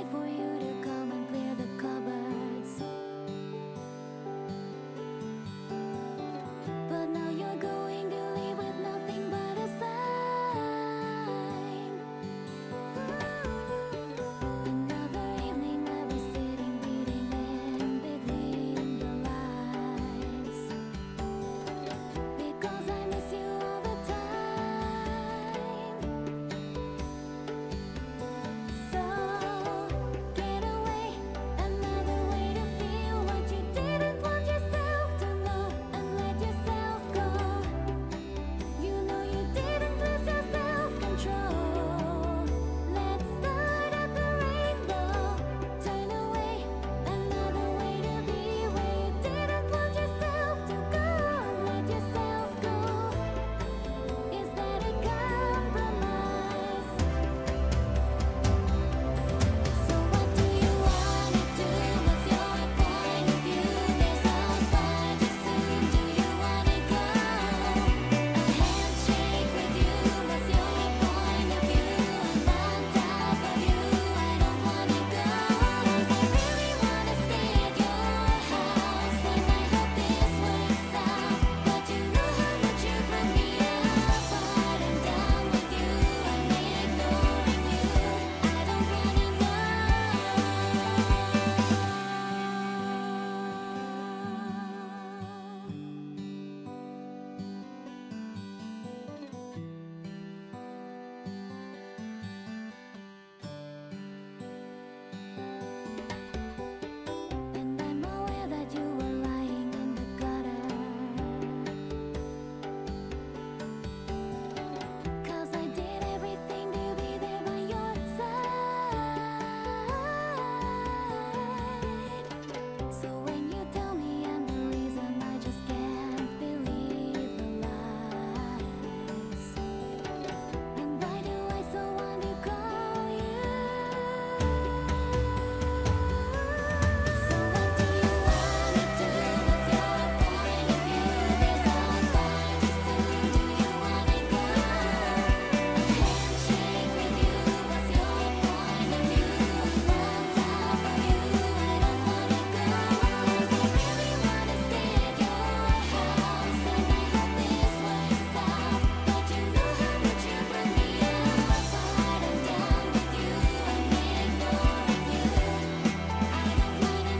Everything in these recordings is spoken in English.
wait for you to come and clear the cupboards. But now you're going to leave with nothing but a sign. Another evening I'll be sitting reading in between your lines, because I miss you all the time. So get away, another way to feel what you didn't want yourself to know, and let yourself go. You know you didn't lose your self-control. Let's start at the rainbow. Turn away, another way to be where you didn't want yourself to go. Let yourself go. Is that a compromise? So what do you wanna do? What's your point of view? There's no point too soon. Do you wanna go? A handshake with you. What's your point of view? I'm on top of you. I don't wanna go. 'Cause I really wanna stay at your house, and I hope this works out. But you know how much you broke me apart. I'm done with you. I'm ignoring you. I don't wanna know. And I'm aware that you were lying in the gutter, 'cause I did everything to be there by your side. So when you tell me I'm the reason, I just can't believe the lies. And why do I so want to call you? So what do you wanna do? What's your point of view? There's no point too soon. Do you wanna go? A handshake with you. What's your point of view? I'm on top of you. I don't wanna go. 'Cause I really wanna stay at your house, and I hope this works out. But you know how much you broke me apart. I'm done with you. I'm ignoring you. I don't wanna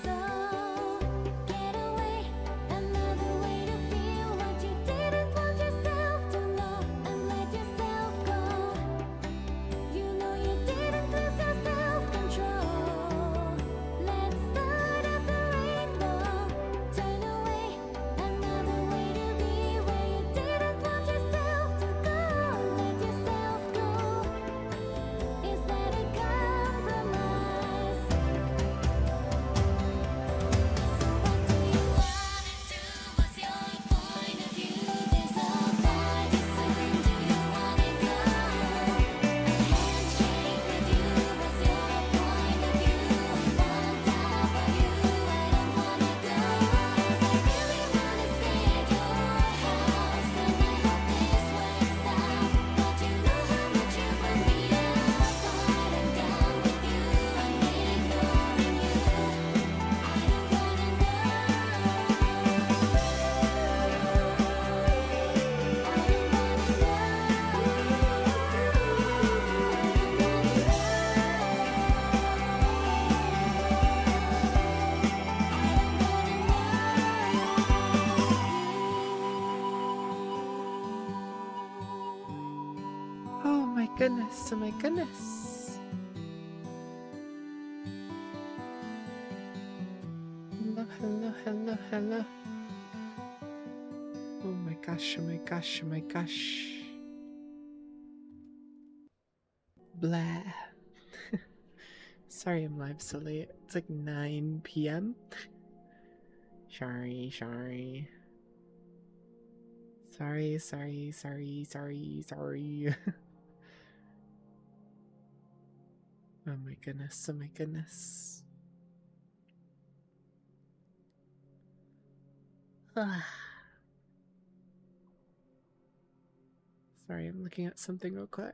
So get away, another way to feel what you didn't want yourself to know, and let yourself go. You know you didn't lose your self-control. Let's start at the rainbow. Turn away, another way to be where you didn't want yourself to go. Let yourself go. Is that a compromise? So what do you wanna do? What's your point of view? There's no point too soon. Do you wanna go? A handshake with you. What's your point of view? I'm on top of you. I don't wanna go. 'Cause I really wanna stay at your house, and I hope this works out. But you know how much you broke me apart. I'm done with you. I'm ignoring you. I don't wanna know. Oh my goodness, oh my goodness. Hello, hello, hello, hello. Oh my gosh, oh my gosh, oh my gosh. Blah. Sorry I'm live so late. It's like 9 p.m. Sorry. Oh my goodness, oh my goodness. Sorry, I'm looking at something real quick.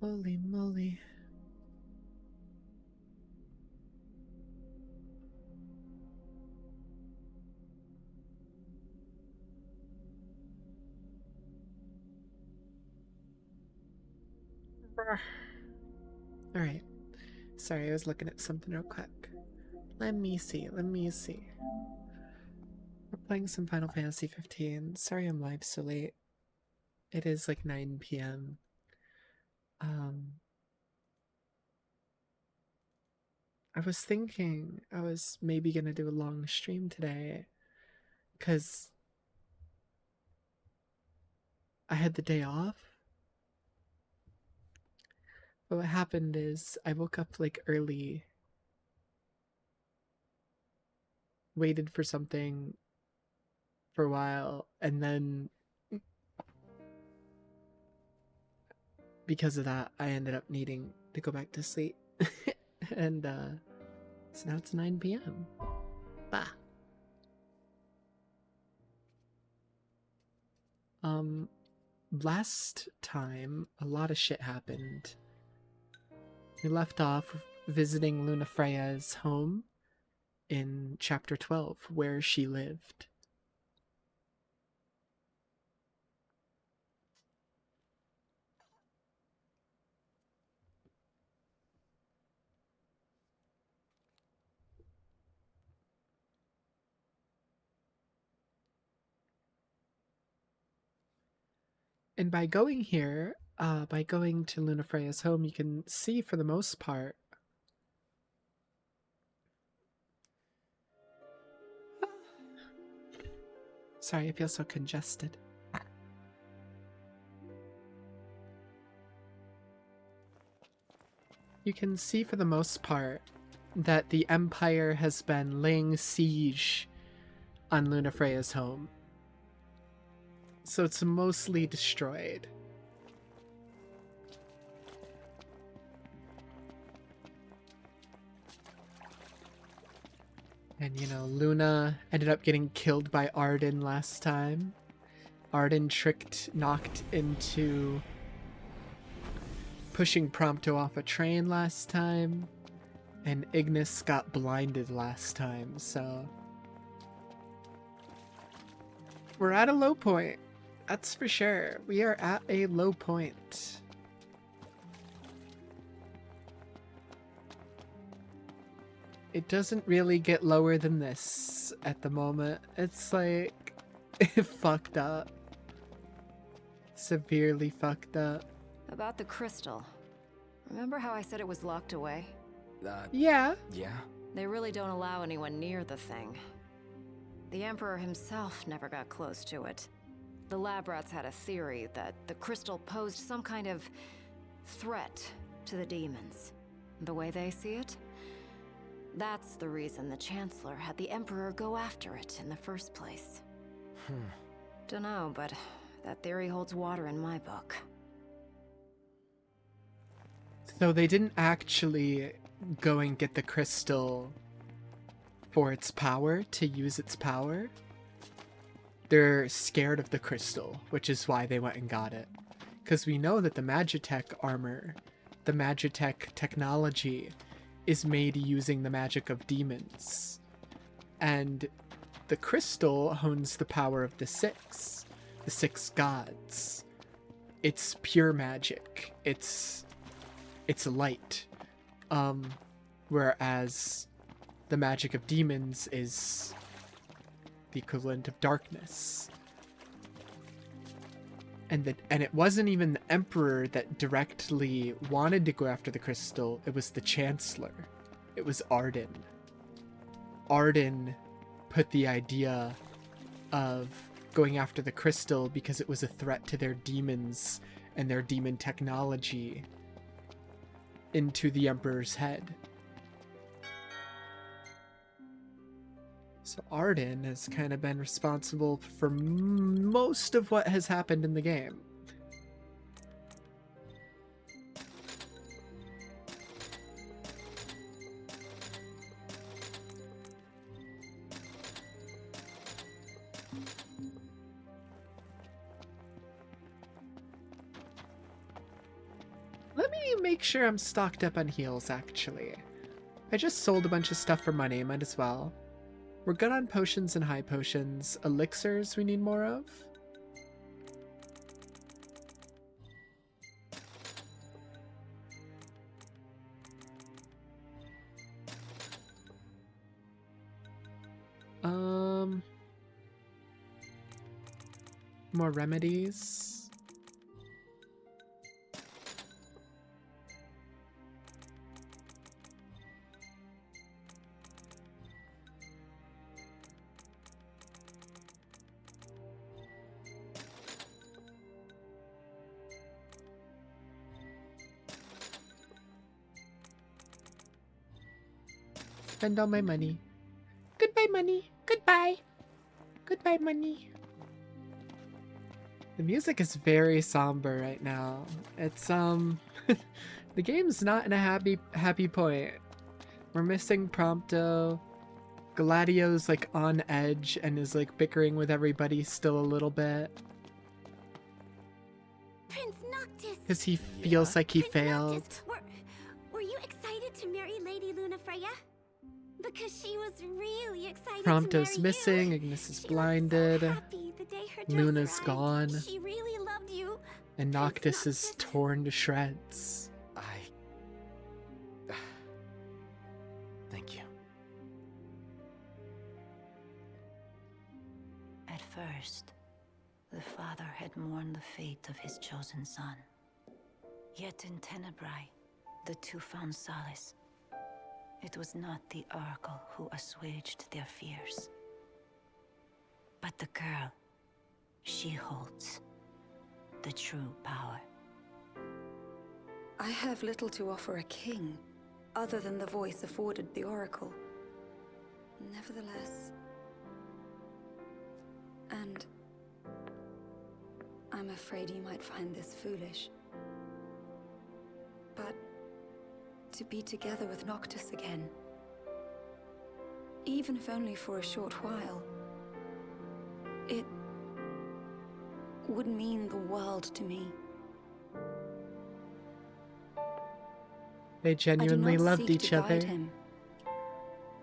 Holy moly. Alright. Sorry, I was looking at something real quick. Let me see. We're playing some Final Fantasy 15. Sorry I'm live so late. It is like 9 p.m. I was thinking I was maybe gonna do a long stream today because I had the day off. But what happened is I woke up like early, waited for something for a while, and then because of that, I ended up needing to go back to sleep. And so now it's 9 p.m. Bah. Last time a lot of shit happened. We left off visiting Lunafreya's home in chapter 12, where she lived. And by going here, by going to Lunafreya's home, you can see for the most part sorry, I feel so congested. You can see for the most part that the Empire has been laying siege on Lunafreya's home. So it's mostly destroyed. And you know, Luna ended up getting killed by Arden last time. Arden knocked into pushing Prompto off a train last time. And Ignis got blinded last time, so we're at a low point. That's for sure. We are at a low point. It doesn't really get lower than this at the moment. It's like fucked up. Severely fucked up. About the crystal. Remember how I said it was locked away? Yeah. Yeah? They really don't allow anyone near the thing. The Emperor himself never got close to it. The lab rats had a theory that the crystal posed some kind of threat to the demons. The way they see it? That's the reason the Chancellor had the Emperor go after it in the first place. Dunno, but that theory holds water in my book. So they didn't actually go and get the crystal for its power, to use its power. They're scared of the crystal, which is why they went and got it. Because we know that the Magitech armor, the Magitech technology, is made using the magic of demons. And the crystal owns the power of the six gods. It's pure magic. It's light. Whereas the magic of demons is the equivalent of darkness. And it wasn't even the Emperor that directly wanted to go after the crystal, it was the Chancellor. It was Arden. Arden put the idea of going after the crystal because it was a threat to their demons and their demon technology into the Emperor's head. So Arden has kind of been responsible for most of what has happened in the game. Let me make sure I'm stocked up on heals, actually. I just sold a bunch of stuff for money, might as well. We're good on potions and high potions. Elixirs we need more of. More remedies. Spend all my money. Goodbye, money. Goodbye. Goodbye, money. The music is very somber right now. It's the game's not in a happy point. We're missing Prompto. Gladio's like on edge and is like bickering with everybody still a little bit. Prince Noctis! Because he feels like he Prince failed. Noctis, were you excited to marry Lady Lunafreya? Because she was really excited Prompto's to marry missing, you. Ignis is She blinded, was so happy the day her dress Luna's arrived. gone, She really loved you. and Prince Noctis is Noctis. torn to shreds. Thank you. At first, the father had mourned the fate of his chosen son. Yet in Tenebrae, the two found solace. It was not the Oracle who assuaged their fears, but the girl. She holds the true power. I have little to offer a king, other than the voice afforded the Oracle. Nevertheless... And... I'm afraid you might find this foolish. But... to be together with Noctis again, even if only for a short while, it... would mean the world to me. They I do genuinely not loved seek each to other. guide him,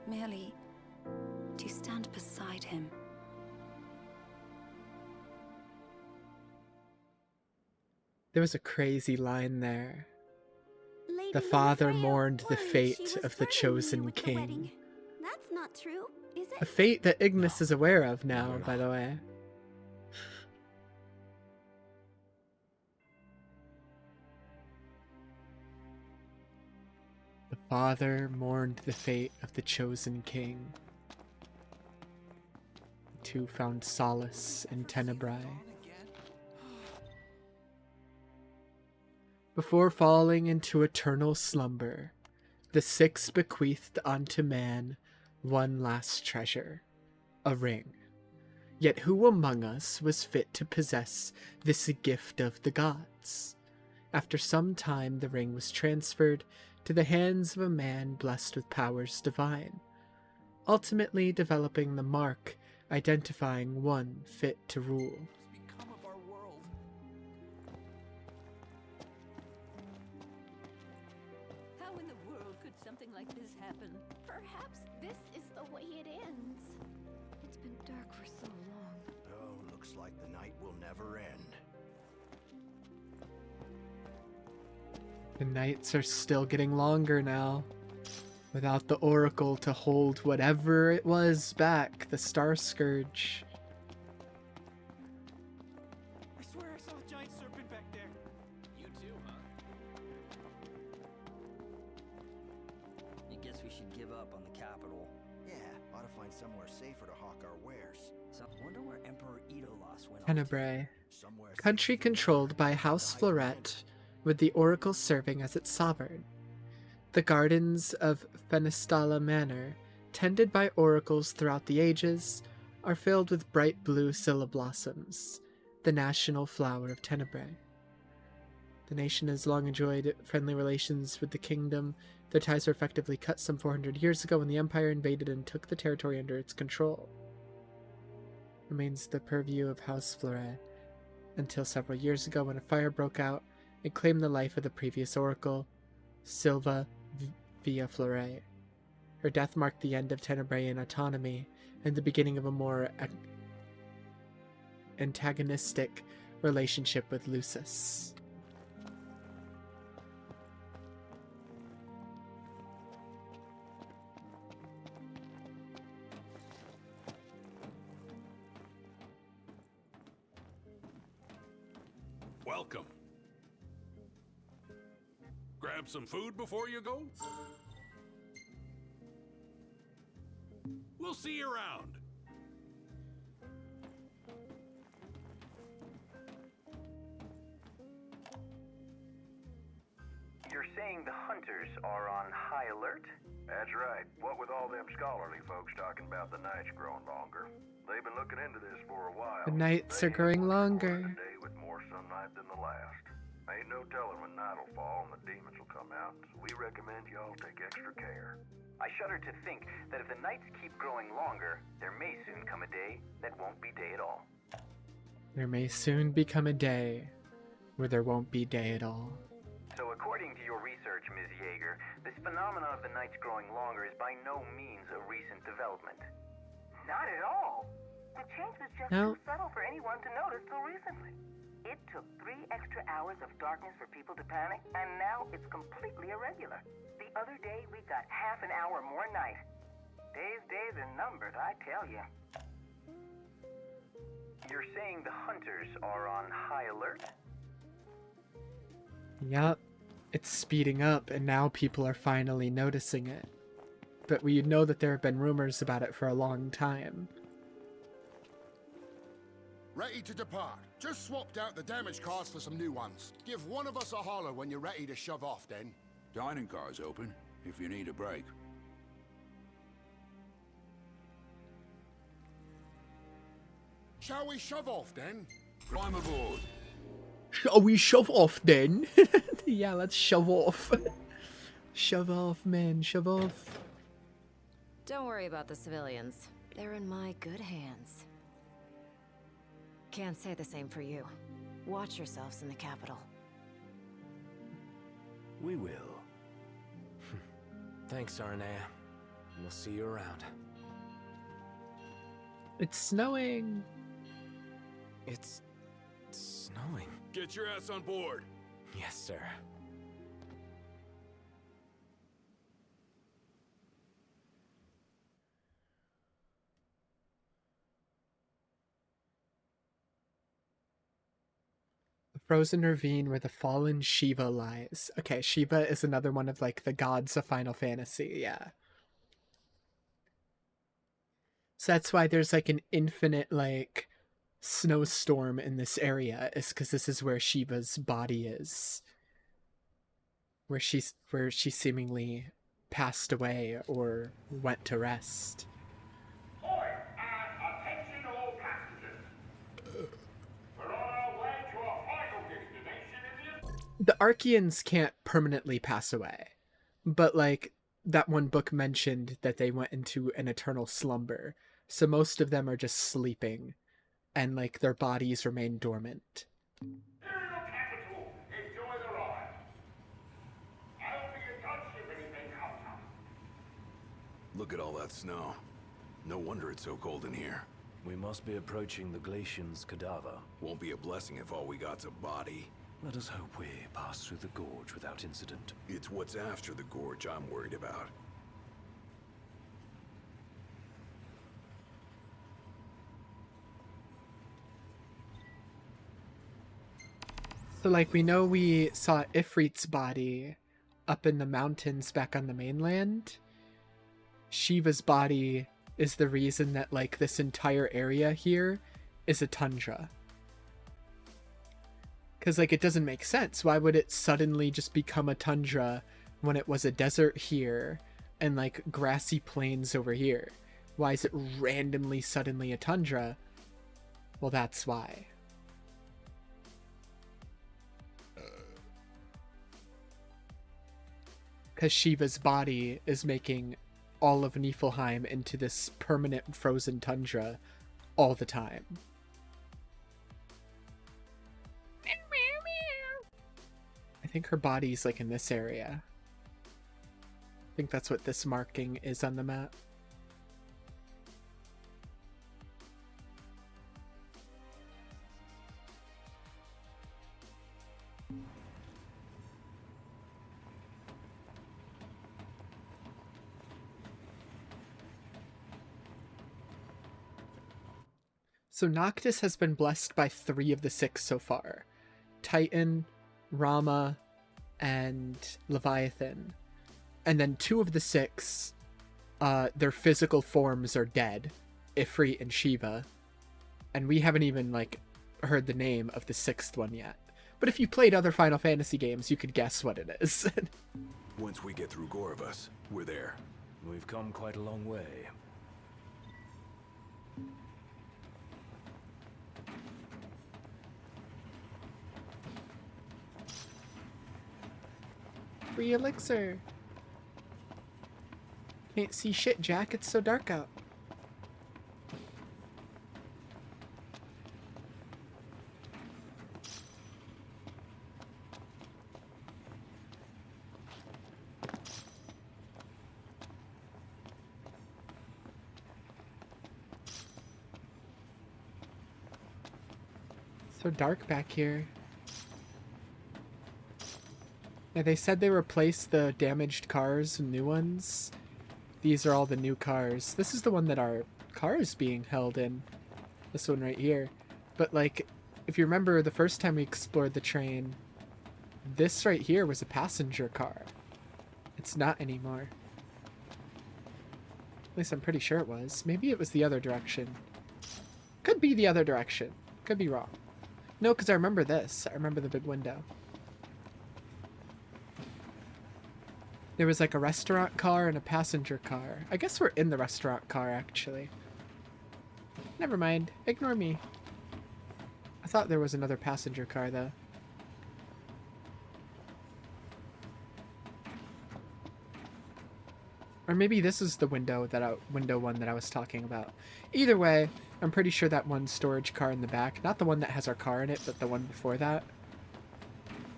merely to stand beside him. There was a crazy line there. Lady The father Lunafreya mourned the worried she fate was of the threatening chosen you with the king. wedding. That's not true, is A it? fate that Ignis No, is aware of now, not at by all. the way. The father mourned the fate of the chosen king. The two found solace in Tenebrae. Before falling into eternal slumber, the six bequeathed unto man one last treasure, a ring. Yet who among us was fit to possess this gift of the gods? After some time the ring was transferred to the hands of a man blessed with powers divine, ultimately developing the mark identifying one fit to rule. Become of our world. How in the world could something like this happen? Perhaps this is the way it ends. It's been dark for so long. Oh, looks like the night will never end. The nights are still getting longer now. Without the Oracle to hold whatever it was back, the Star Scourge. I swear I saw a giant serpent back there. You too, huh? I guess we should give up on the capital. Yeah, ought to find somewhere safer to hawk our wares. So, wonder where Emperor Edolas went off to. Tenebrae. Somewhere Country safer than controlled by the House High Command. Florette, with the Oracle serving as its sovereign. The gardens of Fenestala Manor, tended by oracles throughout the ages, are filled with bright blue scilla blossoms, the national flower of Tenebrae. The nation has long enjoyed friendly relations with the kingdom. Their ties were effectively cut some 400 years ago when the Empire invaded and took the territory under its control. Remains the purview of House Fleuret, until several years ago when a fire broke out and claimed the life of the previous oracle, Silva Via Fleuret. Her death marked the end of Tenebraean autonomy and the beginning of a more antagonistic relationship with Lucis. Welcome. Grab some food before you go? We'll see you around. You're saying the hunters are on high alert? That's right. What with all them scholarly folks talking about the nights growing longer. They've been looking into this for a while. The nights They are growing ain't wanted to longer. go on a day with more sunlight than the last. Ain't no telling when night'll fall and the demons will come out, so we recommend y'all take extra care. I shudder to think that if the nights keep growing longer, there may soon come a day that won't be day at all. There may soon become a day where there won't be day at all. So according to your research, Ms. Yeager, this phenomenon of the nights growing longer is by no means a recent development. Not at all. The change was just No. too subtle for anyone to notice till recently. It took 3 extra hours of darkness for people to panic, and now it's completely irregular. The other day, we got half an hour more night. Days are numbered, I tell you. You're saying the hunters are on high alert? Yup, it's speeding up, and now people are finally noticing it. But we know that there have been rumors about it for a long time. Ready to depart. Just swapped out the damage cards for some new ones. Give one of us a holler when you're ready to shove off, then. Dining car's open, if you need a break. Shall we shove off, then? Climb aboard. Shall we shove off then? Yeah, let's shove off. Shove off, man, shove off. Don't worry about the civilians. They're in my good hands. Can't say the same for you. Watch yourselves in the capital. We will. Thanks, Arnea. We'll see you around. It's snowing. It's snowing. Get your ass on board. Yes, sir. The frozen ravine where the fallen Shiva lies. Okay, Shiva is another one of like the gods of Final Fantasy, yeah. So that's why there's like an infinite like snowstorm in this area, is because this is where Shiva's body is. Where she seemingly passed away or went to rest. Attention all passengers. We're on our way to our final destination in The Archeans can't permanently pass away, but like that one book mentioned that they went into an eternal slumber, so most of them are just sleeping and like their bodies remain dormant. Imperial capital. Enjoy the ride. I'll be in touch if anything comes up. Look at all that snow. No wonder it's so cold in here. We must be approaching the Glacian's cadaver. Won't be a blessing if all we got's a body. Let us hope we pass through the gorge without incident. It's what's after the gorge I'm worried about. So like we know we saw Ifrit's body up in the mountains back on the mainland. Shiva's body is the reason that like this entire area here is a tundra. Because like it doesn't make sense. Why would it suddenly just become a tundra when it was a desert here and like grassy plains over here? Why is it randomly suddenly a tundra? Well, that's why. Because Shiva's body is making all of Niflheim into this permanent frozen tundra all the time. I think her body's like in this area. I think that's what this marking is on the map. So Noctis has been blessed by 3 of the 6 so far. Titan, Rama, and Leviathan. And then 2 of the 6, their physical forms are dead. Ifrit and Shiva. And we haven't even, like, heard the name of the 6th one yet. But if you played other Final Fantasy games, you could guess what it is. Once we get through Gorovus, we're there. We've come quite a long way. Free elixir. Can't see shit, Jack. It's so dark out. So dark back here. Yeah, they said they replaced the damaged cars with new ones. These are all the new cars. This is the one that our car is being held in. This one right here. But like, if you remember the first time we explored the train, this right here was a passenger car. It's not anymore. At least I'm pretty sure it was. Maybe it was the other direction. Could be the other direction. Could be wrong. No, because I remember this. I remember the big window. There was like a restaurant car and a passenger car. I guess we're in the restaurant car, actually. Never mind. Ignore me. I thought there was another passenger car, though. Or maybe this is the window one that I was talking about. Either way, I'm pretty sure that one storage car in the back, not the one that has our car in it, but the one before that.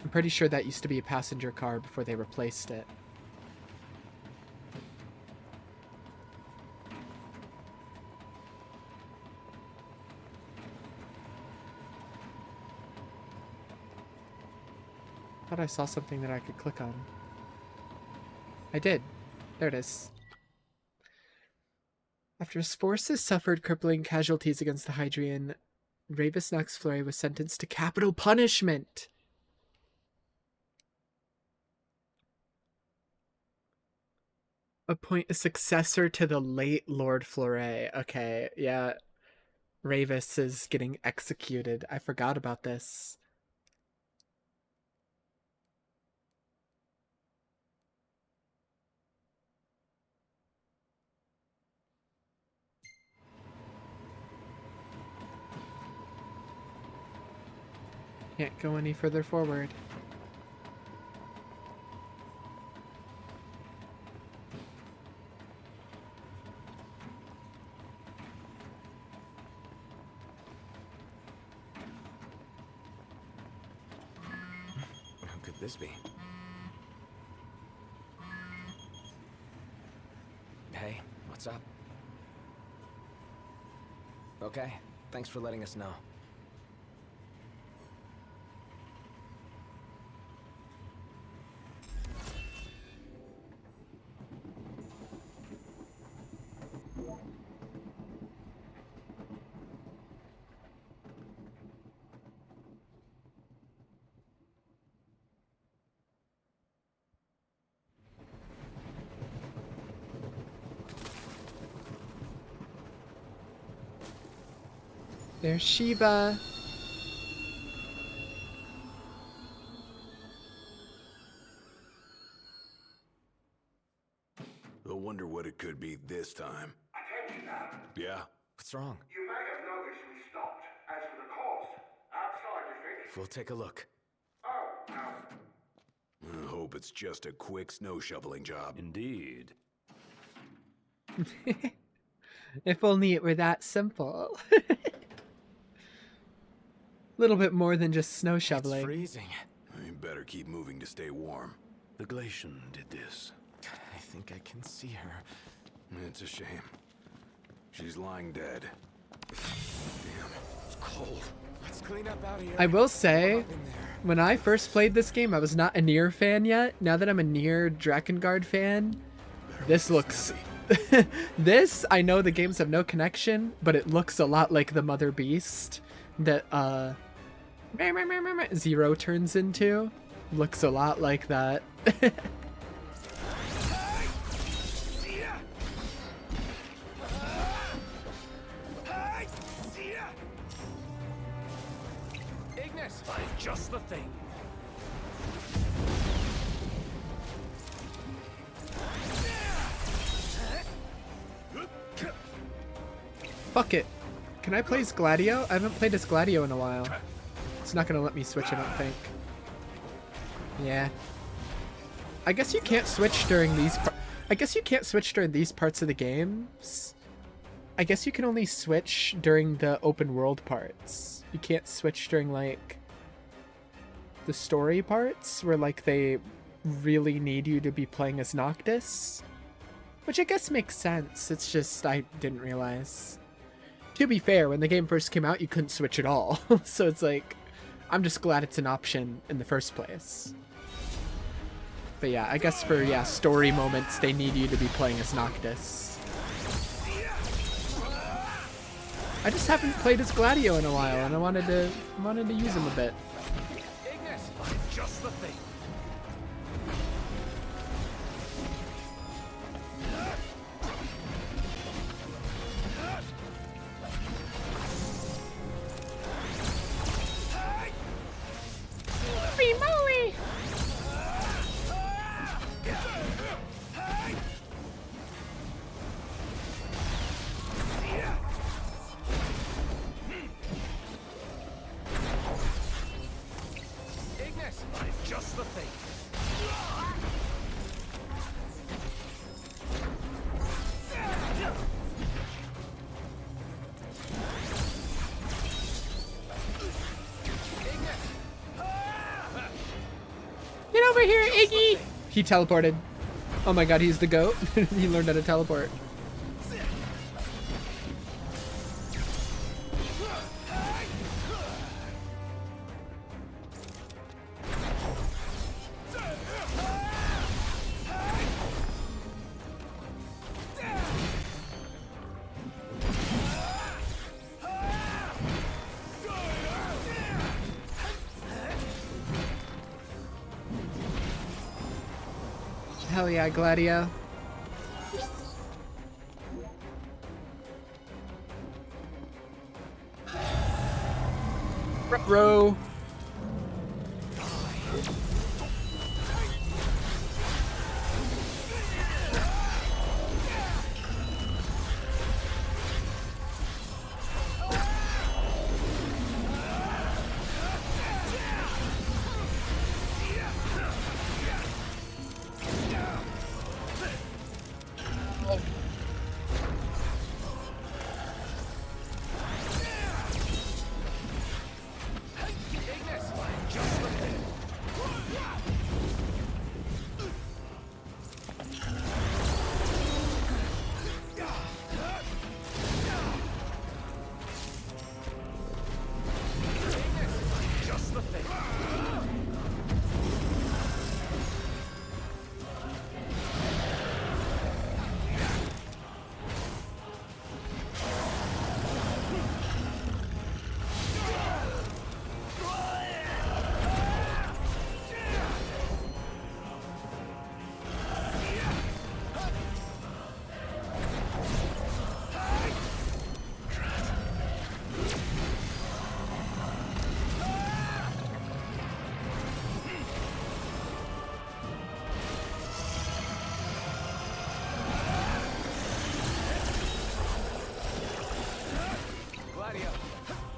I'm pretty sure that used to be a passenger car before they replaced it. I thought I saw something that I could click on. I did. There it is. After his forces suffered crippling casualties against the Hydrian, Ravus Naxflurry was sentenced to capital punishment. Appoint a successor to the late Lord Fleury. Okay, yeah. Ravus is getting executed. I forgot about this. Can't go any further forward. Who could this be? Hey, what's up? Okay, thanks for letting us know. There's Shiva. I wonder what it could be this time. Attention now. Yeah? What's wrong? You may have noticed we stopped. As for the cause, outside the fix. We'll take a look. Oh, no. I hope it's just a quick snow shoveling job. Indeed. If only it were that simple. Little bit more than just snow shoveling. It's freezing. You better keep moving to stay warm. The Glacian did this. I think I can see her. It's a shame. She's lying dead. Damn, it's cold. Let's clean up out of here. I will say, Up in there. when I first played this game, I was not a Nier fan yet. Now that I'm a Nier Drakengard fan, this looks... this, I know the games have no connection, but it looks a lot like the Mother Beast that Zero turns into. Looks a lot like that. Ignis! I've just the thing. Fuck it. Can I play as Gladio? I haven't played as Gladio in a while. It's not gonna let me switch, I don't think. Yeah. I guess you can't switch during these I guess you can't switch during these parts of the games. I guess you can only switch during the open world parts. You can't switch during, like, the story parts where, like, they really need you to be playing as Noctis. Which I guess makes sense. It's just I didn't realize. To be fair, when the game first came out, you couldn't switch at all. So it's like, I'm just glad it's an option in the first place. But yeah, I guess for, yeah, story moments, they need you to be playing as Noctis. I just haven't played as Gladio in a while, and I wanted to use him a bit. Ignis! I've just the thing. Holy moly! Ignis! I've just the thing. Get over here, Iggy! He teleported. Oh my god, he's the goat. He learned how to teleport. Hell yeah, Gladio. Bro.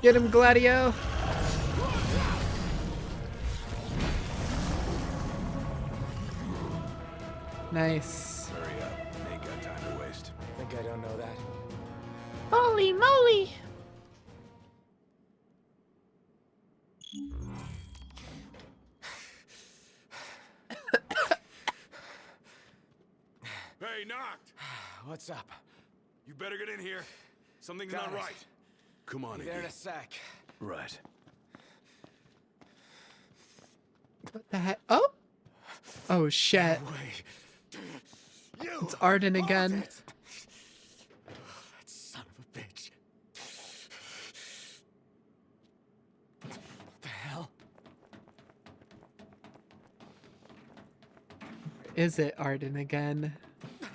Get him, Gladio! Nice. Hurry up. Ain't got time to waste. Think I don't know that? Holy moly! Hey, Knocked! What's up? You better get in here. Something's Got not it. right. Come on, Be there in a Iggy. sec. Right. What the heck? Oh! Oh shit. You It's Arden again. That son of a bitch. What the hell? Is it Arden again?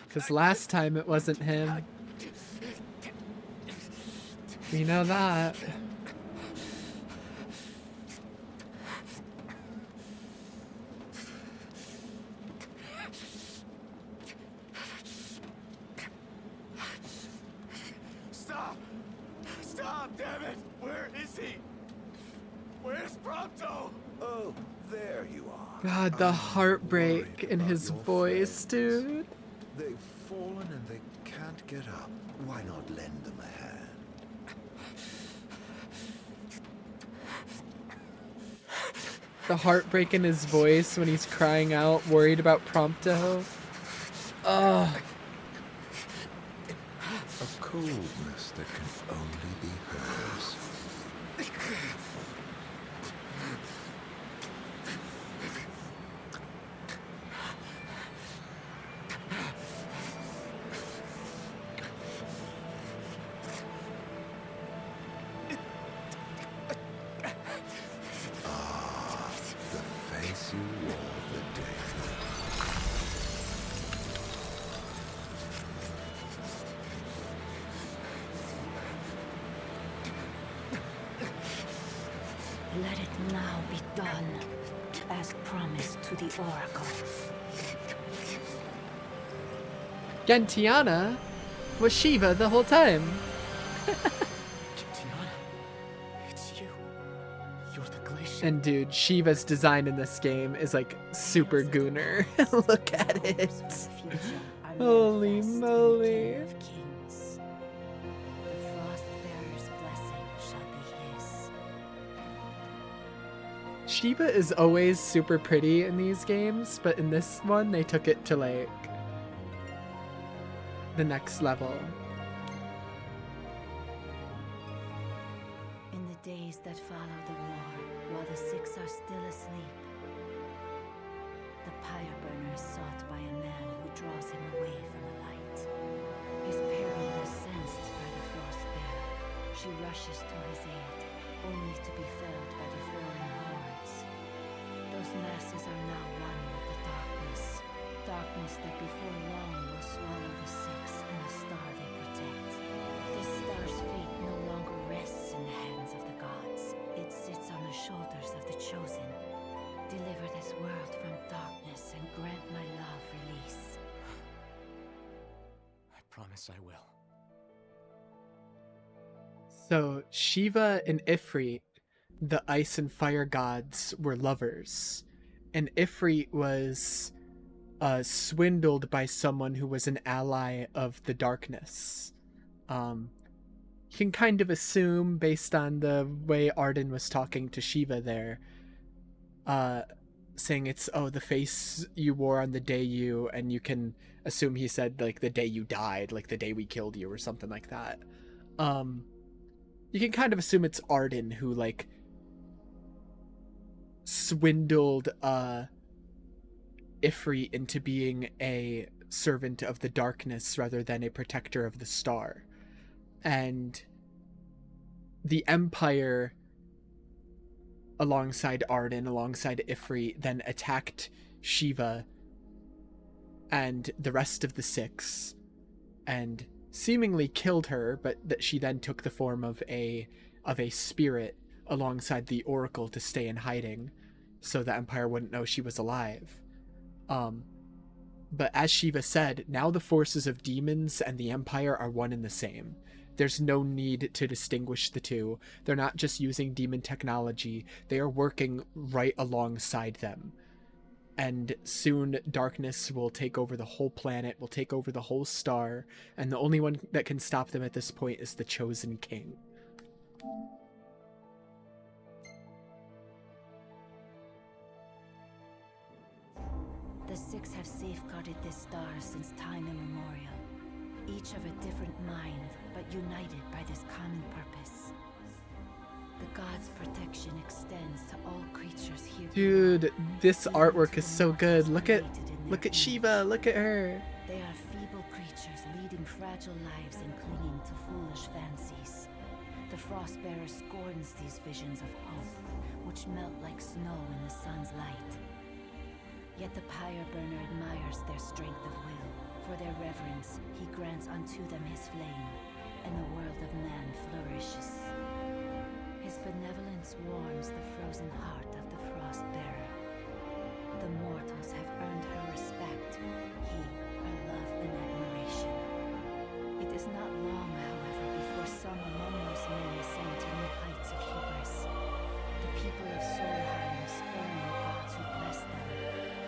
Because last time it wasn't him. We know that. Stop! Stop, damn it! Where is he? Where's Prompto? Oh, there you are. God, the heartbreak in his voice, dude. They've fallen and they can't get up. Why not lend them a hand? The heartbreak in his voice when he's crying out, worried about Prompto. Ugh. A coldness that can only be hers. Ah, the face you wore the day. Let it now be done, as promised to the Oracle. Gentiana was Shiva the whole time. Tiana, it's you. You're the glacier. And dude, Shiva's design in this game is like super gooner. Look at it. Holy moly. Of kings. The Frostbearer's blessing shall be his. Shiva is always super pretty in these games, but in this one they took it to like the next level. In the days that follow the war, while the Six are still asleep, the pyre burner is sought by a man who draws him away from the light. His peril is sensed by the Frostbearer. She rushes to his aid, only to be felled by the foreign hordes. Those masses are now one with the darkness. Darkness that before long will swallow the Six and the star they protect. This star's fate no longer rests in the hands of the gods. It sits on the shoulders of the chosen. Deliver this world from darkness and grant my love release. I promise I will. So Shiva and Ifrit, the ice and fire gods, were lovers. And Ifrit was swindled by someone who was an ally of the darkness. You can kind of assume, based on the way Arden was talking to Shiva there, saying it's, oh, the face you wore on the day you, and you can assume he said, like, the day you died, like the day we killed you or something like that. You can kind of assume it's Arden who, like, swindled Ifrit into being a servant of the darkness rather than a protector of the star. And the Empire, alongside Arden, alongside Ifrit, then attacked Shiva and the rest of the Six and seemingly killed her, but that she then took the form of a spirit alongside the Oracle to stay in hiding so the Empire wouldn't know she was alive. But as Shiva said, now the forces of demons and the Empire are one and the same. There's no need to distinguish the two. They're not just using demon technology, they are working right alongside them. And soon darkness will take over the whole planet, will take over the whole star, and the only one that can stop them at this point is the Chosen King. The Six have safeguarded this star since time immemorial. Each of a different mind, but united by this common purpose. The gods' protection extends to all creatures here. Dude, this artwork is so good. Look at Shiva, look at her. They are feeble creatures leading fragile lives and clinging to foolish fancies. The Frostbearer scorns these visions of hope, which melt like snow in the sun's light. Yet the Pyre Burner admires their strength of will. For their reverence, he grants unto them his flame, and the world of man flourishes. His benevolence warms the frozen heart of the Frostbearer. The mortals have earned her respect, he her love and admiration. It is not long, however, before some among those men ascend to new heights of hubris. The people of Solheim spurn the gods who bless them,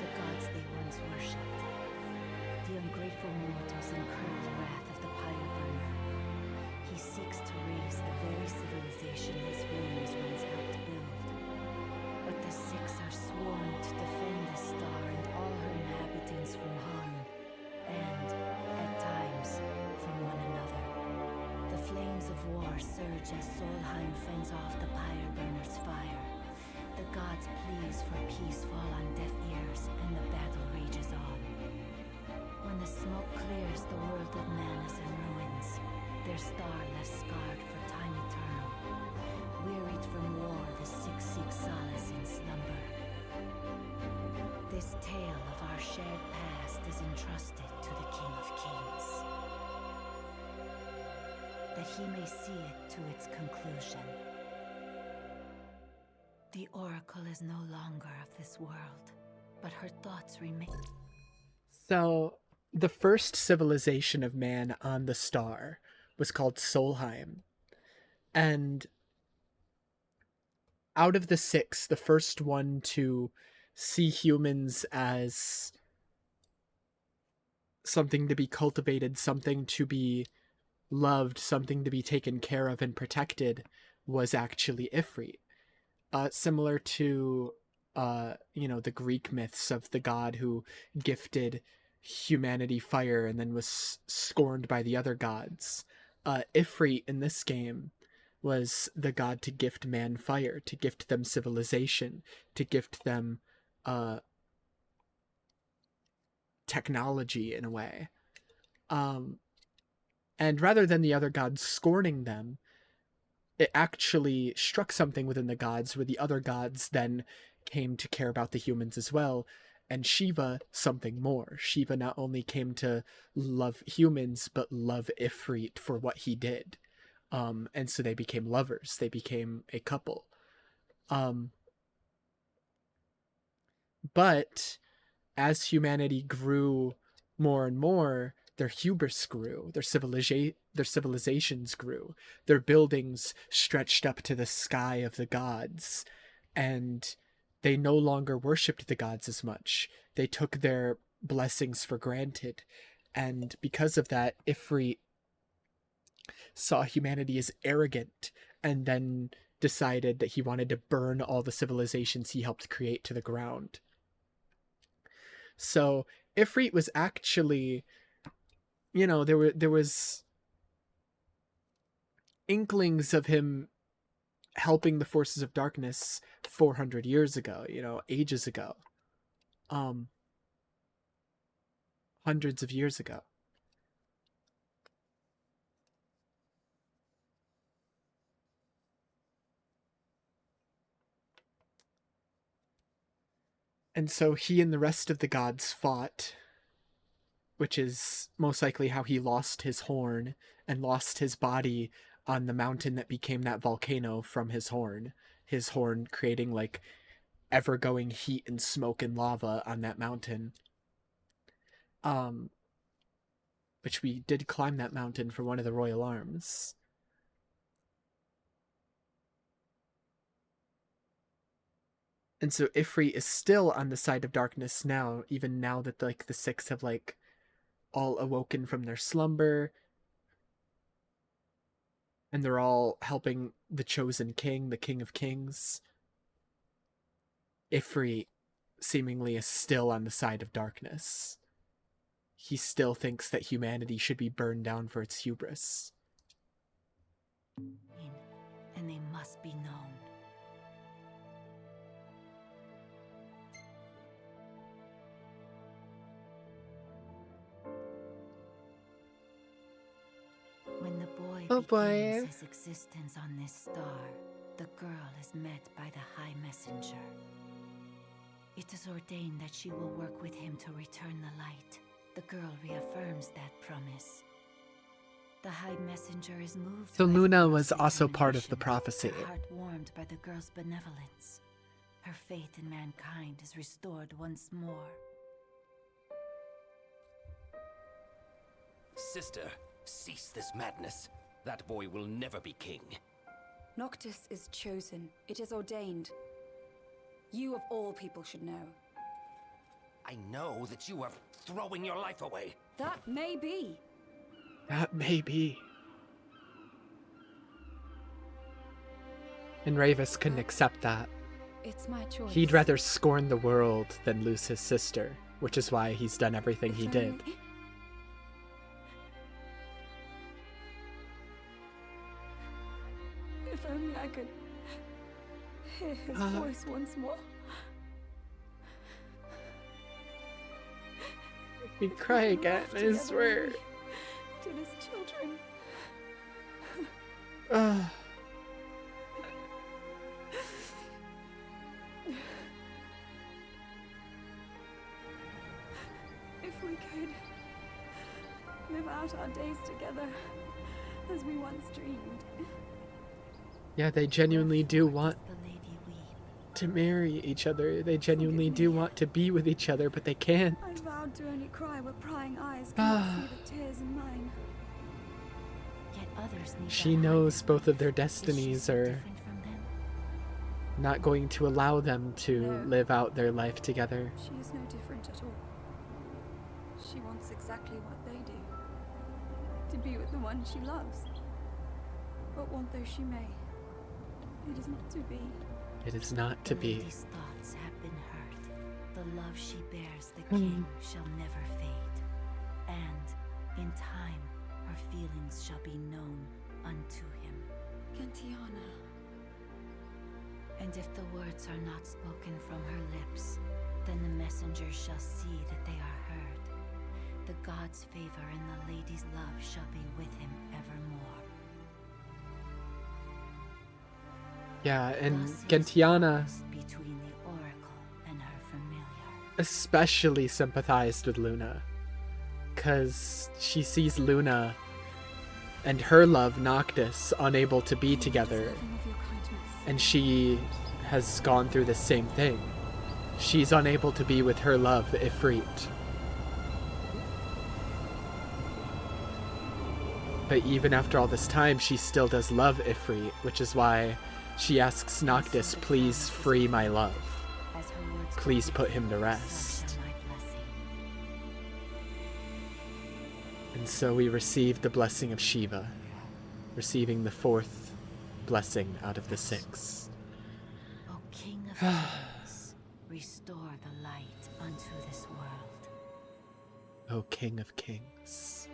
the gods they once worshipped. The ungrateful mortals incur the wrath of the Pyre Burner. He seeks to raise the very civilization his flames once helped build. But the Six are sworn to defend the star and all her inhabitants from harm, and, at times, from one another. The flames of war surge as Solheim fends off the Pyre Burner's fire. The gods' pleas for peace fall on deaf ears, and the battle rages on. When the smoke clears, the world of man is in ruins, their star left scarred for time eternal. Wearied from war, the Six seek solace in slumber. This tale of our shared past is entrusted to the King of Kings, that he may see it to its conclusion. The Oracle is no longer of this world, but her thoughts remain. So, the first civilization of man on the star was called Solheim. And out of the Six, the first one to see humans as something to be cultivated, something to be loved, something to be taken care of and protected was actually Ifrit. Similar to, the Greek myths of the god who gifted humanity fire and then was scorned by the other gods. Ifrit in this game was the god to gift man fire, to gift them civilization, to gift them technology in a way. And rather than the other gods scorning them, it actually struck something within the gods where the other gods then came to care about the humans as well. And Shiva, something more. Shiva not only came to love humans, but love Ifrit for what he did. And so they became lovers. They became a couple. But as humanity grew more and more, their hubris grew, their civilizations grew, their buildings stretched up to the sky of the gods, and they no longer worshipped the gods as much. They took their blessings for granted, and because of that, Ifrit saw humanity as arrogant, and then decided that he wanted to burn all the civilizations he helped create to the ground. So Ifrit was actually, there was inklings of him helping the forces of darkness 400 years ago, ages ago. Hundreds of years ago. And so he and the rest of the gods fought, which is most likely how he lost his horn and lost his body on the mountain that became that volcano from his horn creating like ever-going heat and smoke and lava on that mountain. Which we did climb that mountain for one of the royal arms. And so Ifrit is still on the side of darkness now, even now that like the six have like all awoken from their slumber. And they're all helping the chosen king, the King of Kings. Ifrit seemingly is still on the side of darkness. He still thinks that humanity should be burned down for its hubris. And they must be known. When the boy begins his existence on this star, the girl is met by the High Messenger. It is ordained that she will work with him to return the light. The girl reaffirms that promise. The High Messenger is moved. So by the Luna girl's was also part of the determination, prophecy. Her heart warmed by the girl's benevolence. Her faith in mankind is restored once more. Sister, cease this madness. That boy will never be king. Noctis is chosen. It is ordained. You of all people should know. I know that you are throwing your life away. That may be. That may be. And Ravis couldn't accept that. It's my choice. He'd rather scorn the world than lose his sister, which is why he's done everything he did. If only I could hear his voice once more. He'd cry again, I swear. To his children. If we could live out our days together as we once dreamed. Yeah, they genuinely do want to marry each other. They genuinely do want to be with each other, but they can't. I vowed to only cry where prying eyes cannot see the tears in mine. Yet others need She knows both of their destinies are not going to allow them to live out their life together. She is no different at all. She wants exactly what they do. To be with the one she loves. But want though she may, it is not to be. It is not to The be. lady's thoughts have been hurt. The love she bears the king shall never fade. And, in time, her feelings shall be known unto him. Gentiana. And if the words are not spoken from her lips, then the messenger shall see that they are heard. The god's favor and the lady's love shall be with him evermore. Yeah, and Gentiana Between the oracle and her familiar. especially sympathized with Luna. Because she sees Luna and her love, Noctis, unable to be together. And she has gone through the same thing. She's unable to be with her love, Ifrit. But even after all this time, she still does love Ifrit, which is why she asks Noctis, please free my love. Please put him to rest. And so we receive the blessing of Shiva, receiving the fourth blessing out of the six. O King of Kings, restore the light unto this world. O King of Kings.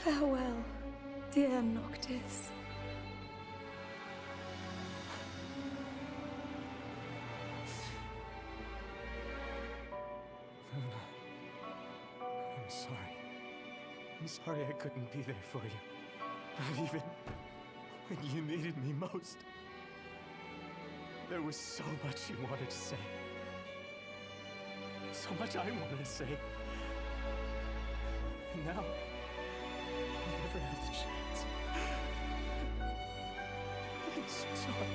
Farewell, dear Noctis. Luna, I'm sorry. I'm sorry I couldn't be there for you. Not even when you needed me most. There was so much you wanted to say. So much I wanted to say. And now, I'll never have the chance. I'm so sorry.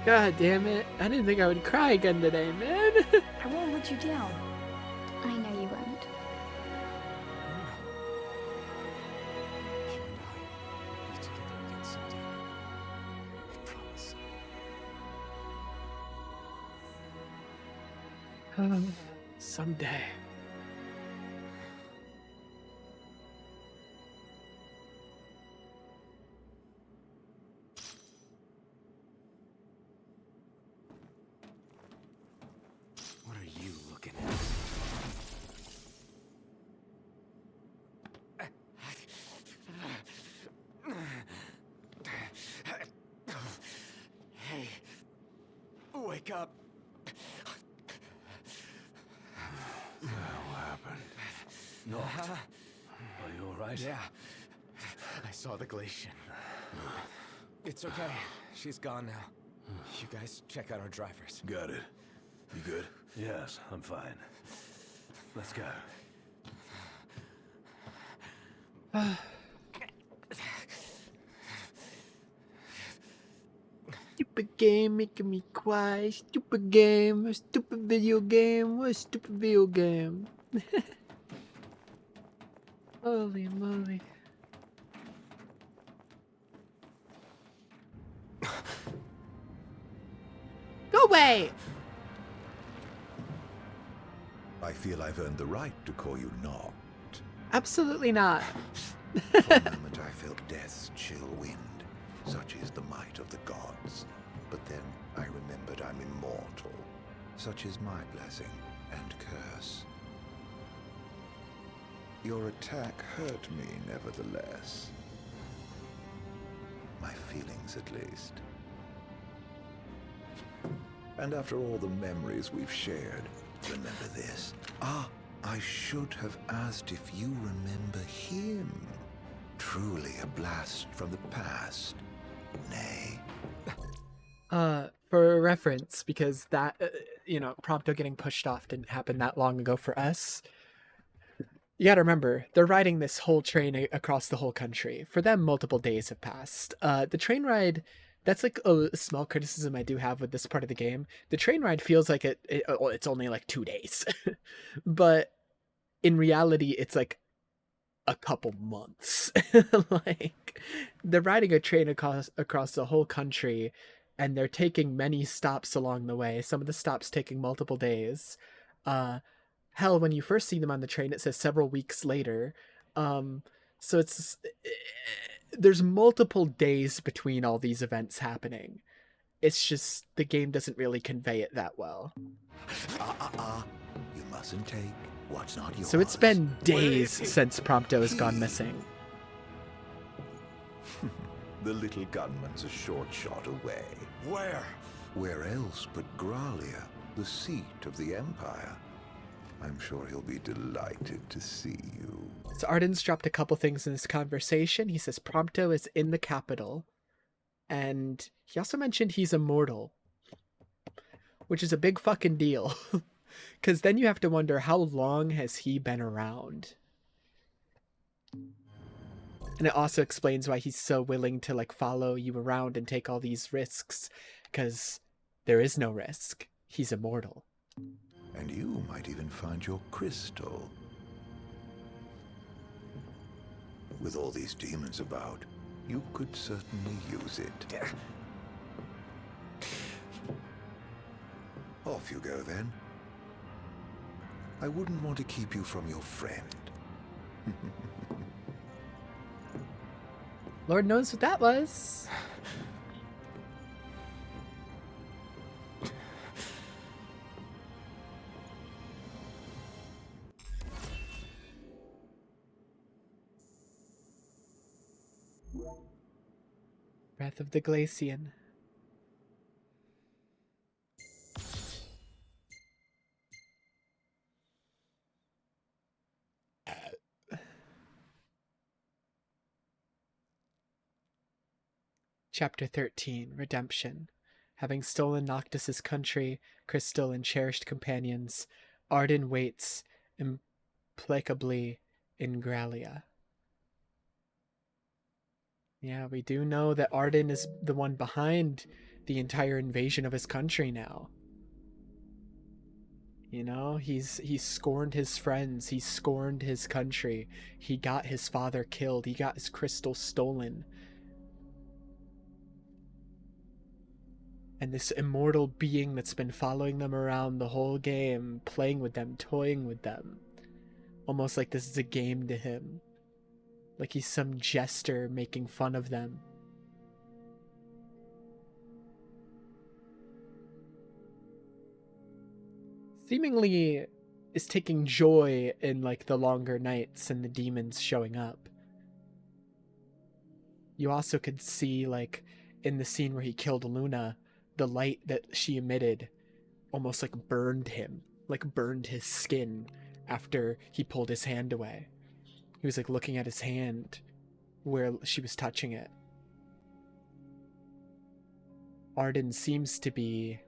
God damn it. I didn't think I would cry again today, man. I won't let you down. I know you won't. You and I will be together again someday. I promise. Someday. What are you looking at? Hey, wake up. What the hell happened? Noct, Are you alright? yeah, I saw the Glacian. It's okay. She's gone now. You guys check out our drivers. Got it. You good? Yes, I'm fine. Let's go. Stupid game making me cry. Stupid game. A stupid video game. What a stupid video game. Holy moly. Go away! I feel I've earned the right to call you Noct. Absolutely not. For a moment I felt death's chill wind. Such is the might of the gods. But then I remembered I'm immortal. Such is my blessing and curse. Your attack hurt me, nevertheless. My feelings, at least. And after all the memories we've shared, remember this. I should have asked if you remember him. Truly a blast from the past. Nay. For reference, because that, Prompto getting pushed off didn't happen that long ago for us. You gotta remember, they're riding this whole train across the whole country. For them, multiple days have passed. The train ride, that's like a small criticism I do have with this part of the game. The train ride feels like it's only like 2 days. But in reality, it's like a couple months. Like, they're riding a train across the whole country, and they're taking many stops along the way. Some of the stops taking multiple days. Hell, when you first see them on the train, it says several weeks later. So there's multiple days between all these events happening. It's just the game doesn't really convey it that well. You mustn't take what's not yours. So it's been days since Prompto has gone missing. The little gunman's a short shot away. Where? Where else but Gralia, the seat of the Empire? I'm sure he'll be delighted to see you. So Arden's dropped a couple things in this conversation. He says Prompto is in the capital, and he also mentioned he's immortal, which is a big fucking deal. Because then you have to wonder, how long has he been around? And it also explains why he's so willing to like follow you around and take all these risks, because there is no risk. He's immortal. And you might even find your crystal. With all these demons about, you could certainly use it. Off you go then. I wouldn't want to keep you from your friend. Lord knows what that was. Breath of the Glacian. Chapter 13, Redemption. Having stolen Noctis's country, crystal, and cherished companions, Arden waits implacably in Gralia. Yeah, we do know that Arden is the one behind the entire invasion of his country now. You know, he's scorned his friends, he scorned his country, he got his father killed, he got his crystal stolen. And this immortal being that's been following them around the whole game, playing with them, toying with them. Almost like this is a game to him. Like he's some jester making fun of them. Seemingly is taking joy in like the longer nights and the demons showing up. You also could see like in the scene where he killed Luna, the light that she emitted almost like burned him, like burned his skin after he pulled his hand away. He was like looking at his hand where she was touching it. Arden seems to be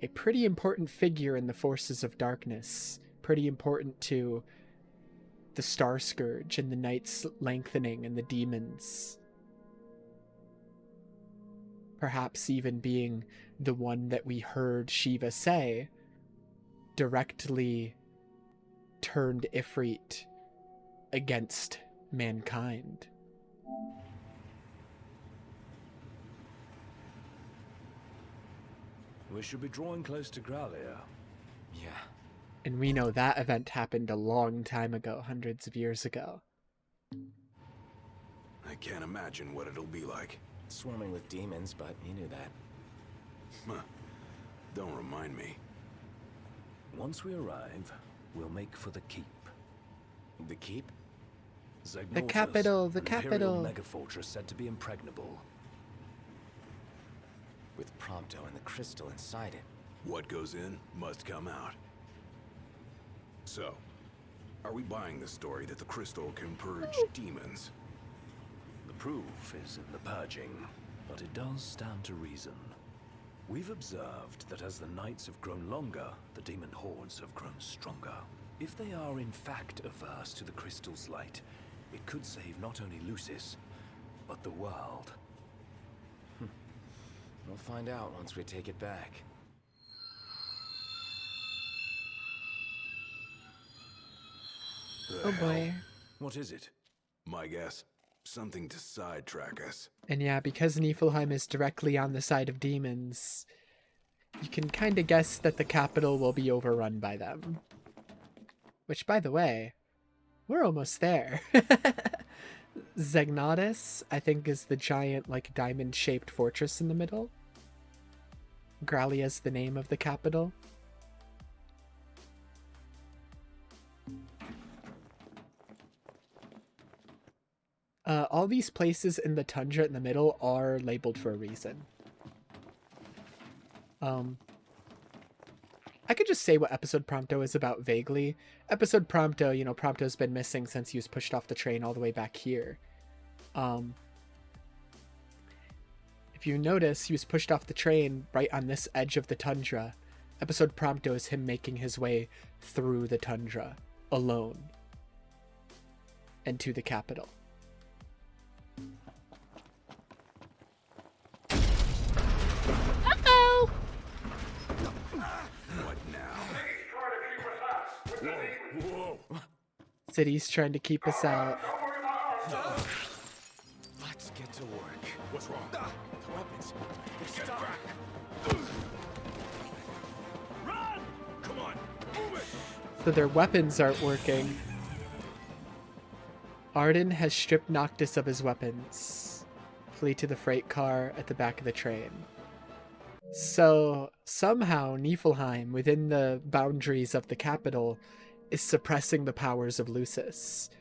a pretty important figure in the forces of darkness, pretty important to the Star Scourge and the night's lengthening and the demons. Perhaps even being the one that we heard Shiva say directly turned Ifrit against mankind. We should be drawing close to Gralia. Yeah. And we know that event happened a long time ago, hundreds of years ago. I can't imagine what it'll be like. Swarming with demons, but you knew that. Huh. Don't remind me. Once we arrive, we'll make for the keep. The keep? The capital, the an capital. Imperial megafortress said to be impregnable. With Prompto and the crystal inside it. What goes in must come out. So, are we buying the story that the crystal can purge demons? The proof is in the purging, but it does stand to reason. We've observed that as the nights have grown longer, the demon hordes have grown stronger. If they are in fact averse to the crystal's light, it could save not only Lucis, but the world. We'll find out once we take it back. Oh boy. What is it? My guess, something to sidetrack us. And yeah, because Niflheim is directly on the side of demons, you can kind of guess that the capital will be overrun by them. Which, by the way, we're almost there. Zegnatus, I think, is the giant, like, diamond-shaped fortress in the middle. Gralia's the name of the capital. All these places in the tundra in the middle are labeled for a reason. I could just say what Episode Prompto is about vaguely. Episode Prompto, you know, Prompto's been missing since he was pushed off the train all the way back here. If you notice, he was pushed off the train right on this edge of the tundra. Episode Prompto is him making his way through the tundra, alone, and to the capital. Uh-oh! What now? Whoa! City's trying to keep us out. Let's get to work. What's wrong? The weapons. They're stuck. Run! Come on, move it! So their weapons aren't working. Arden has stripped Noctis of his weapons. Flee to the freight car at the back of the train. So somehow Niflheim, within the boundaries of the capital, is suppressing the powers of Lucis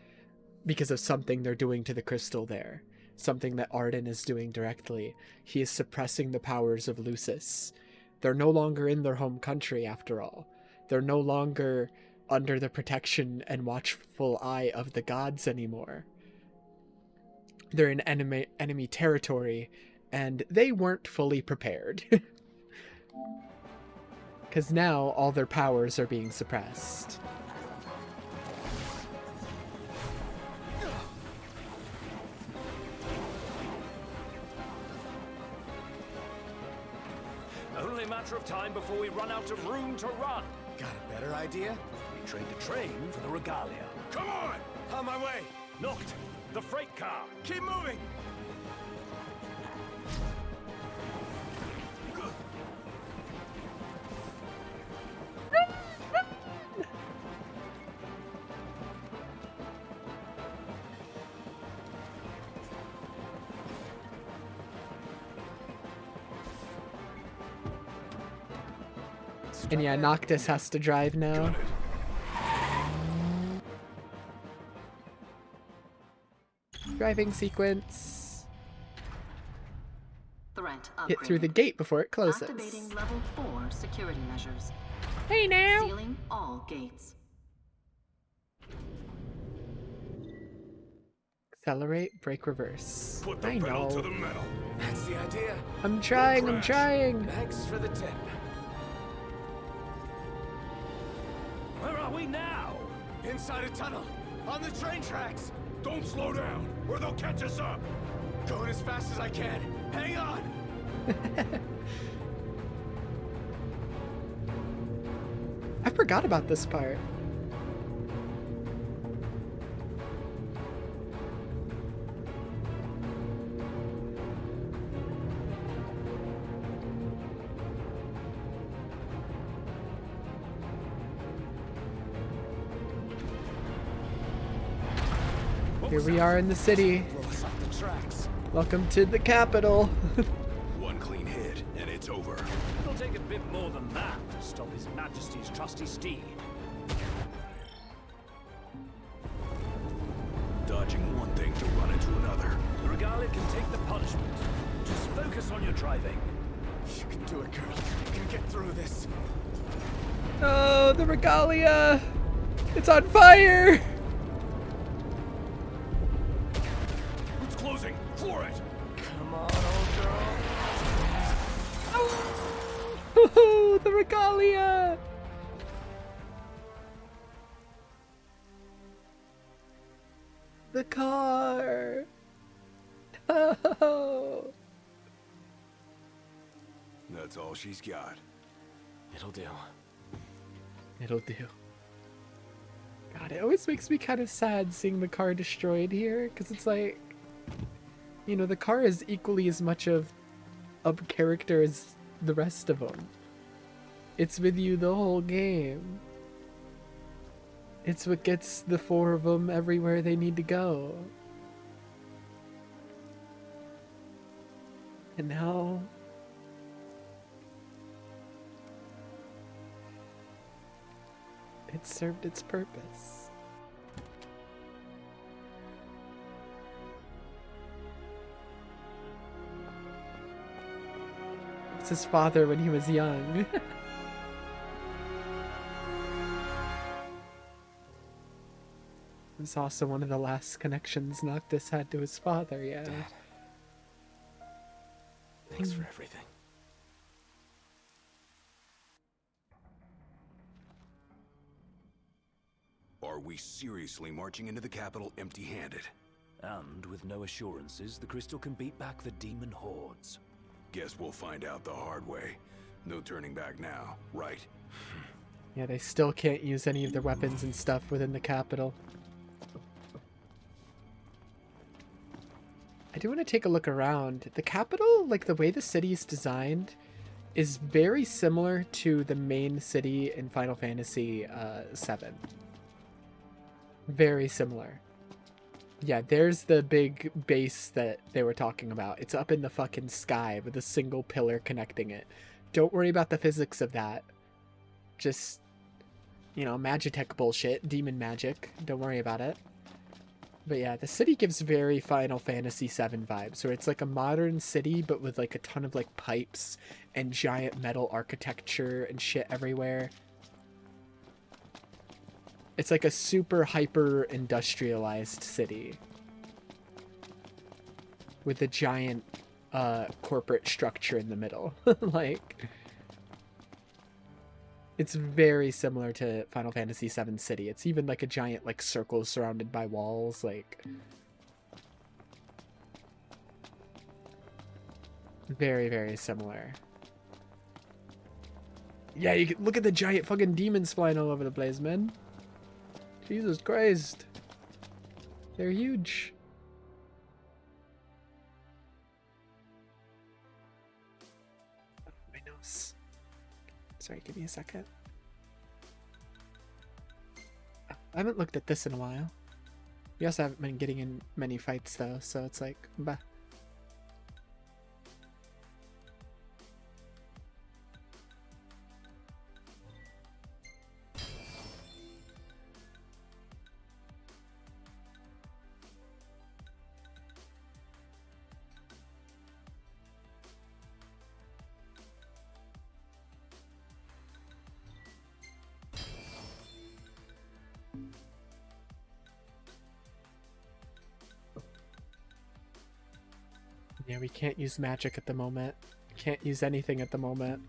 because of something they're doing to the crystal there. Something that Arden is doing directly. He is suppressing the powers of Lucis. They're no longer in their home country, after all. They're no longer under the protection and watchful eye of the gods anymore. They're in enemy territory, and they weren't fully prepared. Because now all their powers are being suppressed. Only a matter of time before we run out of room to run. Got a better idea? We trade the train for the regalia. Come on! On my way! Noct, the freight car. Keep moving! And yeah, Noctis has to drive now. Driving sequence. Threat Get through the upgraded. gate before it closes. Activating level 4 security measures. Hey now! Sealing all gates. Accelerate, brake, reverse. Put the I pedal know. to the metal. That's the idea. I'm trying, I'm trying! Thanks for the tip. Where are we now? Inside a tunnel. On the train tracks. Don't slow down, or they'll catch us up. Going as fast as I can. Hang on. I forgot about this part. Here we are in the city. Blow us off the tracks. Welcome to the capital. One clean hit, and it's over. It'll take a bit more than that to stop His Majesty's trusty steed. Dodging one thing to run into another. The regalia can take the punishment. Just focus on your driving. You can do it, girl. You can get through this. Oh, the regalia! It's on fire! It's closing. Floor it. Come on, old girl. Oh, the regalia! The car! Oh! That's all she's got. It'll do. It'll do. God, it always makes me kind of sad seeing the car destroyed here, because it's like, you know, the car is equally as much of a character as the rest of them. It's with you the whole game. It's what gets the four of them everywhere they need to go. And now... it served its purpose. It's his father when he was young. It's also one of the last connections Noctis had to his father, yeah. Dad. Thanks for everything. Are we seriously marching into the capital empty-handed? And with no assurances, the crystal can beat back the demon hordes. Guess we'll find out the hard way. No turning back now, right? Yeah, they still can't use any of their weapons and stuff within the capital. I do want to take a look around. The capital, like the way the city is designed, is very similar to the main city in Final Fantasy VII. Very similar. Yeah, there's the big base that they were talking about. It's up in the fucking sky with a single pillar connecting it. Don't worry about the physics of that. Just, you know, Magitech bullshit, demon magic. Don't worry about it. But yeah, the city gives very Final Fantasy VII vibes, where it's like a modern city, but with like a ton of like pipes and giant metal architecture and shit everywhere. It's like a super hyper industrialized city with a giant corporate structure in the middle. Like, it's very similar to Final Fantasy VII City. It's even like a giant like circle surrounded by walls. Like, very, very similar. Yeah, you can look at the giant fucking demons flying all over the place, man. Jesus Christ. They're huge. Oh, my nose. Sorry, give me a second. Oh, I haven't looked at this in a while. We also haven't been getting in many fights though, so it's like, bah. Yeah, we can't use magic at the moment. Can't use anything at the moment.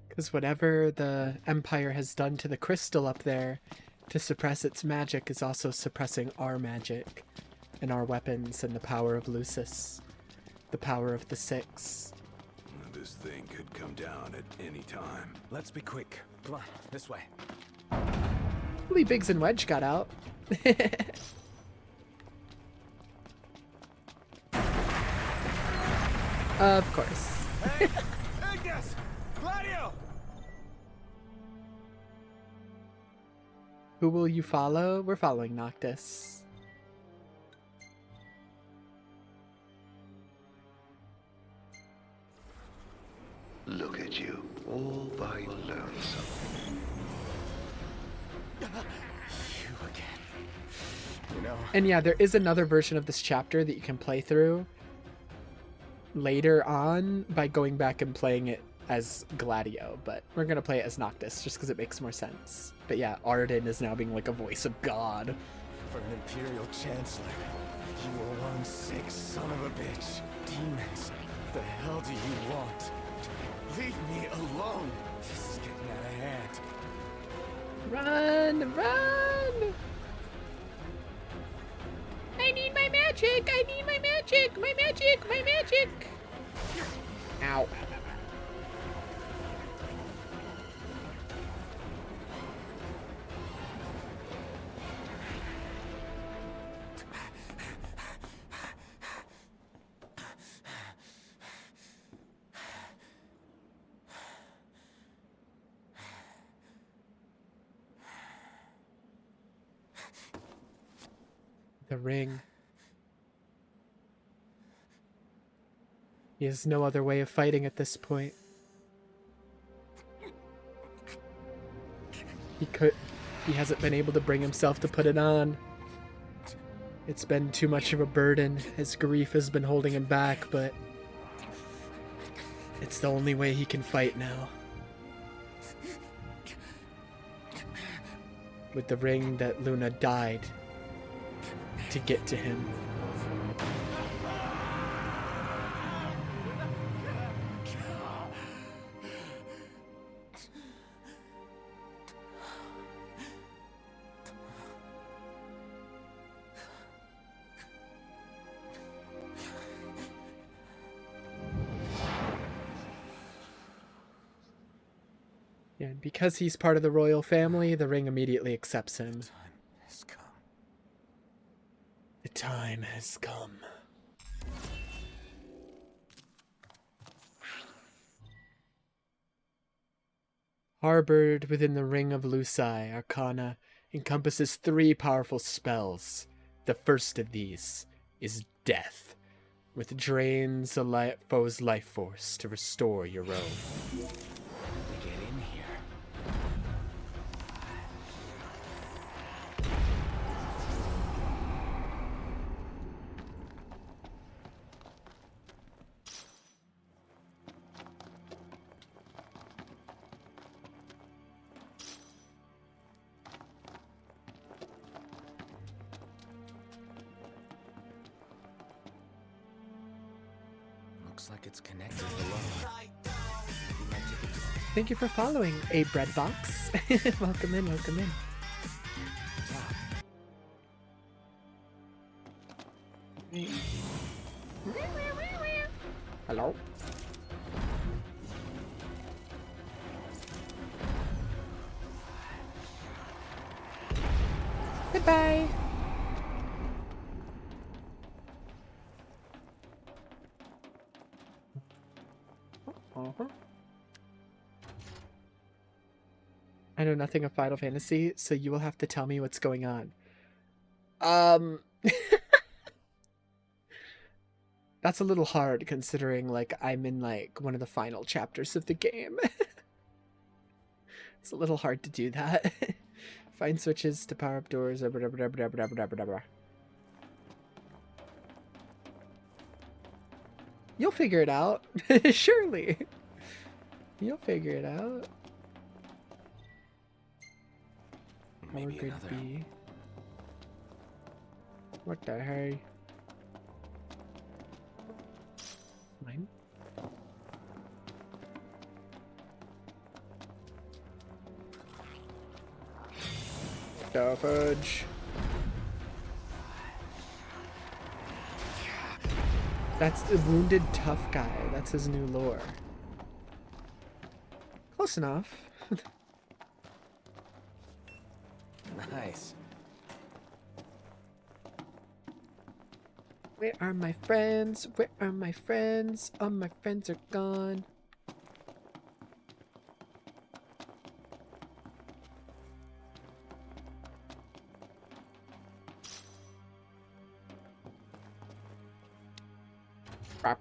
Because whatever the Empire has done to the crystal up there to suppress its magic is also suppressing our magic and our weapons and the power of Lucis. The power of the Six. This thing could come down at any time. Let's be quick. Come on, this way. Hopefully Biggs and Wedge got out. Of course. Hey, Ignis! Gladio! Who will you follow? We're following Noctis. Look at you, all by lonesome. You again. You know. And yeah, there is another version of this chapter that you can play through later on by going back and playing it as Gladio, but we're gonna play it as Noctis just because it makes more sense. But yeah, Arden is now being like a voice of God. For an Imperial Chancellor, you are one sick son of a bitch. Demons, the hell do you want? Leave me alone. This is getting out of hand. Run! Run! I need my magic! I need my magic! My magic! My magic! Ow. The ring. He has no other way of fighting at this point. He hasn't been able to bring himself to put it on. It's been too much of a burden. His grief has been holding him back, but it's the only way he can fight now. With the ring that Luna died to get to him. Yeah, and because he's part of the royal family, the ring immediately accepts him. The time has come. Harbored within the Ring of Lucii, Arcana encompasses 3 powerful spells. The first of these is Death, which drains a foe's life force to restore your own. Looks like it's connected below. Thank you for following, a bread box. Welcome in, welcome in. Hello? Goodbye. I know nothing of Final Fantasy, so you will have to tell me what's going on. That's a little hard considering, like, I'm in, like, one of the final chapters of the game. It's a little hard to do that. Find switches to power up doors. You'll figure it out. Surely. You'll figure it out. Maybe Could another. be. What the hey? Mine? Fudge. That's the wounded tough guy. That's his new lore. Close enough. Nice. Where are my friends? Where are my friends? All my friends are gone. Crap.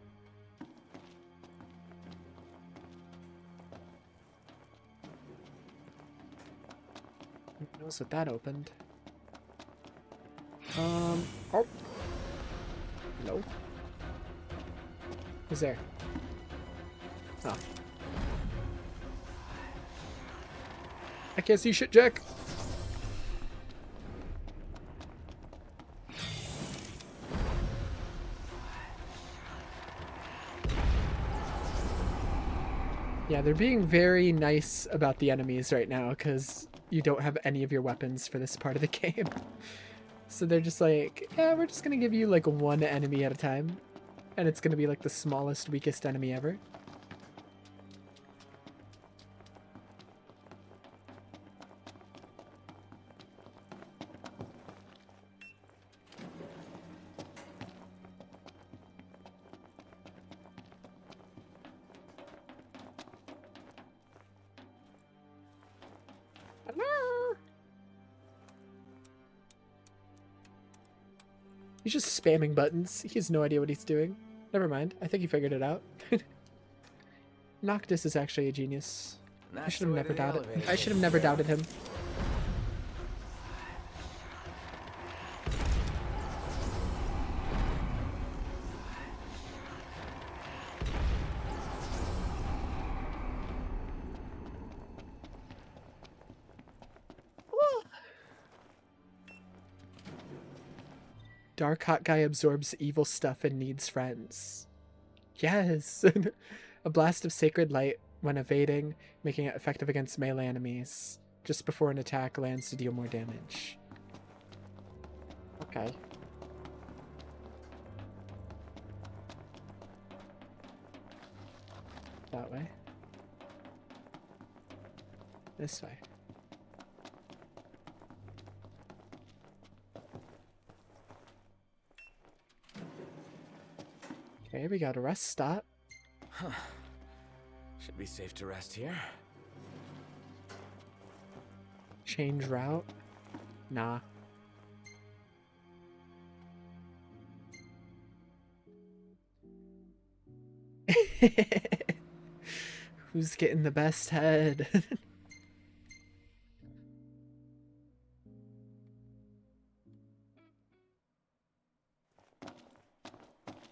Who knows what that opened? Oh. No. Who's there? Oh. I can't see shit, Jack. Yeah, they're being very nice about the enemies right now because you don't have any of your weapons for this part of the game. So they're just like, yeah, we're just gonna give you like one enemy at a time. And it's gonna be like the smallest, weakest enemy ever. He's just spamming buttons. He has no idea what he's doing. Never mind. I think he figured it out. Noctis is actually a genius. I should have never doubted. I should have never doubted him. Dark Hot Guy absorbs evil stuff and needs friends. Yes! A blast of sacred light when evading, making it effective against melee enemies. Just before an attack lands to deal more damage. Okay. That way. This way. Okay, we got a rest stop. Huh. Should be safe to rest here. Change route? Nah. Who's getting the best head?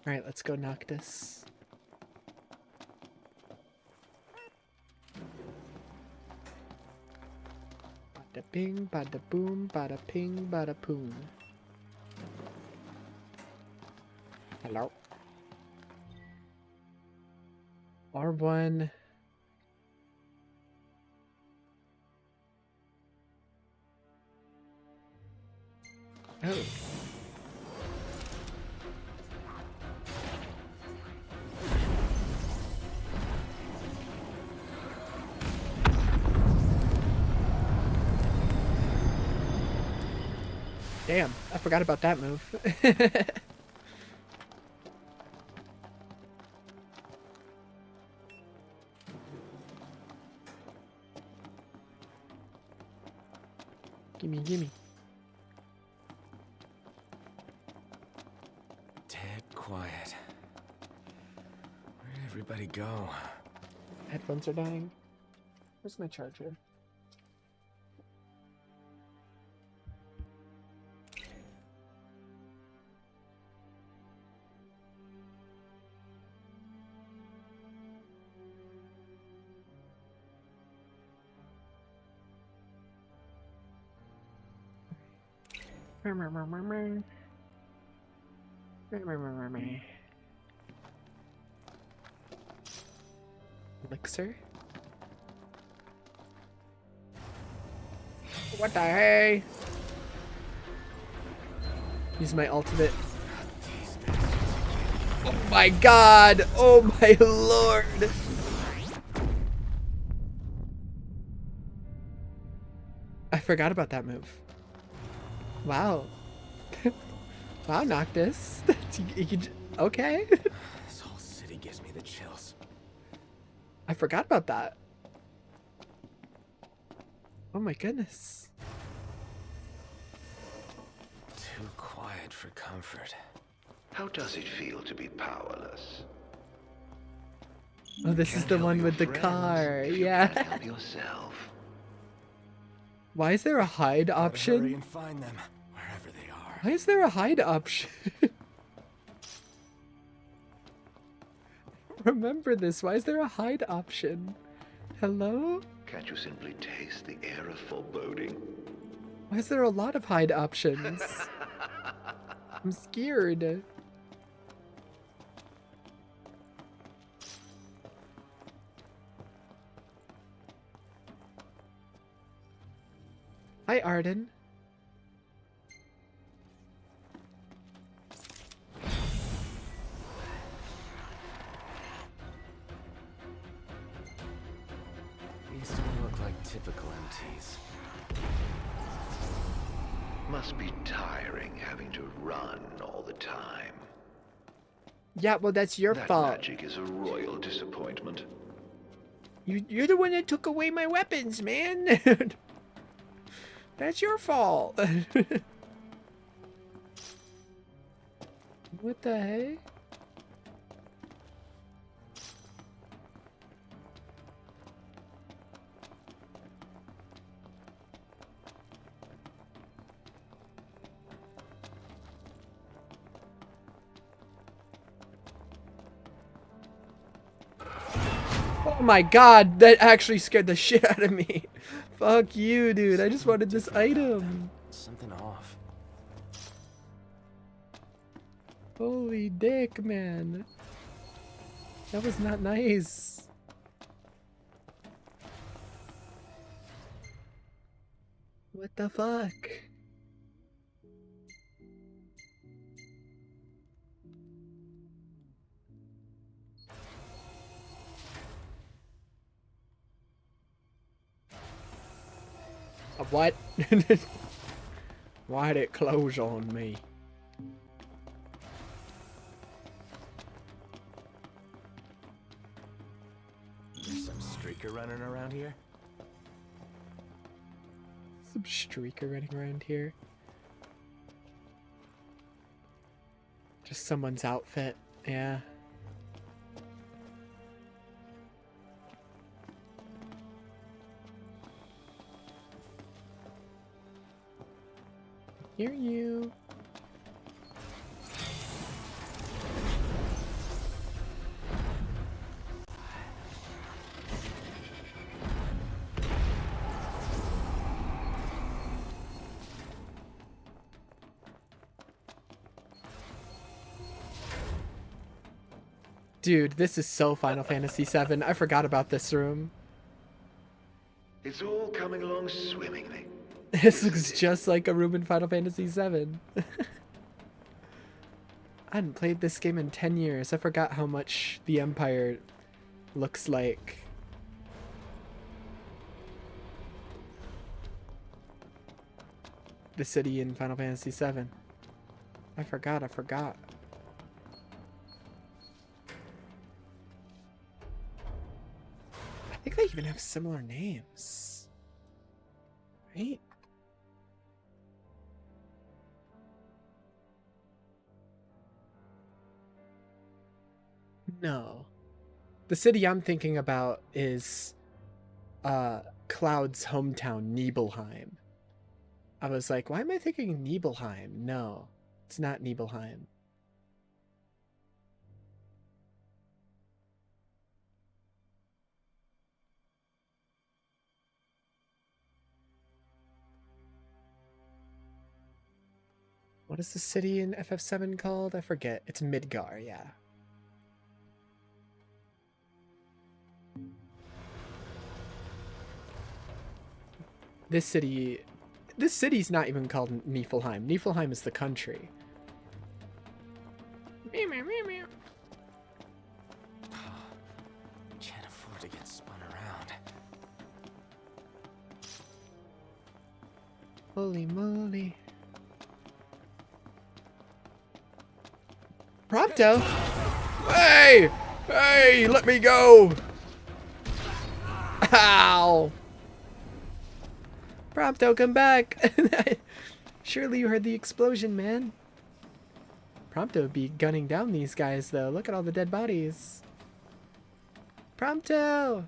Alright, let's go Noctis. Bada bing, bada boom, bada ping, bada poom. Hello. R1. Oh. Damn, I forgot about that move. Gimme, gimme. Dead quiet. Where'd everybody go? Headphones are dying. Where's my charger? Elixir? What the hey? Use my ultimate. Oh my god! Oh my lord! I forgot about that move. Wow. Wow, Noctis. Okay. This whole city gives me the chills. I forgot about that. Oh my goodness. Too quiet for comfort. How does it feel to be powerless? Oh, this is the one with the car. Yeah. Help yourself. Why is there a hide Hurry option? and find them wherever they are. Why is there a hide option? Remember this. Why is there a hide option? Hello? Can't you simply taste the air of foreboding? Why is there a lot of hide options? I'm scared. Hi, Arden. These don't look like typical MTs. Must be tiring having to run all the time. Yeah, well, that's your That fault. magic is a royal disappointment. You're the one that took away my weapons, man. That's your fault. What the heck? Oh my god, that actually scared the shit out of me. Fuck you, dude. I just wanted this item. Something off. Holy dick, man. That was not nice. What the fuck? What? Why'd it close on me? There's some streaker running around here. Some streaker running around here. Just someone's outfit, yeah. Hear you. Dude, this is so Final Fantasy VII. I forgot about this room. It's all coming along swimmingly. This looks just like a room in Final Fantasy VII. I hadn't played this game in 10 years. I forgot how much the Empire looks like. The city in Final Fantasy VII. I forgot. I think they even have similar names. Right? No. The city I'm thinking about is Cloud's hometown, Nibelheim. I was like, why am I thinking Nibelheim? No, it's not Nibelheim. What is the city in FF7 called? I forget. It's Midgar, yeah. This city's not even called Niflheim. Niflheim is the country. Can't afford to get spun around. Holy moly. Prompto! Hey! Hey, let me go! Ow! Prompto, come back! Surely you heard the explosion, man. Prompto would be gunning down these guys, though. Look at all the dead bodies. Prompto!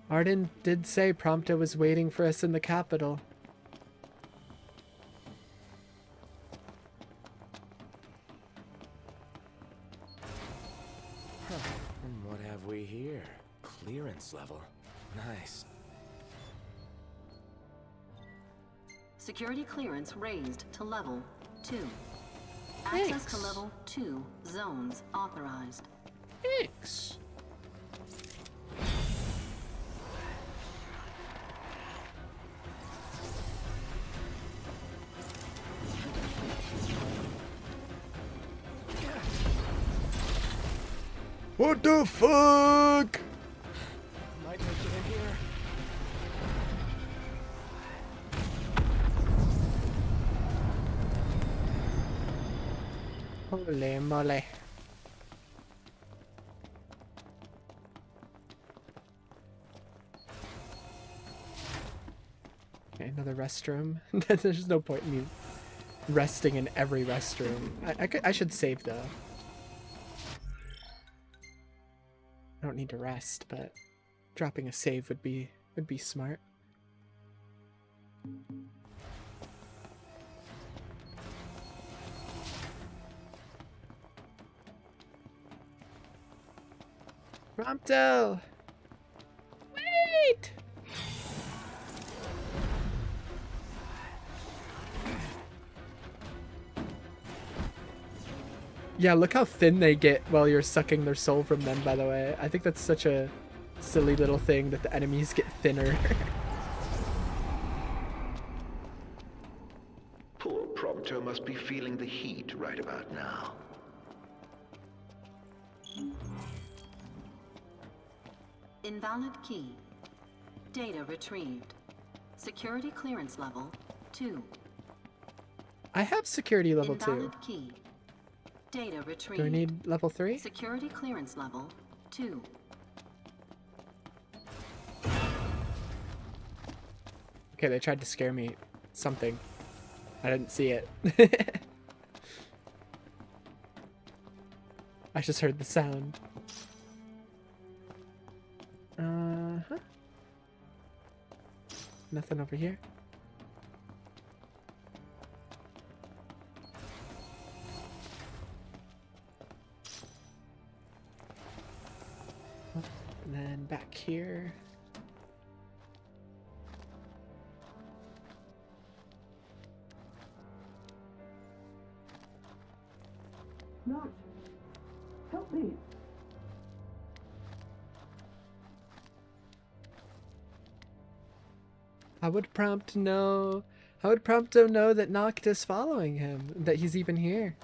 Arden did say Prompto was waiting for us in the capital. And what have we here? Clearance level. Nice. Security clearance raised to level 2. Access to level 2 zones authorized. Thanks. What the fuck? Might make it in here. Holy moly. Okay, another restroom. There's no point in me resting in every restroom. I should save though. I don't need to rest, but dropping a save would be smart. Prompto! Wait! Yeah, look how thin they get while you're sucking their soul from them, by the way. I think that's such a silly little thing that the enemies get thinner. Poor Prompto must be feeling the heat right about now. Invalid key. Data retrieved. Security clearance level 2. I have security level 2. Invalid key. Data retrieved. Do I need level 3? Security clearance level 2. Okay, they tried to scare me. Something. I didn't see it. I just heard the sound. Uh-huh. Nothing over here. And then back here. Help me. I would prompt to know. I would prompt to know that Noct is following him, that he's even here.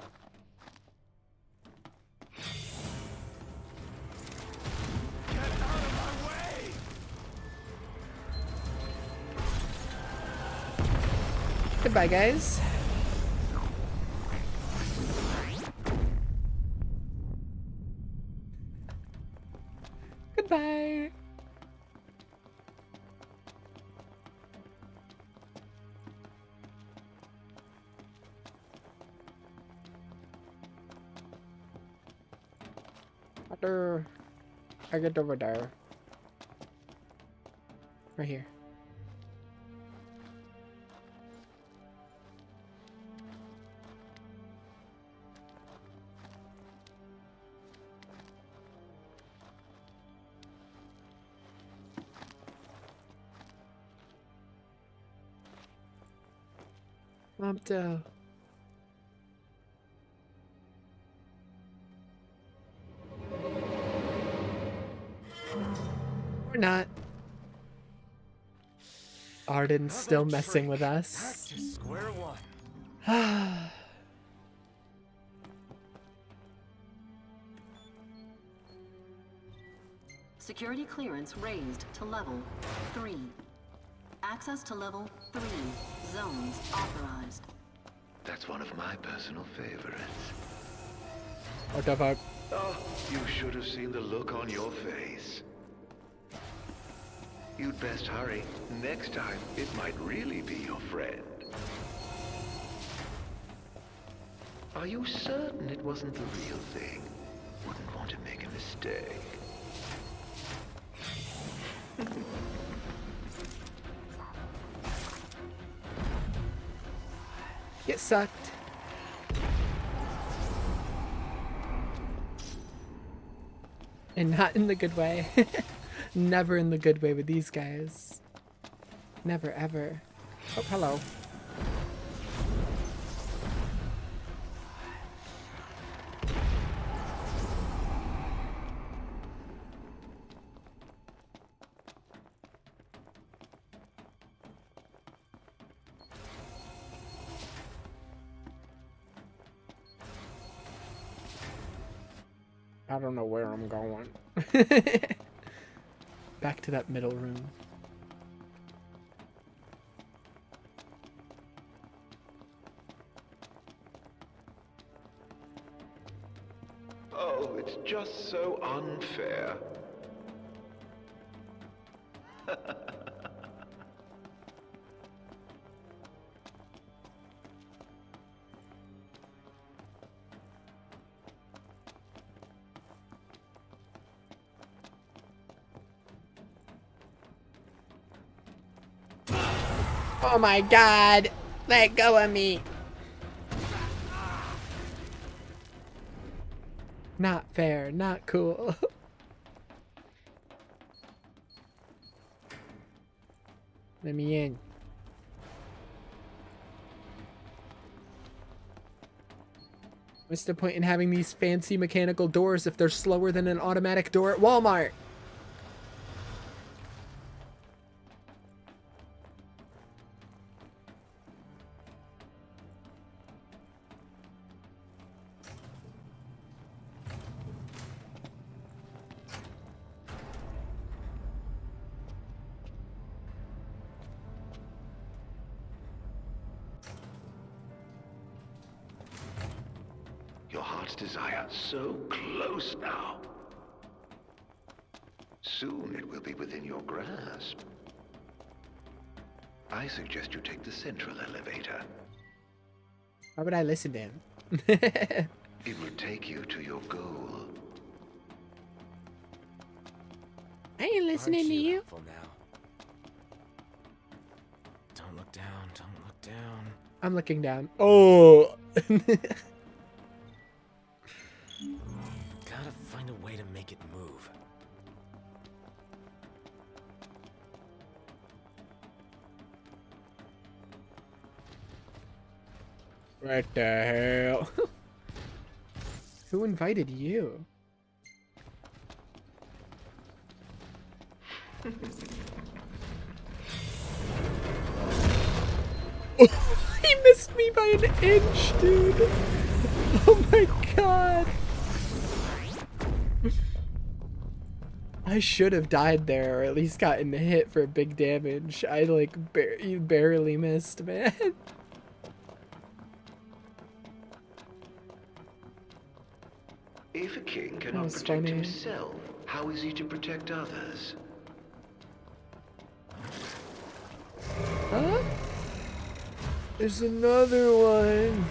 Goodbye, guys. Goodbye. I get over there. Right here. Prompto. Or not. Arden's still messing with us. Back to square one. Security clearance raised to level 3. Access to level 3. Zones authorized. That's one of my personal favorites. What the fuck? Oh, you should have seen the look on your face. You'd best hurry. Next time, it might really be your friend. Are you certain it wasn't the real thing? Wouldn't want to make a mistake. Get sucked. And not in the good way. Never in the good way with these guys. Never ever. Oh, hello. I don't know where I'm going. Back to that middle room. Oh, it's just so unfair. Oh my god! Let go of me! Not fair, not cool. Let me in. What's the point in having these fancy mechanical doors if they're slower than an automatic door at Walmart? Your heart's desire, so close now. Soon it will be within your grasp. I suggest you take the central elevator. Why would I listen to him? It will take you to your goal. I ain't listening to you. Now? Don't look down, don't look down. I'm looking down. Oh! Gotta find a way to make it move. What the hell? Who invited you? He missed me by an inch, dude. Oh my god. I should have died there, or at least gotten hit for big damage. I like barely missed, man. If a king cannot protect funny. himself, how is he to protect others? Huh? There's another one.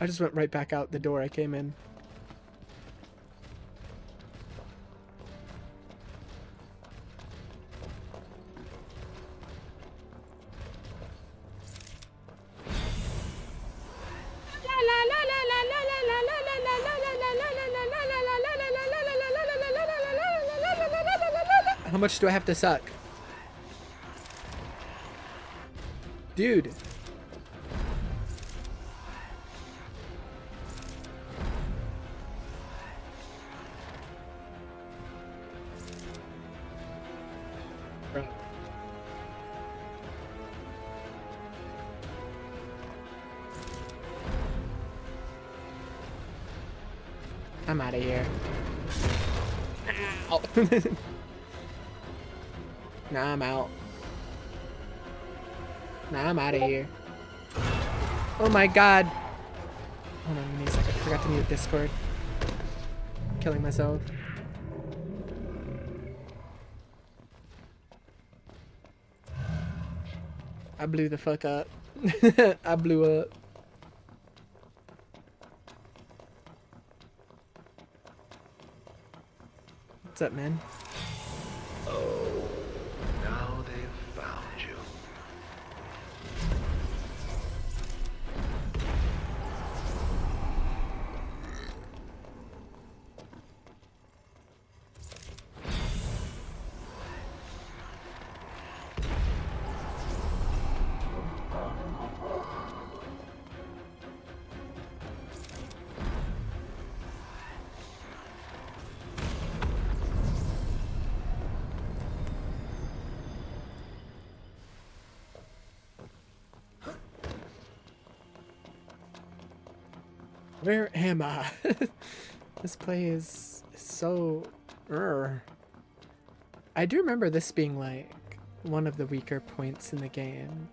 I just went right back out the door I came in. How much do I have to suck? Dude. Bro. I'm out of here. Ow. Nah, I'm out. Nah, I'm out of here. Oh my god. Hold on, give me a second. I forgot to mute Discord. Killing myself. I blew the fuck up. I blew up. What's up, man? Oh, now they've found you. Where am I? This play is so... I do remember this being like one of the weaker points in the game.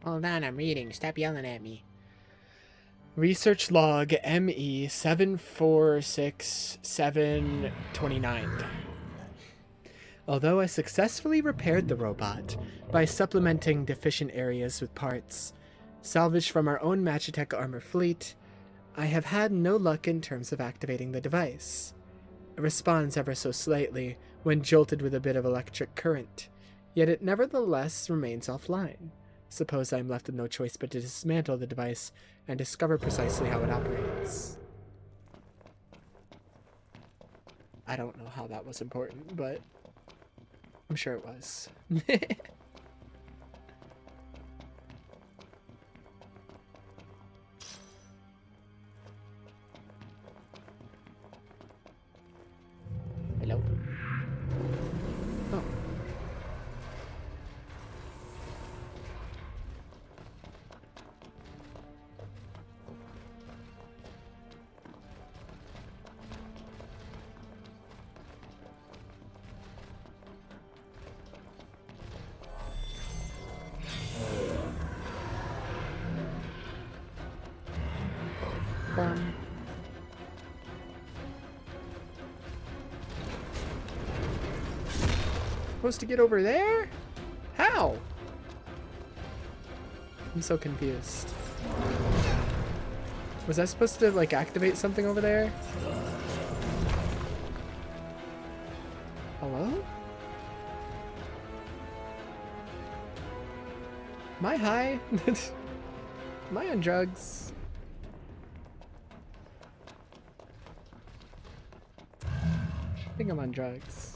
Hold on, I'm reading. Stop yelling at me. Research log ME 746729. Although I successfully repaired the robot by supplementing deficient areas with parts salvaged from our own Magitech armor fleet, I have had no luck in terms of activating the device. It responds ever so slightly when jolted with a bit of electric current, yet it nevertheless remains offline. Suppose I am left with no choice but to dismantle the device and discover precisely how it operates. I don't know how that was important, but I'm sure it was. Hello? Oh. supposed to get over there? How? I'm so confused. Was I supposed to, like, activate something over there? Hello? Am I high? Am I on drugs? I think I'm on drugs.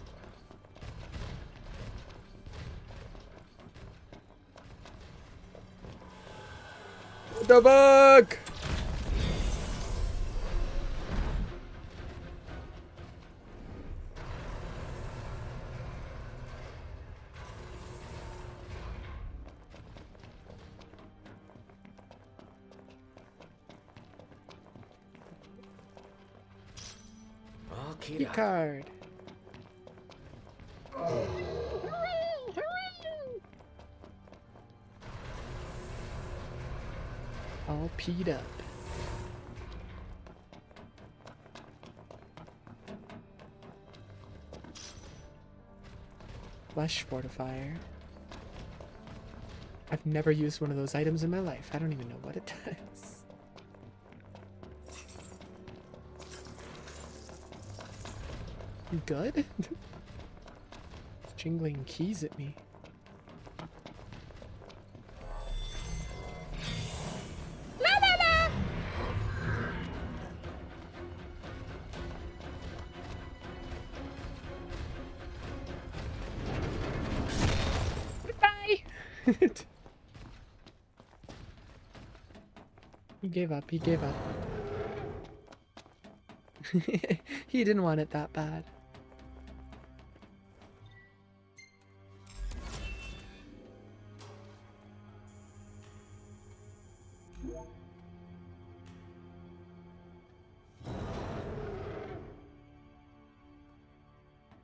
What the fuck? Key card. All peed up. Flesh fortifier. I've never used one of those items in my life. I don't even know what it does. You good? Jingling keys at me. La la la! Goodbye! He gave up, he gave up. He didn't want it that bad.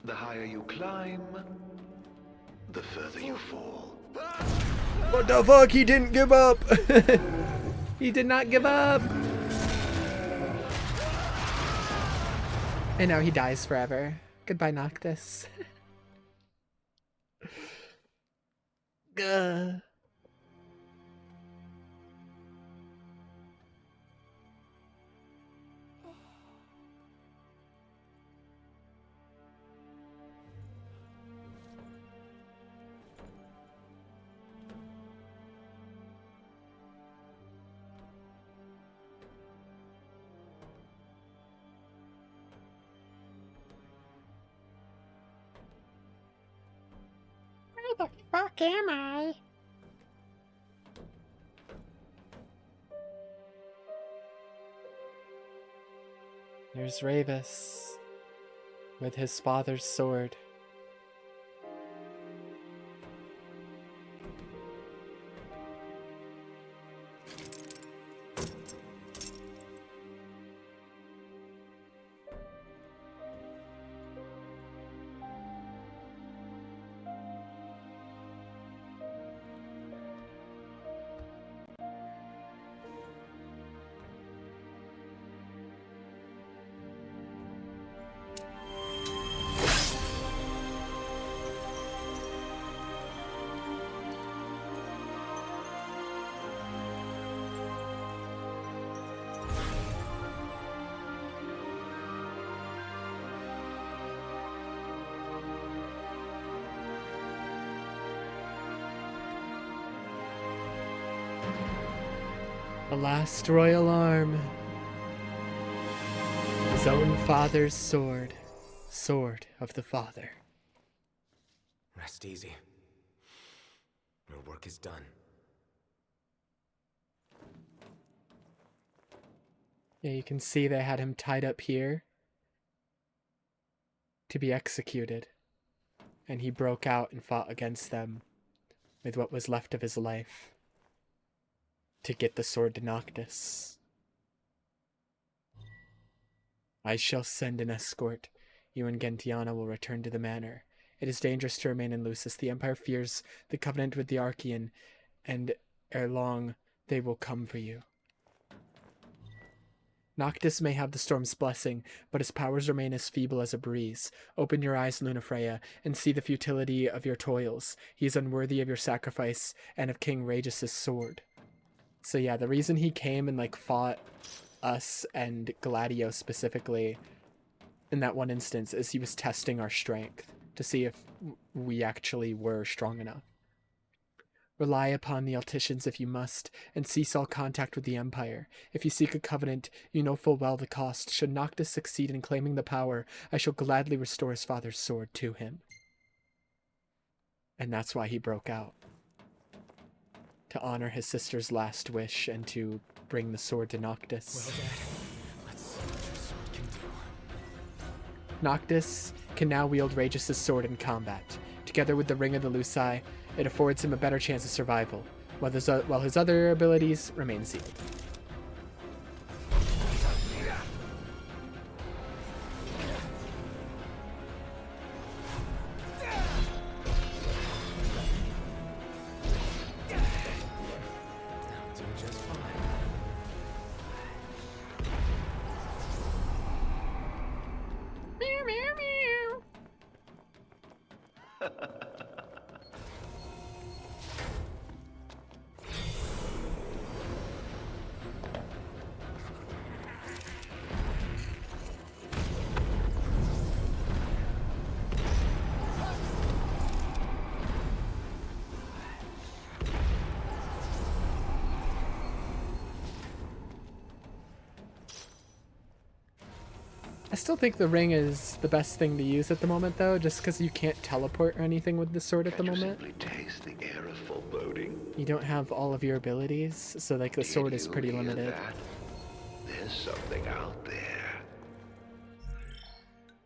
The higher you climb, the further you fall. What the fuck? He didn't give up! He did not give up! And now he dies forever. Goodbye, Noctis. Gah. Where the fuck am I? There's Ravus with his father's sword. The last royal arm. His own father's sword. Sword of the father. Rest easy. Your work is done. Yeah, you can see they had him tied up here to be executed. And he broke out and fought against them with what was left of his life to get the sword to Noctis. I shall send an escort. You and Gentiana will return to the manor. It is dangerous to remain in Lucis. The Empire fears the covenant with the Archean, and ere long they will come for you. Noctis may have the storm's blessing, but his powers remain as feeble as a breeze. Open your eyes, Lunafreya, and see the futility of your toils. He is unworthy of your sacrifice and of King Regis' sword. So yeah, the reason he came and like fought us and Gladio specifically in that one instance is he was testing our strength to see if we actually were strong enough. Rely upon the Alticians if you must, and cease all contact with the Empire. If you seek a covenant, you know full well the cost. Should Noctis succeed in claiming the power, I shall gladly restore his father's sword to him. And that's why he broke out. To honor his sister's last wish and to bring the sword to Noctis. Well, Dad, let's see what your sword can do. Noctis can now wield Regis' sword in combat. Together with the Ring of the Luci, it affords him a better chance of survival, while his other abilities remain sealed. I still think the ring is the best thing to use at the moment, though, just because you can't teleport or anything with the sword at the moment. Simply taste the air of foreboding. You don't have all of your abilities, so like the sword is pretty limited. There's something out there.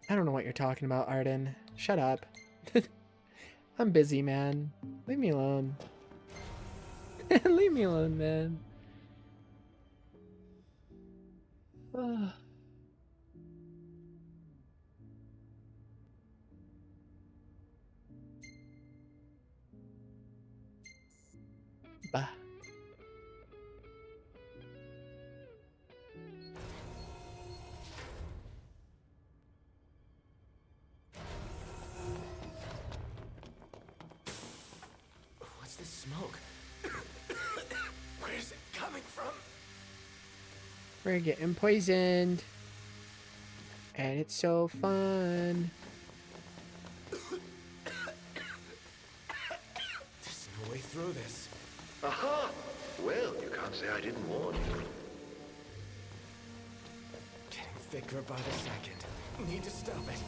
I don't know what you're talking about, Arden. Shut up. I'm busy, man. Leave me alone. Leave me alone, man. Ugh. Bah. What's this smoke? Where's it coming from? We're getting poisoned. And it's so fun. There's no way through this. Aha! Well, you can't say I didn't warn you. Getting thicker by the second. Need to stop it.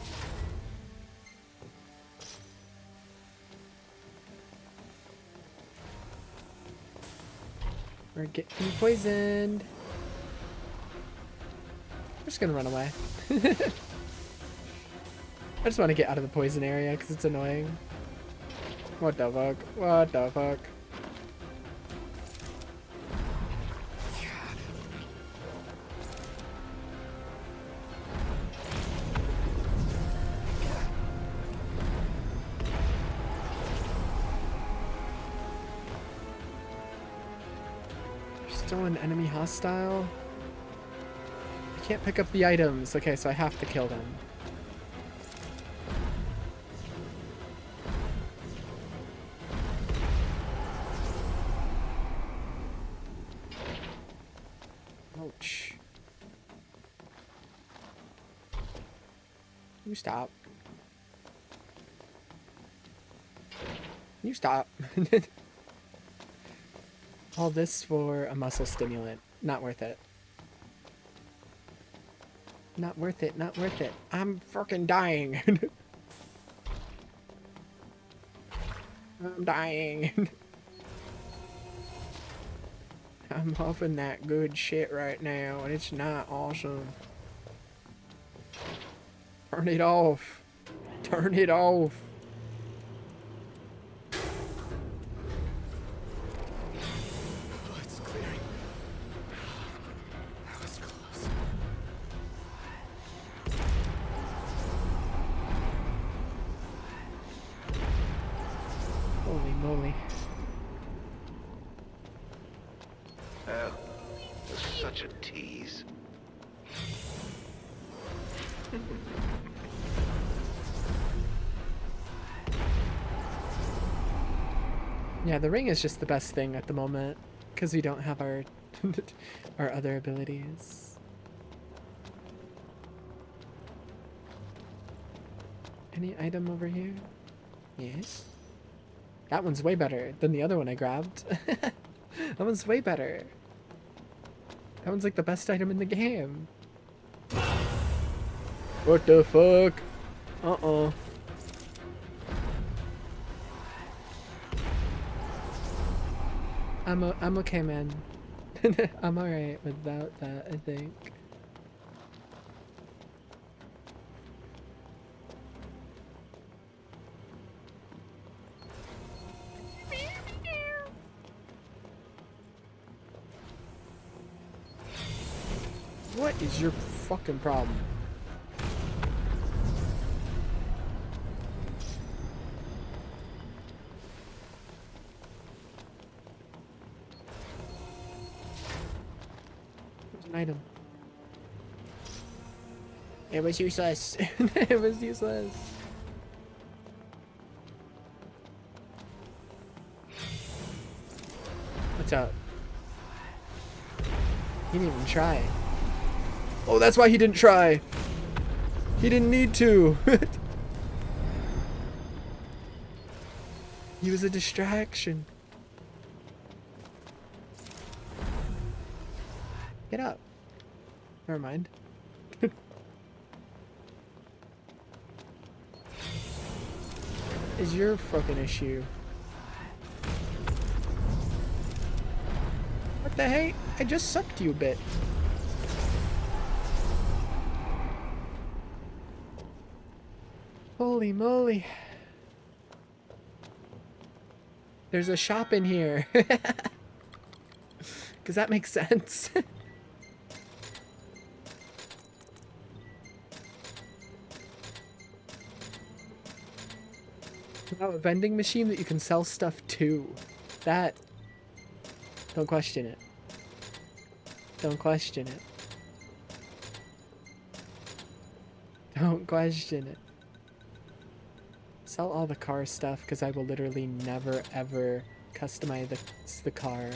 We're getting poisoned. I'm just gonna run away. I just want to get out of the poison area because it's annoying. What the fuck? What the fuck? Still an enemy hostile? I can't pick up the items. Okay, so I have to kill them. Ouch. You stop. You stop. All this for a muscle stimulant. Not worth it. Not worth it, not worth it. I'm freaking dying. I'm dying. I'm huffing that good shit right now, and it's not awesome. Turn it off. Turn it off. It's clearing. That was close. Holy moly. Oh, such a tease. Yeah, the ring is just the best thing at the moment because we don't have our our other abilities. Any item over here? Yes. That one's way better than the other one I grabbed. That one's way better. That one's like the best item in the game. What the fuck? Uh-oh. I'm okay, man. I'm alright without that, I think. What is your fucking problem? There's an item. It was useless. It was useless. What's up? He didn't even try. Oh, that's why he didn't try. He didn't need to. He was a distraction. Get up. Never mind. Is your fucking issue? What the heck? I just sucked you a bit. Holy moly. There's a shop in here. Because that makes sense. Wow, a vending machine that you can sell stuff to. That. Don't question it. Don't question it. Don't question it. Sell all the car stuff because I will literally never ever customize the car.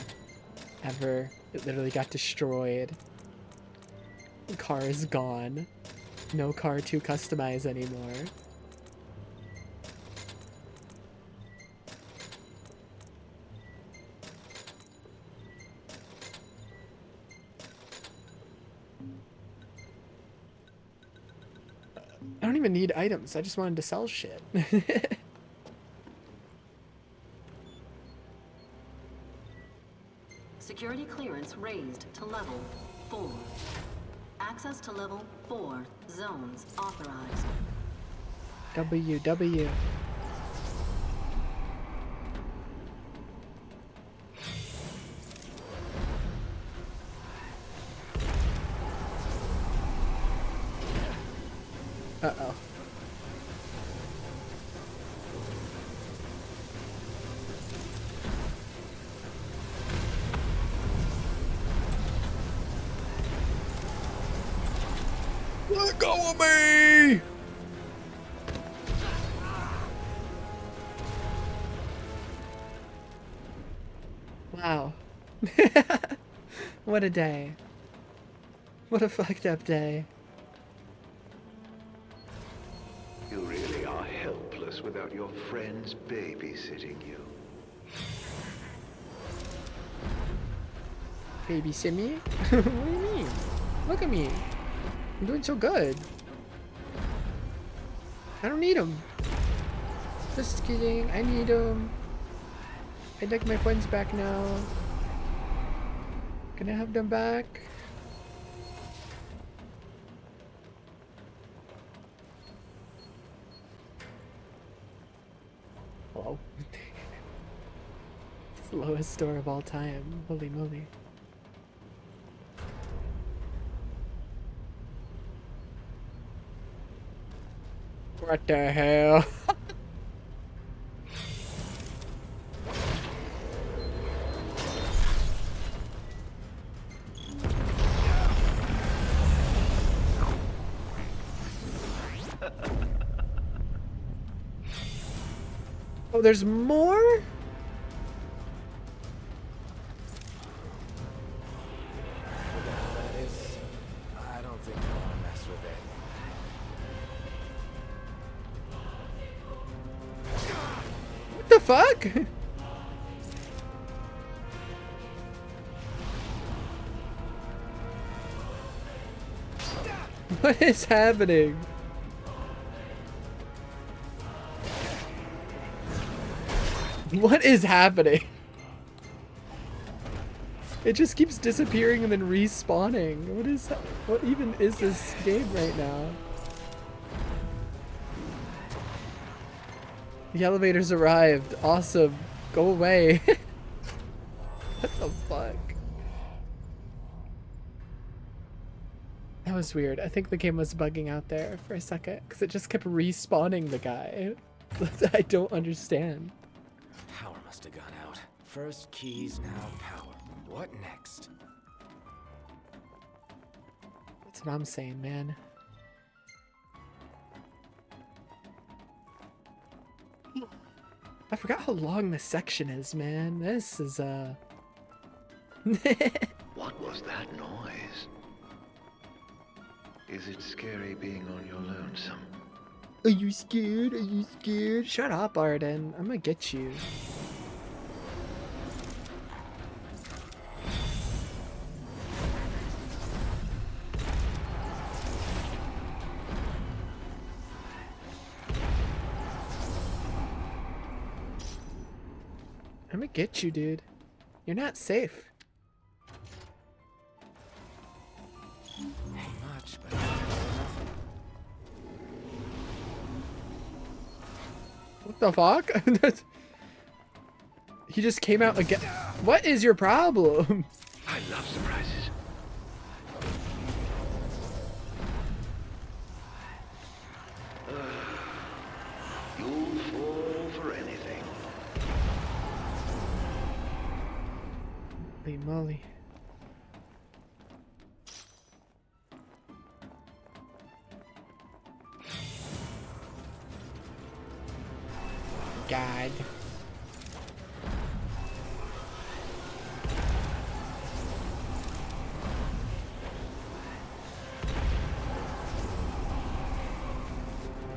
Ever. It literally got destroyed. The car is gone. No car to customize anymore. I don't even need items. I just wanted to sell shit. Security clearance raised to level 4. Access to level 4 zones authorized. WW. Uh-oh. Let go of me! Wow. What a day. What a fucked up day. You really are helpless without your friends babysitting you. Babysit me? What do you mean? Look at me. I'm doing so good. I don't need them. Just kidding. I need them. I'd like my friends back now. Can I have them back? Hello? It's the lowest store of all time. Holy moly. What the hell? Oh, there's more? fuck? What is happening? What is happening? It just keeps disappearing and then respawning. What even is this game right now? The elevator's arrived. Awesome. Go away. What the fuck? That was weird. I think the game was bugging out there for a second because it just kept respawning the guy. I don't understand. Power must have gone out. First keys, now power. What next? That's what I'm saying, man. I forgot how long this section is, man. This is, What was that noise? Is it scary being on your lonesome? Are you scared? Are you scared? Shut up, Arden. I'm gonna get you. I'm gonna get you, dude. You're not safe. Ain't much, but nothing. What the fuck? He just came out again. What is your problem? I love surprises. You'll fall for anything. Holy moly. God.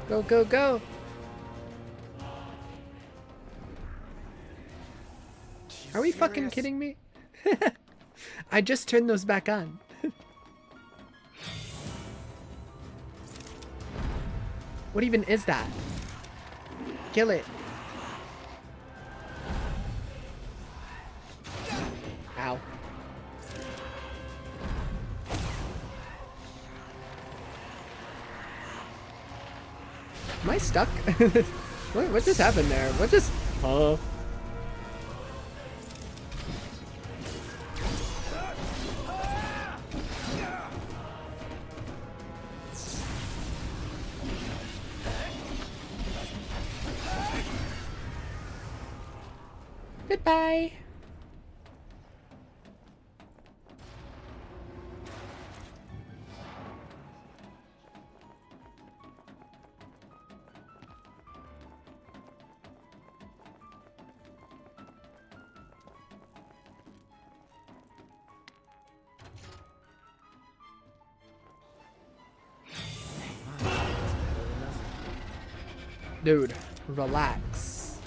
Go, go, go. Are we fucking kidding me? I just turned those back on. What even is that? Kill it. Ow. Am I stuck? What just happened there? What just... Oh. Goodbye. Dude, relax.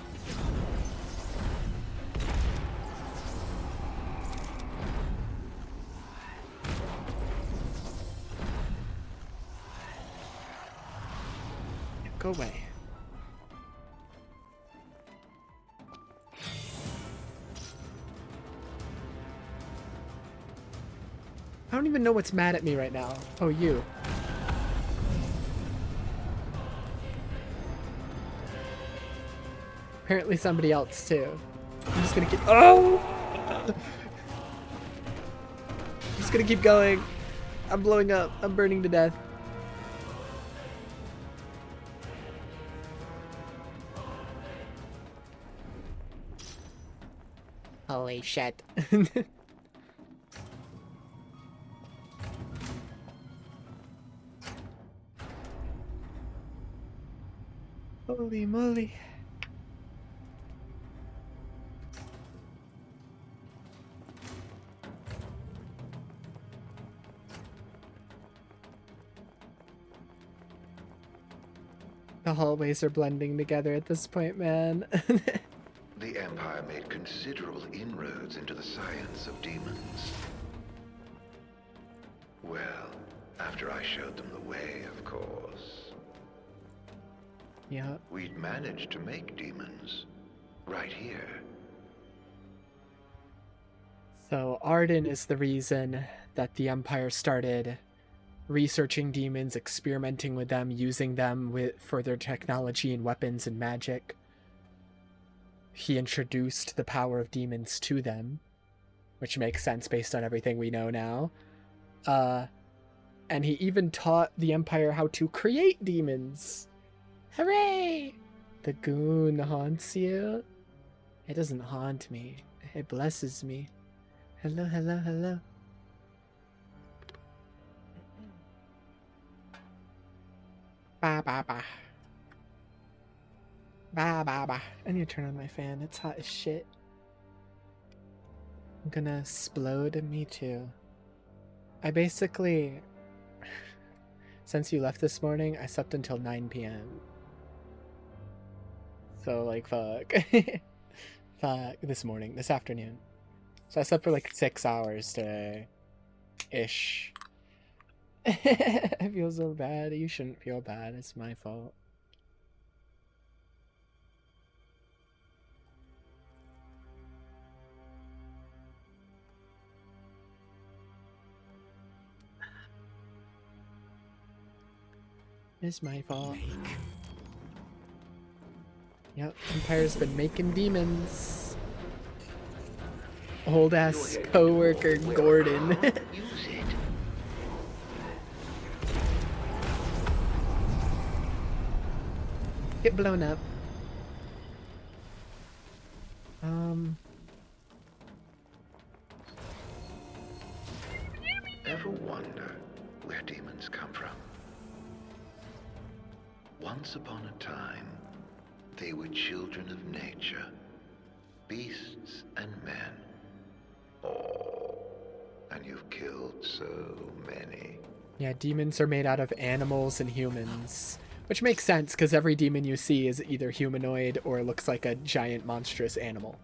Go away. I don't even know what's mad at me right now. Oh, you. Apparently somebody else too. I'm just gonna keep— oh! I'm just gonna keep going. I'm blowing up. I'm burning to death. Holy shit. Holy moly. The hallways are blending together at this point, man. Empire made considerable inroads into the science of demons. Well, after I showed them the way, of course. Yeah. We'd managed to make demons. Right here. So Arden is the reason that the Empire started researching demons, experimenting with them, using them for their technology and weapons and magic. He introduced the power of demons to them, which makes sense based on everything we know now. And he even taught the Empire how to create demons. Hooray! The goon haunts you? It doesn't haunt me. It blesses me. Hello, hello, hello. Ba ba ba. Ba ba ba. I need to turn on my fan. It's hot as shit. I'm gonna explode. Me too. I basically, since you left this morning, I slept until 9 p.m. So like fuck. Fuck. This afternoon. So I slept for like 6 hours today. Ish. I feel so bad. You shouldn't feel bad. It's my fault. It's my fault. Yep, Empire's been making demons. Old ass co-worker Gordon. Get blown up. Ever wonder where demons come from? Once upon a time, they were children of nature, beasts and men. Oh, and you've killed so many. Yeah, demons are made out of animals and humans. Which makes sense, because every demon you see is either humanoid or looks like a giant monstrous animal.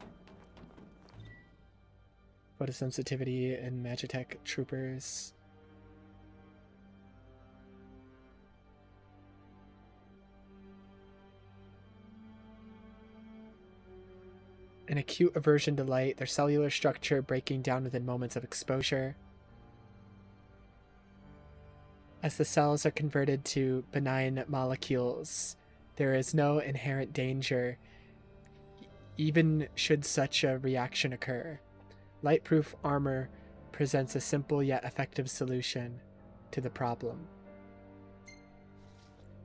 Photosensitivity and Magitech troopers. An acute aversion to light, their cellular structure breaking down within moments of exposure. As the cells are converted to benign molecules, there is no inherent danger, even should such a reaction occur. Lightproof armor presents a simple yet effective solution to the problem.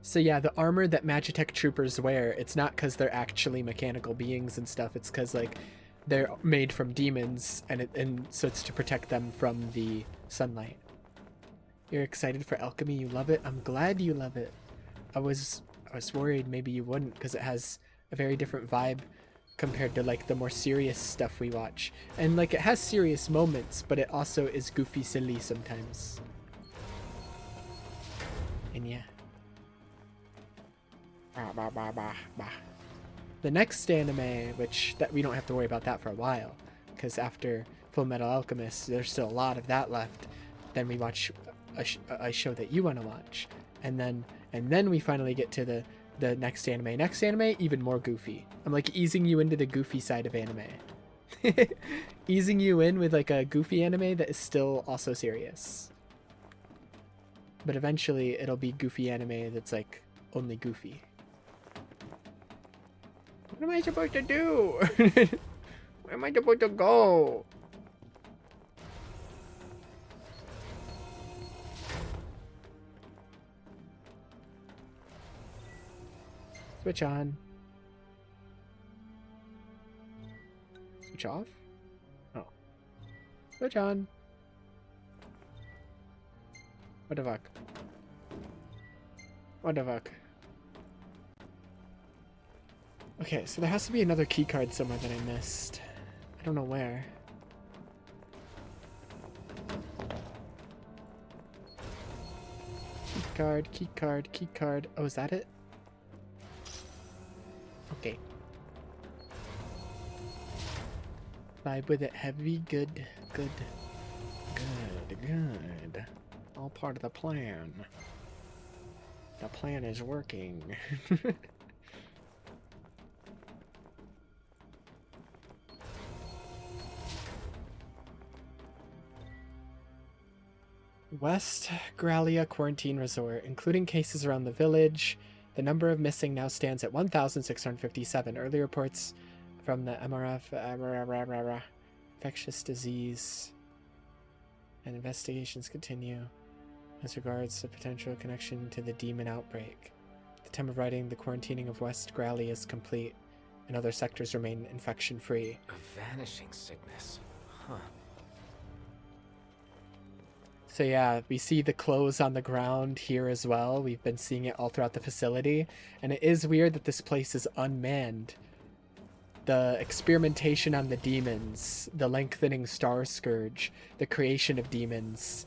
So yeah, the armor that Magitech troopers wear, it's not because they're actually mechanical beings and stuff, it's because like they're made from demons, and so it's to protect them from the sunlight. You're excited for alchemy, you love it? I'm glad you love it. I was worried maybe you wouldn't, because it has a very different vibe compared to like the more serious stuff we watch. And like it has serious moments, but it also is goofy silly sometimes. And yeah. Bah, bah, bah, bah. The next anime, that we don't have to worry about that for a while, because after Full Metal Alchemist, there's still a lot of that left. Then we watch a show that you want to watch, and then we finally get to the next anime. Next anime, even more goofy. I'm like easing you into the goofy side of anime. Easing you in with like a goofy anime that is still also serious. But eventually it'll be goofy anime that's like only goofy. What am I supposed to do? Where am I supposed to go? Switch on. Switch off? Oh. Switch on. What the fuck? What the fuck? Okay, so there has to be another keycard somewhere that I missed. I don't know where. Keycard, keycard, keycard. Oh, is that it? Okay. Vibe with it heavy. Good. All part of the plan. The plan is working. West Gralia Quarantine Resort, including cases around the village. The number of missing now stands at 1,657. Early reports from the MRF infectious disease and investigations continue as regards the potential connection to the demon outbreak. At the time of writing, the quarantining of West Gralia is complete, and other sectors remain infection-free. A vanishing sickness. Huh. So yeah, we see the clothes on the ground here as well. We've been seeing it all throughout the facility. And it is weird that this place is unmanned. The experimentation on the demons, the lengthening star scourge, the creation of demons,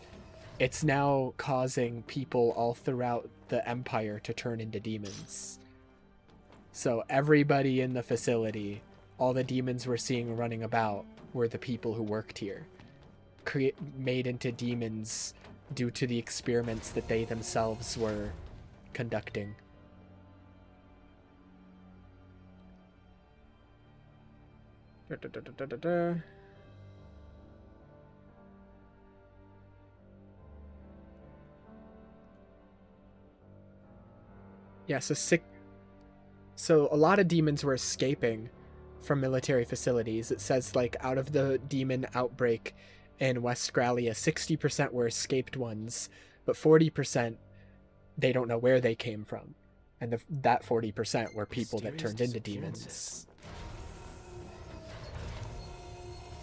it's now causing people all throughout the Empire to turn into demons. So everybody in the facility, all the demons we're seeing running about, were the people who worked here. Made into demons due to the experiments that they themselves were conducting. Yeah, so a lot of demons were escaping from military facilities. It says, like, out of the demon outbreak in West Gralia, 60% were escaped ones, but 40% they don't know where they came from. And that 40% were people that turned into demons.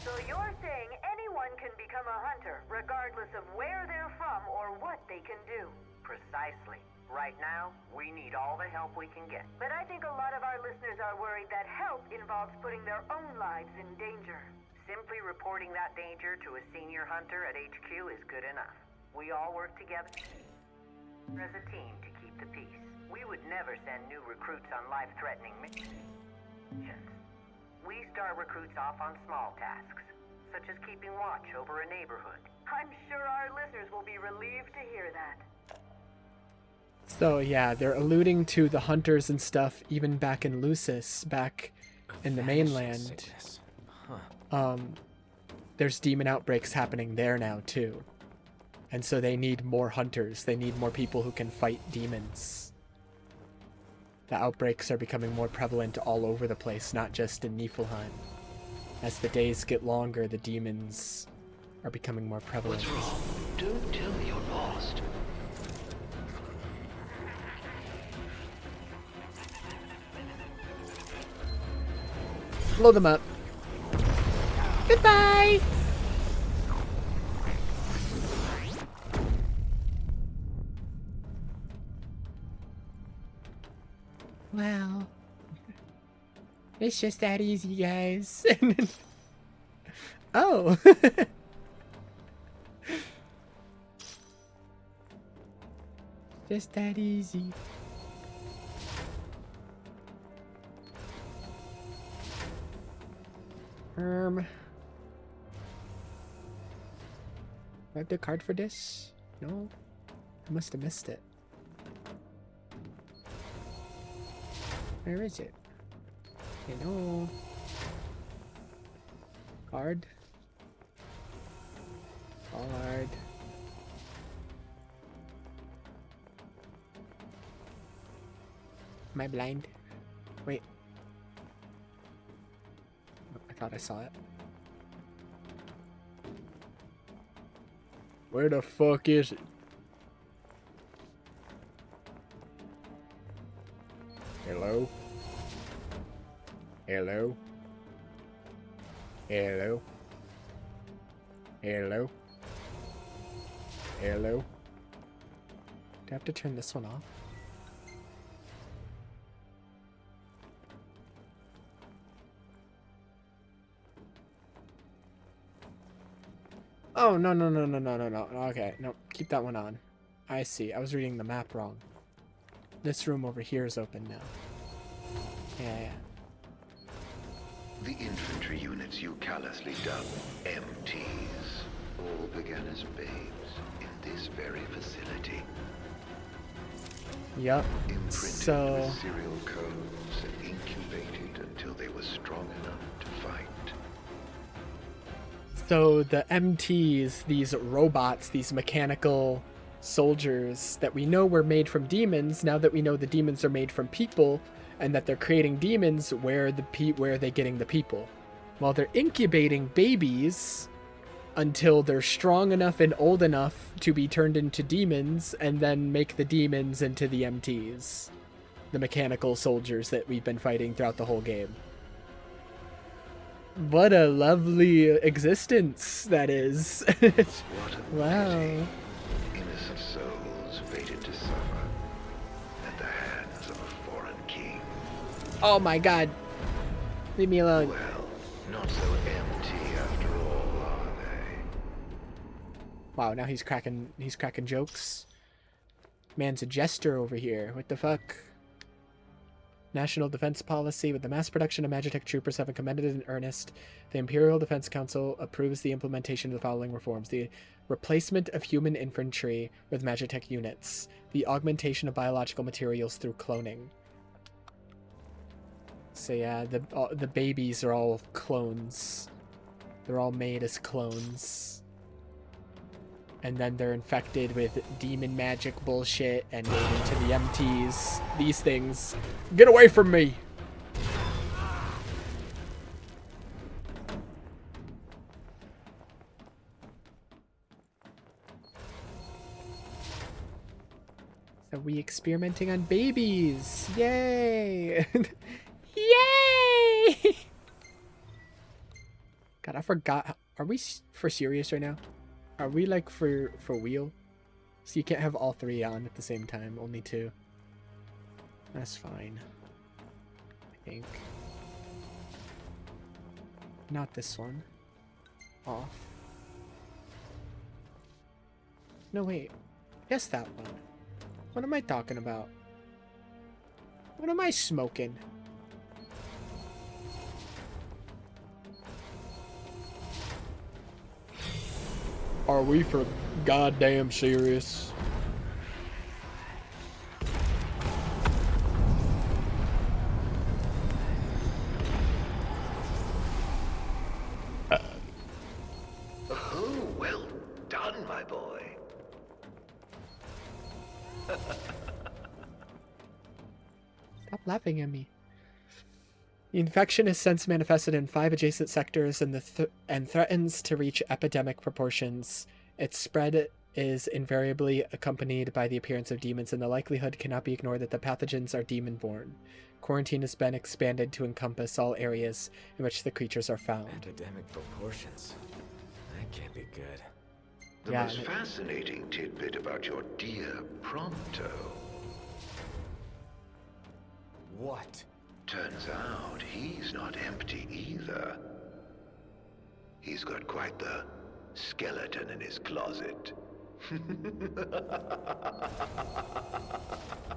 So you're saying anyone can become a hunter, regardless of where they're from or what they can do? Precisely. Right now, we need all the help we can get. But I think a lot of our listeners are worried that help involves putting their own lives in danger. Simply reporting that danger to a senior hunter at HQ is good enough. We all work together as a team to keep the peace. We would never send new recruits on life-threatening missions. We start recruits off on small tasks, such as keeping watch over a neighborhood. I'm sure our listeners will be relieved to hear that. So yeah, they're alluding to the hunters and stuff even back in Lucis, back in the mainland. There's demon outbreaks happening there now too. And so they need more hunters. They need more people who can fight demons. The outbreaks are becoming more prevalent all over the place, not just in Niflheim. As the days get longer, the demons are becoming more prevalent. What's wrong? Don't tell me you're lost. Blow them up. Goodbye! Wow. It's just that easy, guys. Oh. Just that easy. Do I have the card for this? No? I must have missed it. Where is it? Hello? Card? Card. Am I blind? Wait. I thought I saw it. Where the fuck is it? Hello? Hello? Hello? Hello? Hello? Do I have to turn this one off? Oh, no. Okay, no, keep that one on. I see. I was reading the map wrong. This room over here is open now. Yeah. The infantry units you callously dub MTs all began as babes in this very facility. Yep. Imprinted So with serial codes and incubated until they were strong enough to fight. So the MTs, these robots, these mechanical soldiers that we know were made from demons, now that we know the demons are made from people and that they're creating demons, where are they getting the people? Well, they're incubating babies until they're strong enough and old enough to be turned into demons, and then make the demons into the MTs, the mechanical soldiers that we've been fighting throughout the whole game. What a lovely existence that is. Wow. Innocent souls fated to suffer at the hands of a foreign king. Oh my god. Leave me alone. Well, not so empty after all, are they? Wow, now he's cracking jokes. Man's a jester over here. What the fuck? National Defense Policy. With the mass production of Magitech troopers having commended in earnest, the Imperial Defense Council approves the implementation of the following reforms: the replacement of human infantry with Magitech units, the augmentation of biological materials through cloning. So yeah, the babies are all clones. They're all made as clones. And then they're infected with demon magic bullshit and made into the MTs. These things. Get away from me! So we experimenting on babies! Yay! Yay! God, I forgot. Are we for serious right now? Are we like for wheel? So you can't have all three on at the same time, only two. That's fine. I think. Not this one. Off. No, wait. Yes, that one. What am I talking about? What am I smoking? Are we for goddamn serious? Oh, well done, my boy. Stop laughing at me. The infection is since manifested in 5 adjacent sectors and threatens to reach epidemic proportions. Its spread is invariably accompanied by the appearance of demons, and the likelihood cannot be ignored that the pathogens are demon-born. Quarantine has been expanded to encompass all areas in which the creatures are found. Epidemic proportions. That can't be good. The most fascinating tidbit about your dear Prompto. What? Turns out he's not empty either. He's got quite the skeleton in his closet.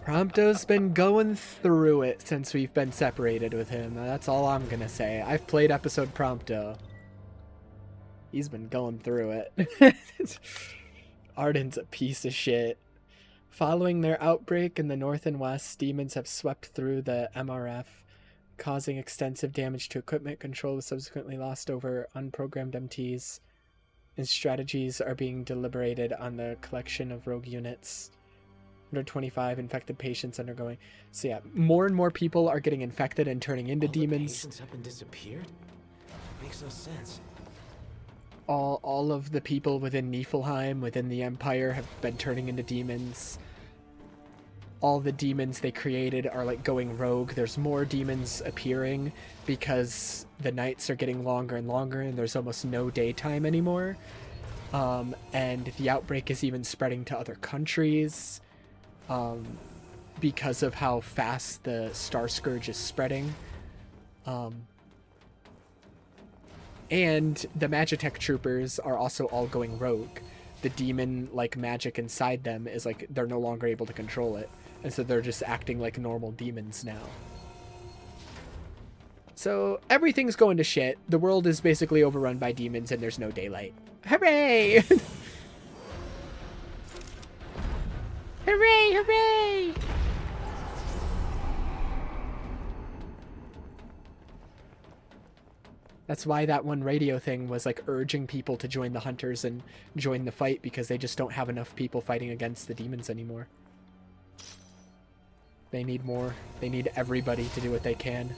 Prompto's been going through it since we've been separated with him. That's all I'm gonna say. I've played episode Prompto. He's been going through it. Arden's a piece of shit. Following their outbreak in the north and west, demons have swept through the MRF, causing extensive damage to equipment. Control was subsequently lost over unprogrammed MTs, and strategies are being deliberated on the collection of rogue units. 125 infected patients undergoing. So yeah, more and more people are getting infected and turning into demons. Patients up and disappeared? Makes no sense. All of the people within Niflheim, within the Empire, have been turning into demons. All the demons they created are like going rogue. There's more demons appearing because the nights are getting longer and longer and there's almost no daytime anymore. And the outbreak is even spreading to other countries because of how fast the Star Scourge is spreading. And the Magitech troopers are also all going rogue. The demon-like magic inside them is like they're no longer able to control it. And so they're just acting like normal demons now. So everything's going to shit. The world is basically overrun by demons and there's no daylight. Hooray! Hooray, hooray! That's why that one radio thing was like urging people to join the hunters and join the fight, because they just don't have enough people fighting against the demons anymore. They need more. They need everybody to do what they can.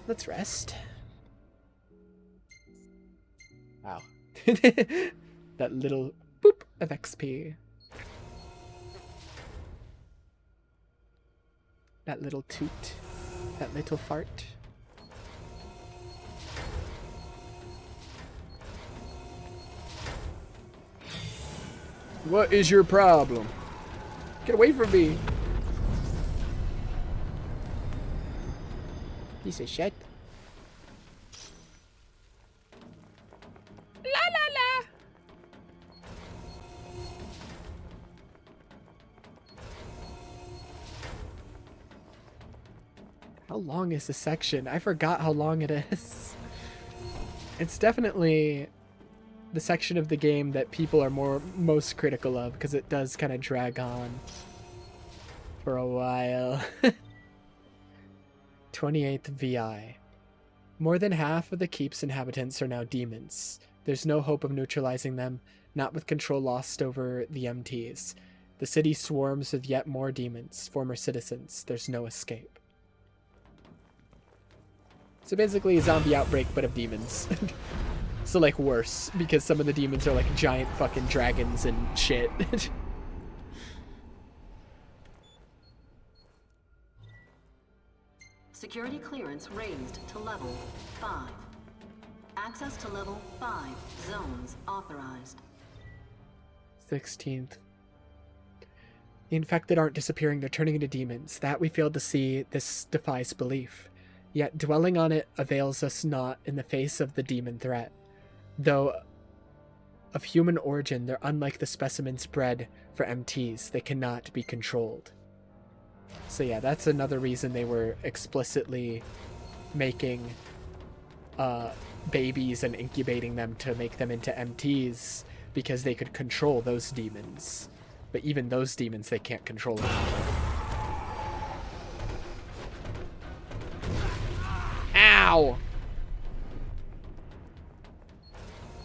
Let's rest. Wow. That little boop of XP. That little toot. That little fart. What is your problem? Get away from me. Piece of shit. La la la. How long is this section? I forgot how long it is. It's definitely the section of the game that people are most critical of, because it does kind of drag on for a while. 28th VI. More than half of the keep's inhabitants are now demons. There's no hope of neutralizing them, not with control lost over the MTs. The city swarms with yet more demons, former citizens. There's no escape. So basically a zombie outbreak, but of demons. So like worse, because some of the demons are like giant fucking dragons and shit. Security clearance raised to level 5. Access to level 5 zones authorized. 16th. The infected aren't disappearing, they're turning into demons. That we failed to see. This defies belief. Yet dwelling on it avails us not in the face of the demon threat. Though of human origin, they're unlike the specimens bred for MTs. They cannot be controlled. So yeah, that's another reason they were explicitly making babies and incubating them to make them into MTs, because they could control those demons. But even those demons, they can't control anymore. Ow!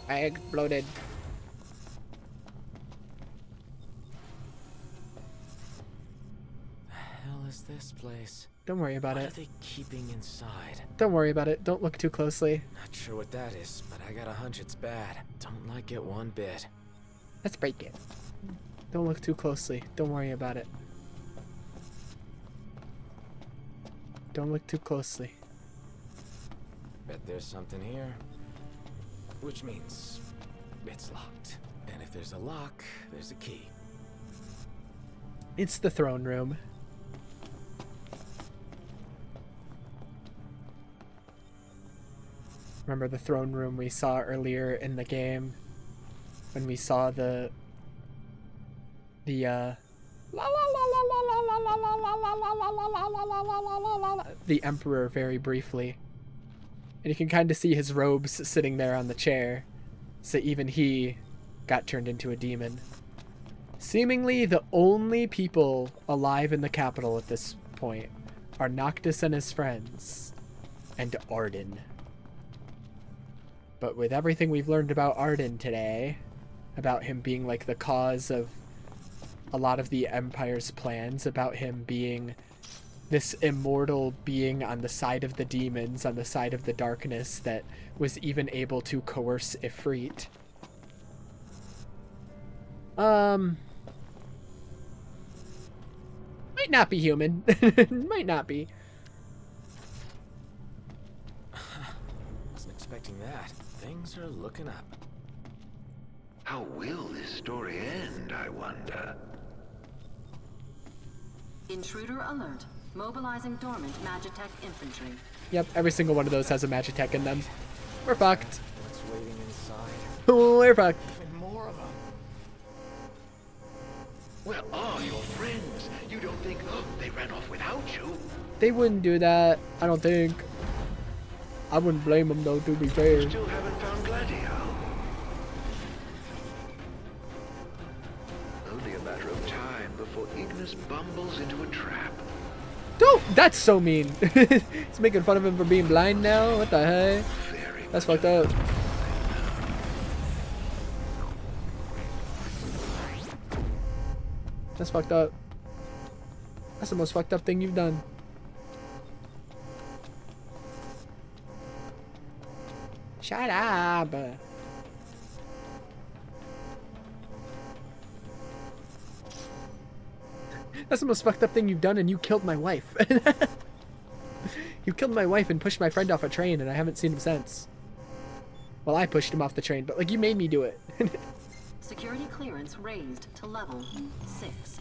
I exploded. The hell is this place? Don't worry about What it. are they keeping inside? Don't worry about it. Don't look too closely. Not sure what that is, but I got a hunch it's bad. Don't like it one bit. Let's break it. Don't look too closely. Don't worry about it. Don't look too closely. Bet there's something here. Which means it's locked. And if there's a lock, there's a key. It's the throne room. Remember the throne room we saw earlier in the game? When we saw the Emperor very briefly. And you can kind of see his robes sitting there on the chair. So even he got turned into a demon. Seemingly the only people alive in the capital at this point are Noctis and his friends, and Arden. But with everything we've learned about Arden today, about him being like the cause of a lot of the Empire's plans, about him being this immortal being on the side of the demons, on the side of the darkness, that was even able to coerce Ifrit. Might not be human. Might not be. Wasn't expecting that. Things are looking up. How will this story end, I wonder? Intruder alert. Mobilizing dormant Magitech infantry. Yep, every single one of those has a Magitech in them. We're fucked. What's waiting inside? We're fucked. Even more of them. Where are your friends? You don't think they ran off without you. They wouldn't do that, I don't think. I wouldn't blame them though, to be fair. Still haven't found Gladio. Only a matter of time before Ignis bumbles into a trap. Don't! That's so mean. He's making fun of him for being blind now? What the heck? That's fucked up. That's fucked up. That's the most fucked up thing you've done. Shut up. That's the most fucked up thing you've done, and you killed my wife. You killed my wife and pushed my friend off a train, and I haven't seen him since. Well, I pushed him off the train, but like you made me do it. Security clearance raised to level 6.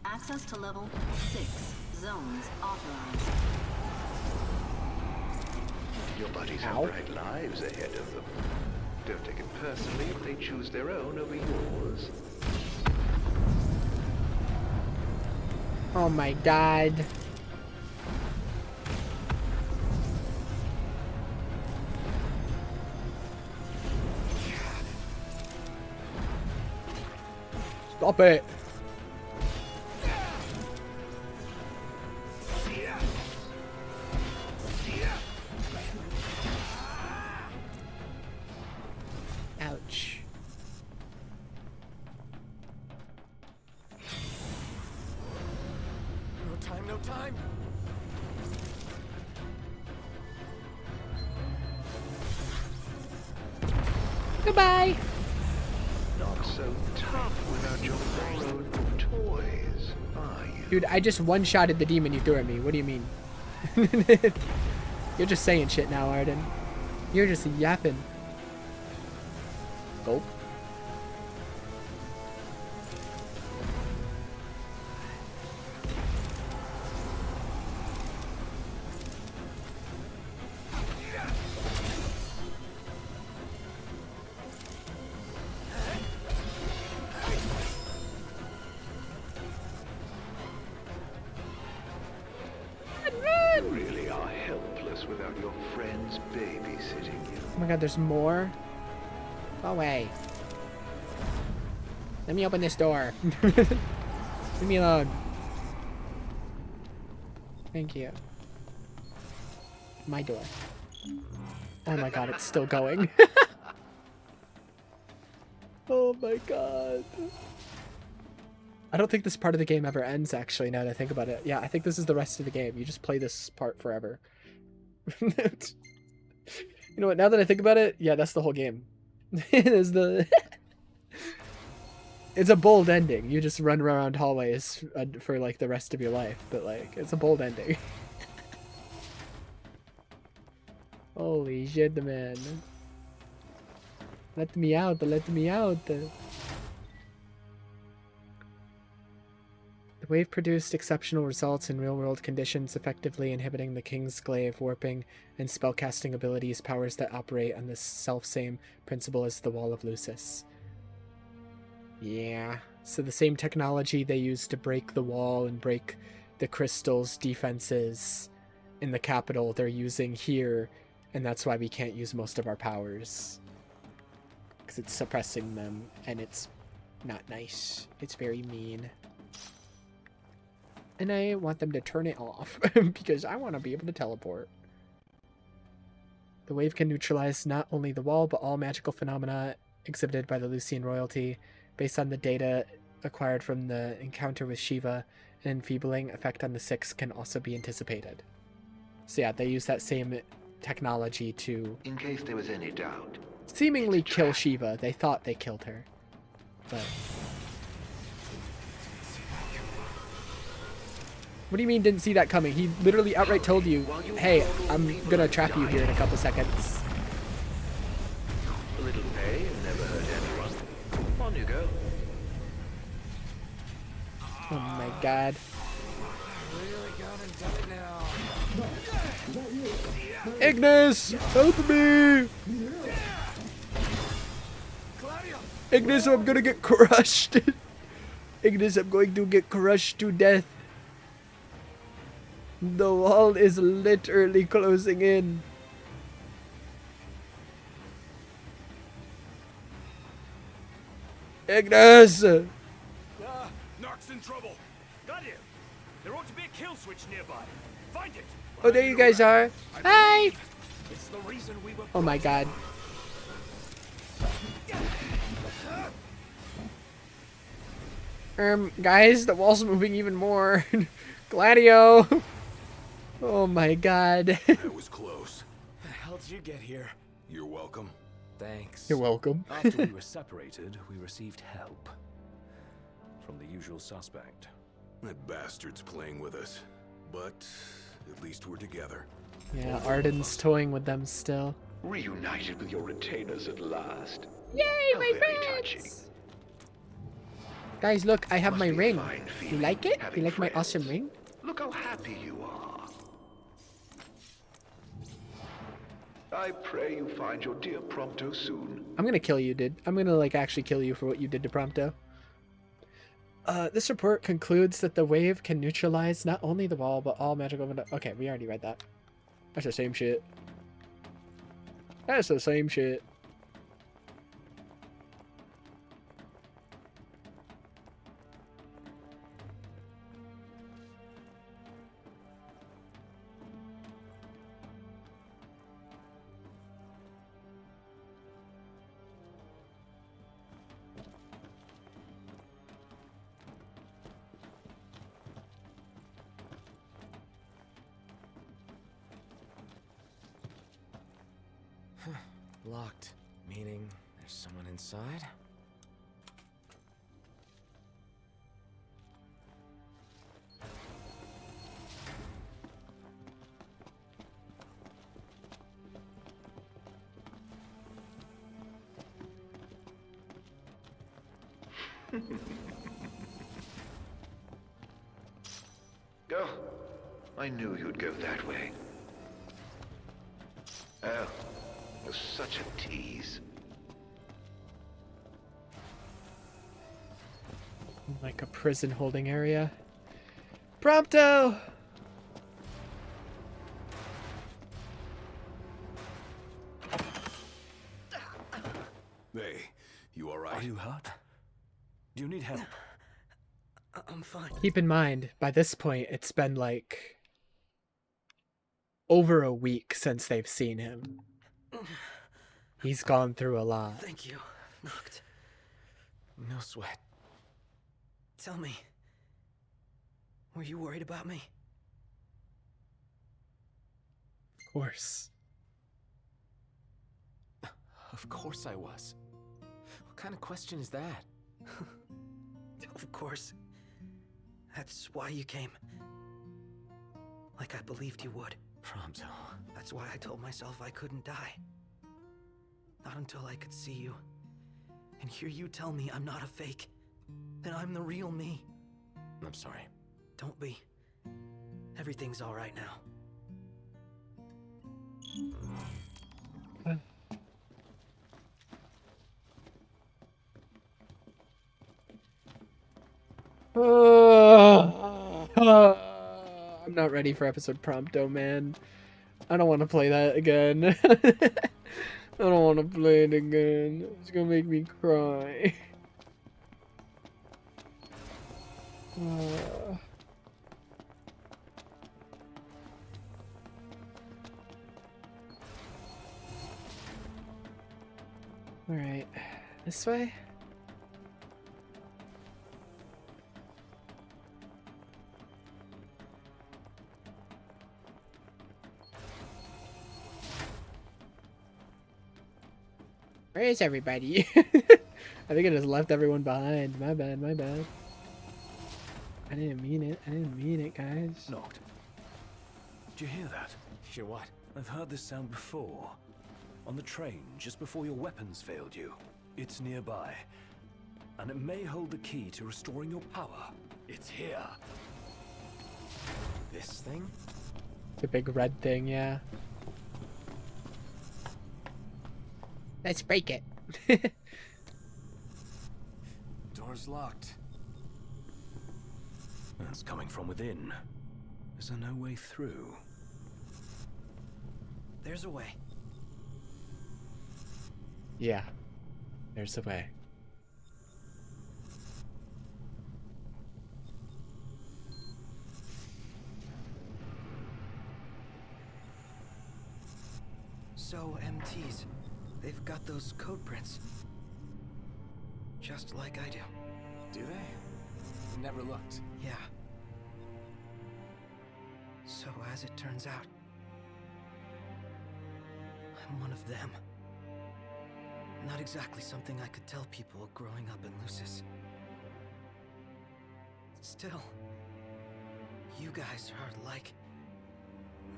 Access to level 6. Zones authorized. Your buddies have bright lives ahead of them. Don't take it personally if they choose their own over yours. Oh my god. Stop it. Ouch. No time, no time. Goodbye. Not so tough without your borrowed toys, are you? Dude, I just one-shotted the demon you threw at me. What do you mean? You're just saying shit now, Arden. You're just yapping. Gulp. You really are helpless without your friends babysitting you. Oh my god, there's more? Go away. Let me open this door. Leave me alone. Thank you. My door. Oh my god, it's still going. Oh my god. I don't think this part of the game ever ends, actually, now that I think about it. Yeah, I think this is the rest of the game. You just play this part forever. You know what, now that I think about it, yeah, that's the whole game. It is the... It's a bold ending. You just run around hallways for, like, the rest of your life. But, like, it's a bold ending. Holy shit, man. Let me out, let me out. The wave produced exceptional results in real-world conditions, effectively inhibiting the King's Glaive warping and spellcasting abilities, powers that operate on the self-same principle as the Wall of Lucis. Yeah, so the same technology they used to break the wall and break the crystal's defenses in the capital, they're using here, and that's why we can't use most of our powers. Because it's suppressing them, and it's not nice. It's very mean. And I want them to turn it off, because I want to be able to teleport. The wave can neutralize not only the wall, but all magical phenomena exhibited by the Lucian royalty. Based on the data acquired from the encounter with Shiva, an enfeebling effect on the Six can also be anticipated. So yeah, they use that same technology to... In case there was any doubt. Seemingly kill Shiva. They thought they killed her. But... What do you mean didn't see that coming? He literally outright told you, hey, I'm gonna trap you here in a couple seconds. A little pay never hurt anyone. On you go. Oh my god. Ignis! Help me! Ignis, I'm gonna get crushed! Ignis, I'm going to get crushed to death. The wall is literally closing in. Ignis! Narc's in trouble. Got him. There ought to be a kill switch nearby. Find it. Oh, there you guys are. Hi! It's the reason we were. Oh my god. Guys, the wall's moving even more. Gladio! Oh my god. That was close. How did you get here? You're welcome. Thanks. You're welcome. After we were separated, we received help from the usual suspect. That bastard's playing with us. But at least we're together. Yeah, Arden's toying with them still. Reunited with your retainers at last. Yay, How my very friends! touching. Guys, look, I have Must my be a ring. fine You feeling like it? You having like my friends. awesome ring? Look how happy you are. I pray you find your dear Prompto soon. I'm gonna kill you, dude. I'm gonna, like, actually kill you for what you did to Prompto. This report concludes that the wave can neutralize not only the wall, but all magical... Okay, we already read that. That's the same shit. That's the same shit. Locked, meaning there's someone inside? Oh, I knew you'd go that way. Oh, you're such a tease. Like a prison holding area. Prompto! Hey, you alright? Are you hurt? Do you need help? I'm fine. Keep in mind, by this point, it's been like over a week since they've seen him. He's gone through a lot. Thank you, Noct. No sweat. Tell me, were you worried about me? Of course. Of course I was. What kind of question is that? Of course. That's why you came. Like I believed you would. Prompto. That's why I told myself I couldn't die. Not until I could see you. And hear you tell me I'm not a fake. That I'm the real me. I'm sorry. Don't be. Everything's alright now. I'm not ready for episode Prompto, man. I don't want to play that again. I don't want to play it again. It's gonna make me cry. Alright, this way? Where is everybody? I think I just left everyone behind. My bad, my bad. I didn't mean it. I didn't mean it, guys. Noct. Do you hear that? Hear what? I've heard this sound before. On the train, just before your weapons failed you. It's nearby. And it may hold the key to restoring your power. It's here. This thing? The big red thing, yeah. Let's break it. Door's locked. It's coming from within. Is there no way through? There's a way. Yeah, there's a way. So, MTs, they've got those code prints. Just like I do. Do they? Never looked. Yeah. So, as it turns out, I'm one of them. Not exactly something I could tell people growing up in Lucis. Still, you guys are like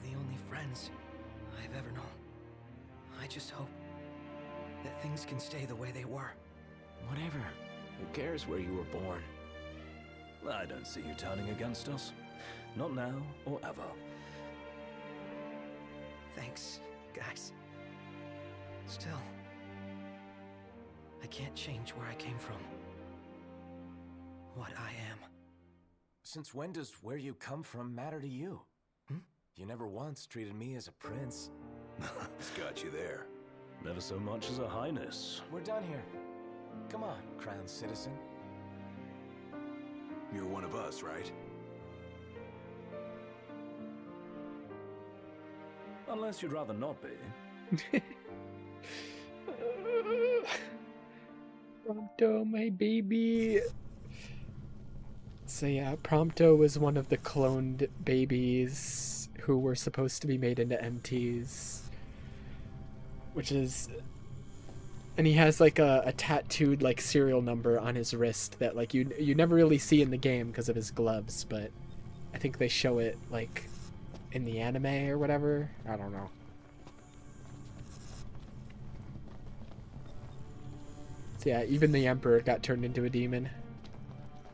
the only friends I've ever known. I just hope that things can stay the way they were. Whatever. Who cares where you were born? I don't see you turning against us. Not now or ever. Thanks, guys. Still, I can't change where I came from. What I am. Since when does where you come from matter to you? You never once treated me as a prince. It's got you there. Never so much as a highness. We're done here. Come on, crown citizen. You're one of us, right? Unless you'd rather not be. Prompto, my baby. So yeah, Prompto was one of the cloned babies who were supposed to be made into MTs. Which is... And he has like a tattooed like serial number on his wrist that like you never really see in the game because of his gloves, but I think they show it like in the anime or whatever. I don't know. So yeah, even the Emperor got turned into a demon.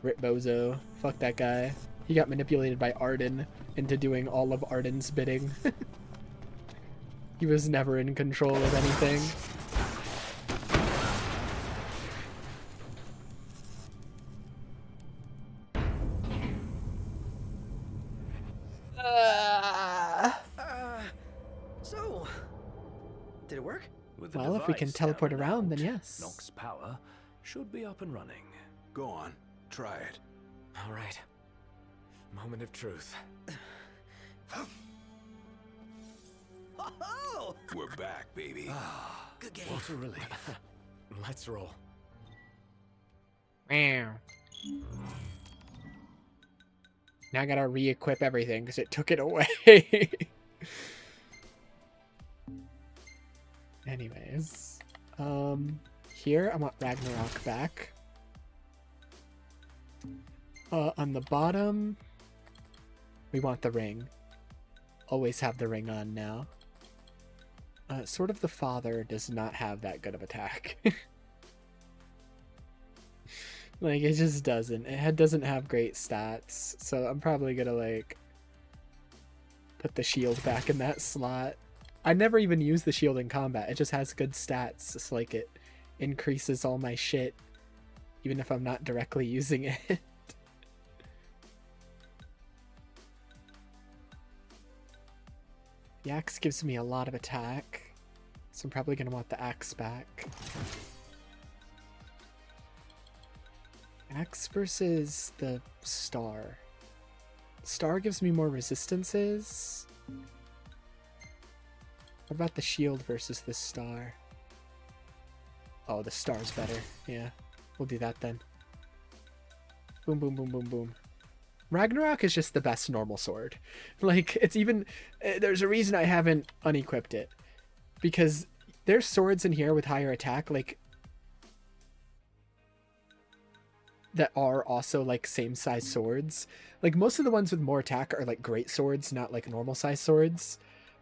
Rip Bozo. Fuck that guy. He got manipulated by Arden into doing all of Arden's bidding. He was never in control of anything. So, did it work? With the Well, if we can device teleport down and around, then out, yes. Nox power should be up and running. Go on, try it. All right. Moment of truth. Oh! We're back, baby. Good game. What a relief. Let's roll. Meow. Now I gotta re-equip everything because it took it away. Anyways, here I want Ragnarok back. On the bottom, we want the ring. Always have the ring on now. Sword of the Father does not have that good of attack. Like, it just doesn't. It doesn't have great stats, so I'm probably gonna, like, put the shield back in that slot. I never even use the shield in combat. It just has good stats. It's like it increases all my shit, even if I'm not directly using it. The axe gives me a lot of attack, so I'm probably gonna want the axe back. Axe versus the star. Star gives me more resistances. What about the shield versus the star? Oh, the star's better. Yeah, we'll do that then. Boom, boom, boom, boom, boom. Ragnarok is just the best normal sword. Like, it's even... There's a reason I haven't unequipped it. Because there's swords in here with higher attack, like... that are also, like, same-size swords. Like, most of the ones with more attack are, like, great swords, not, like, normal-size swords.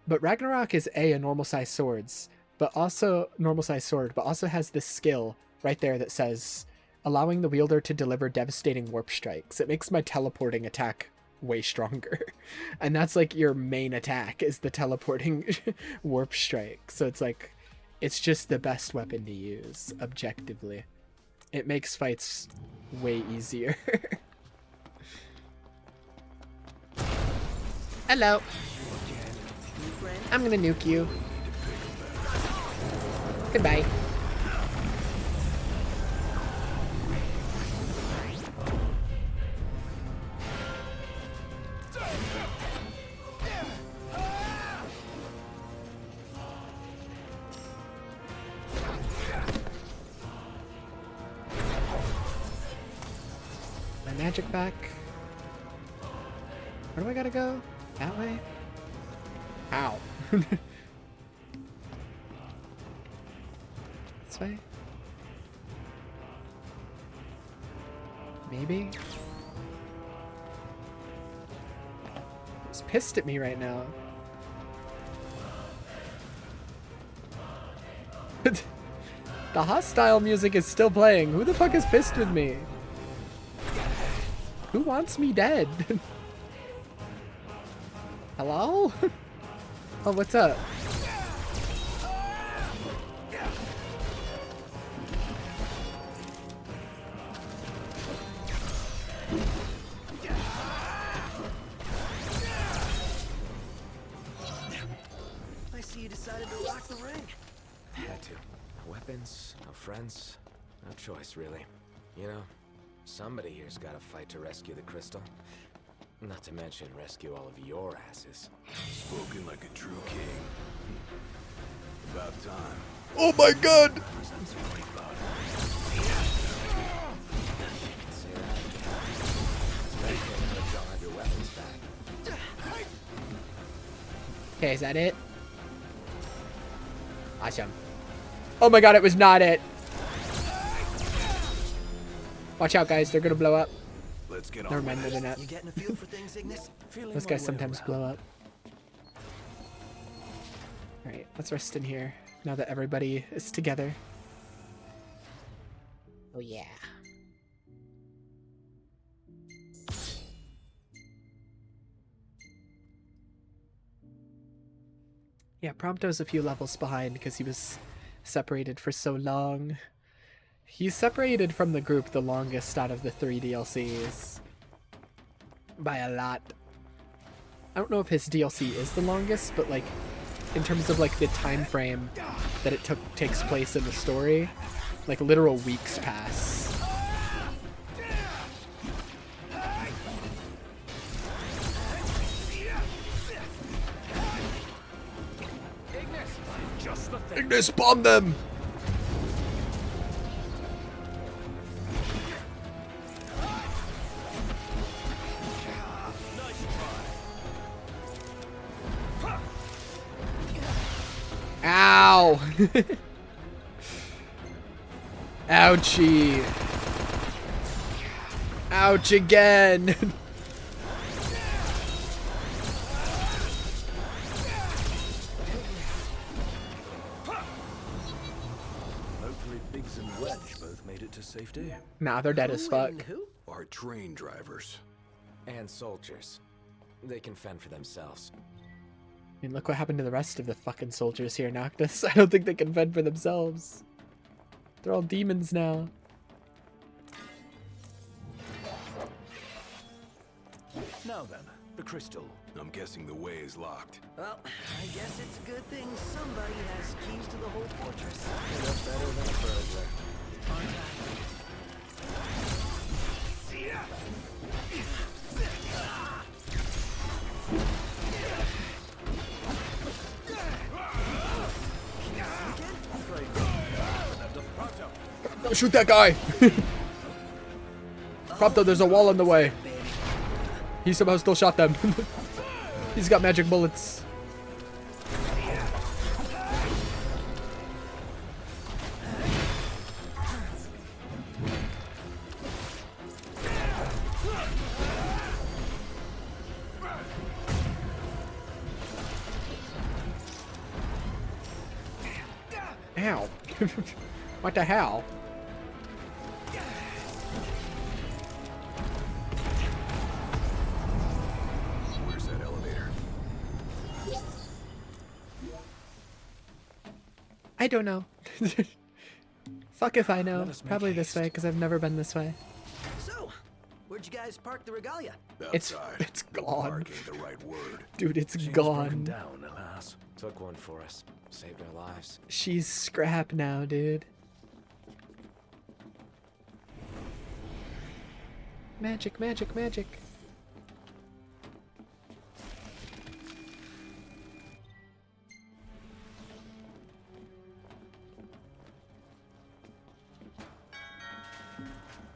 But Ragnarok is, a normal-size swords, but also... normal-size sword, but also has this skill right there that says... allowing the wielder to deliver devastating warp strikes. It makes my teleporting attack way stronger. And that's like your main attack is the teleporting warp strike. So it's like, it's just the best weapon to use, objectively. It makes fights way easier. Hello. I'm gonna nuke you. Goodbye. My magic back. Where do I gotta go? That way? Ow. This way? Maybe? He's pissed at me right now. The hostile music is still playing. Who the fuck is pissed with me? Who wants me dead? Hello? Oh, what's up? I see you decided to rock the ring. Had to. No weapons, no friends, no choice, really. You know, somebody here's got to fight to rescue the crystal. Not to mention rescue all of your asses. Spoken like a true king. About time. Oh my god! Okay, is that it? Awesome. Oh my god, it was not it. Watch out, guys. They're gonna blow up. Let's get Never mind, they're not. You getting a feel for things, Ignis? Those guys sometimes blow up. Alright, let's rest in here now that everybody is together. Oh yeah. Yeah, Prompto's a few levels behind because he was separated for so long. He's separated from the group the longest out of the 3 DLCs. By a lot. I don't know if his DLC is the longest, but like, in terms of like the time frame that it takes place in the story, like literal weeks pass. Ignis, bomb them! Ow! Ouchie! Ouch again! Hopefully Biggs and Wedge both made it to safety. Nah, they're dead as fuck. Our train drivers. And soldiers. They can fend for themselves. I mean, look what happened to the rest of the fucking soldiers here, Noctis. I don't think they can fend for themselves. They're all demons now. Now then, the crystal. I'm guessing the way is locked. Well, I guess it's a good thing somebody has keys to the whole fortress. Better than a burglar. On Don't shoot that guy! Prompto, there's a wall in the way. He somehow still shot them. He's got magic bullets. Ow. What the hell? Where's that elevator? I don't know. Fuck if I know. Probably this way, because I've never been this way. So, we're Where'd you guys park the regalia? It's Outside. gone. Park ain't the right word. Dude, it's She's broken gone. down, alas. Took one for us. Saved our lives. She's scrap now, dude. Magic, magic, magic.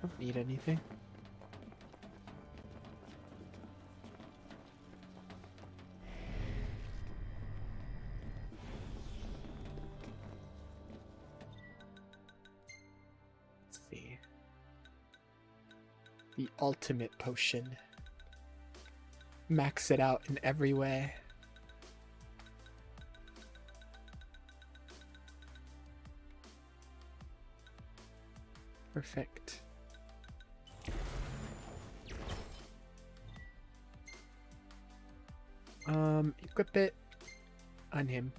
Don't need anything. Let's see. The ultimate potion. Max it out in every way. Perfect. Equip it on him.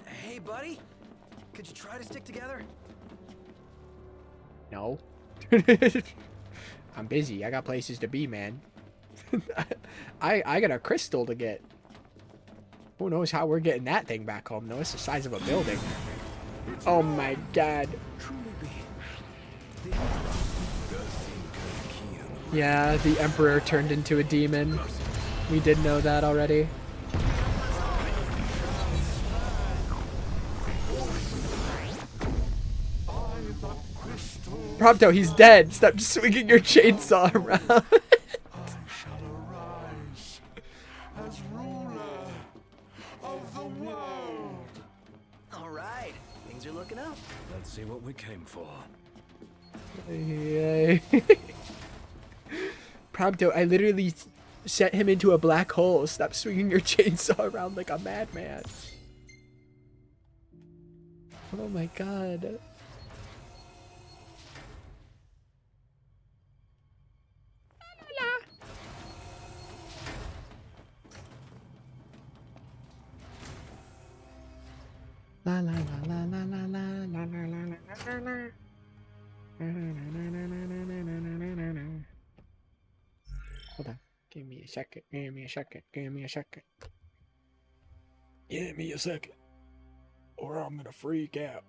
Hey, buddy. Could you try to stick together? No. I'm busy. I got places to be, man. I got a crystal to get. Who knows how we're getting that thing back home, though? It's the size of a building. Oh my god. Yeah, the Emperor turned into a demon. We did know that already. Prompto, he's dead. Stop swinging your chainsaw around. All right, things are looking up. Let's see what we came for. Yay. Prompto, I literally set him into a black hole. Stop swinging your chainsaw around like a madman. Oh my god. La la la la la la la la la la la la. Hold on. Give me a second. Give me a second. Give me a second. Give me a second. Or I'm gonna freak out.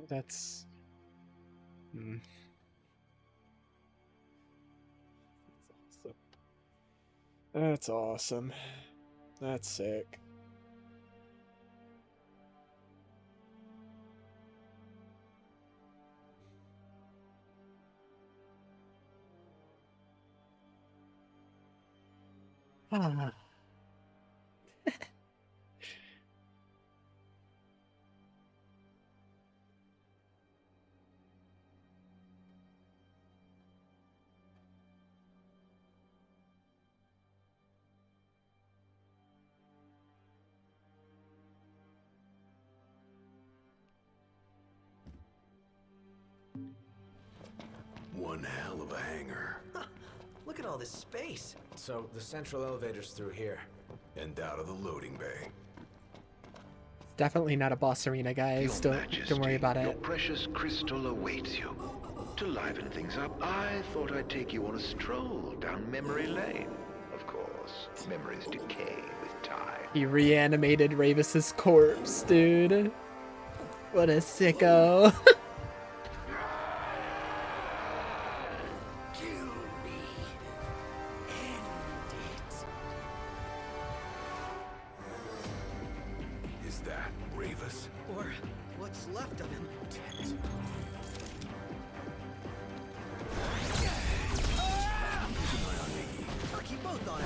That's... That's awesome. That's sick. Ah. One hell of a hangar. Look at all this space. So, the central elevator's through here. And out of the loading bay. It's definitely not a boss arena, guys. Don't worry about Your it. precious crystal awaits you. To liven things up, I thought I'd take you on a stroll down memory lane. Of course, memories decay with time. He reanimated Ravis's corpse, dude. What a sicko. Is that Ravis? Or what's left of him. I'll keep both on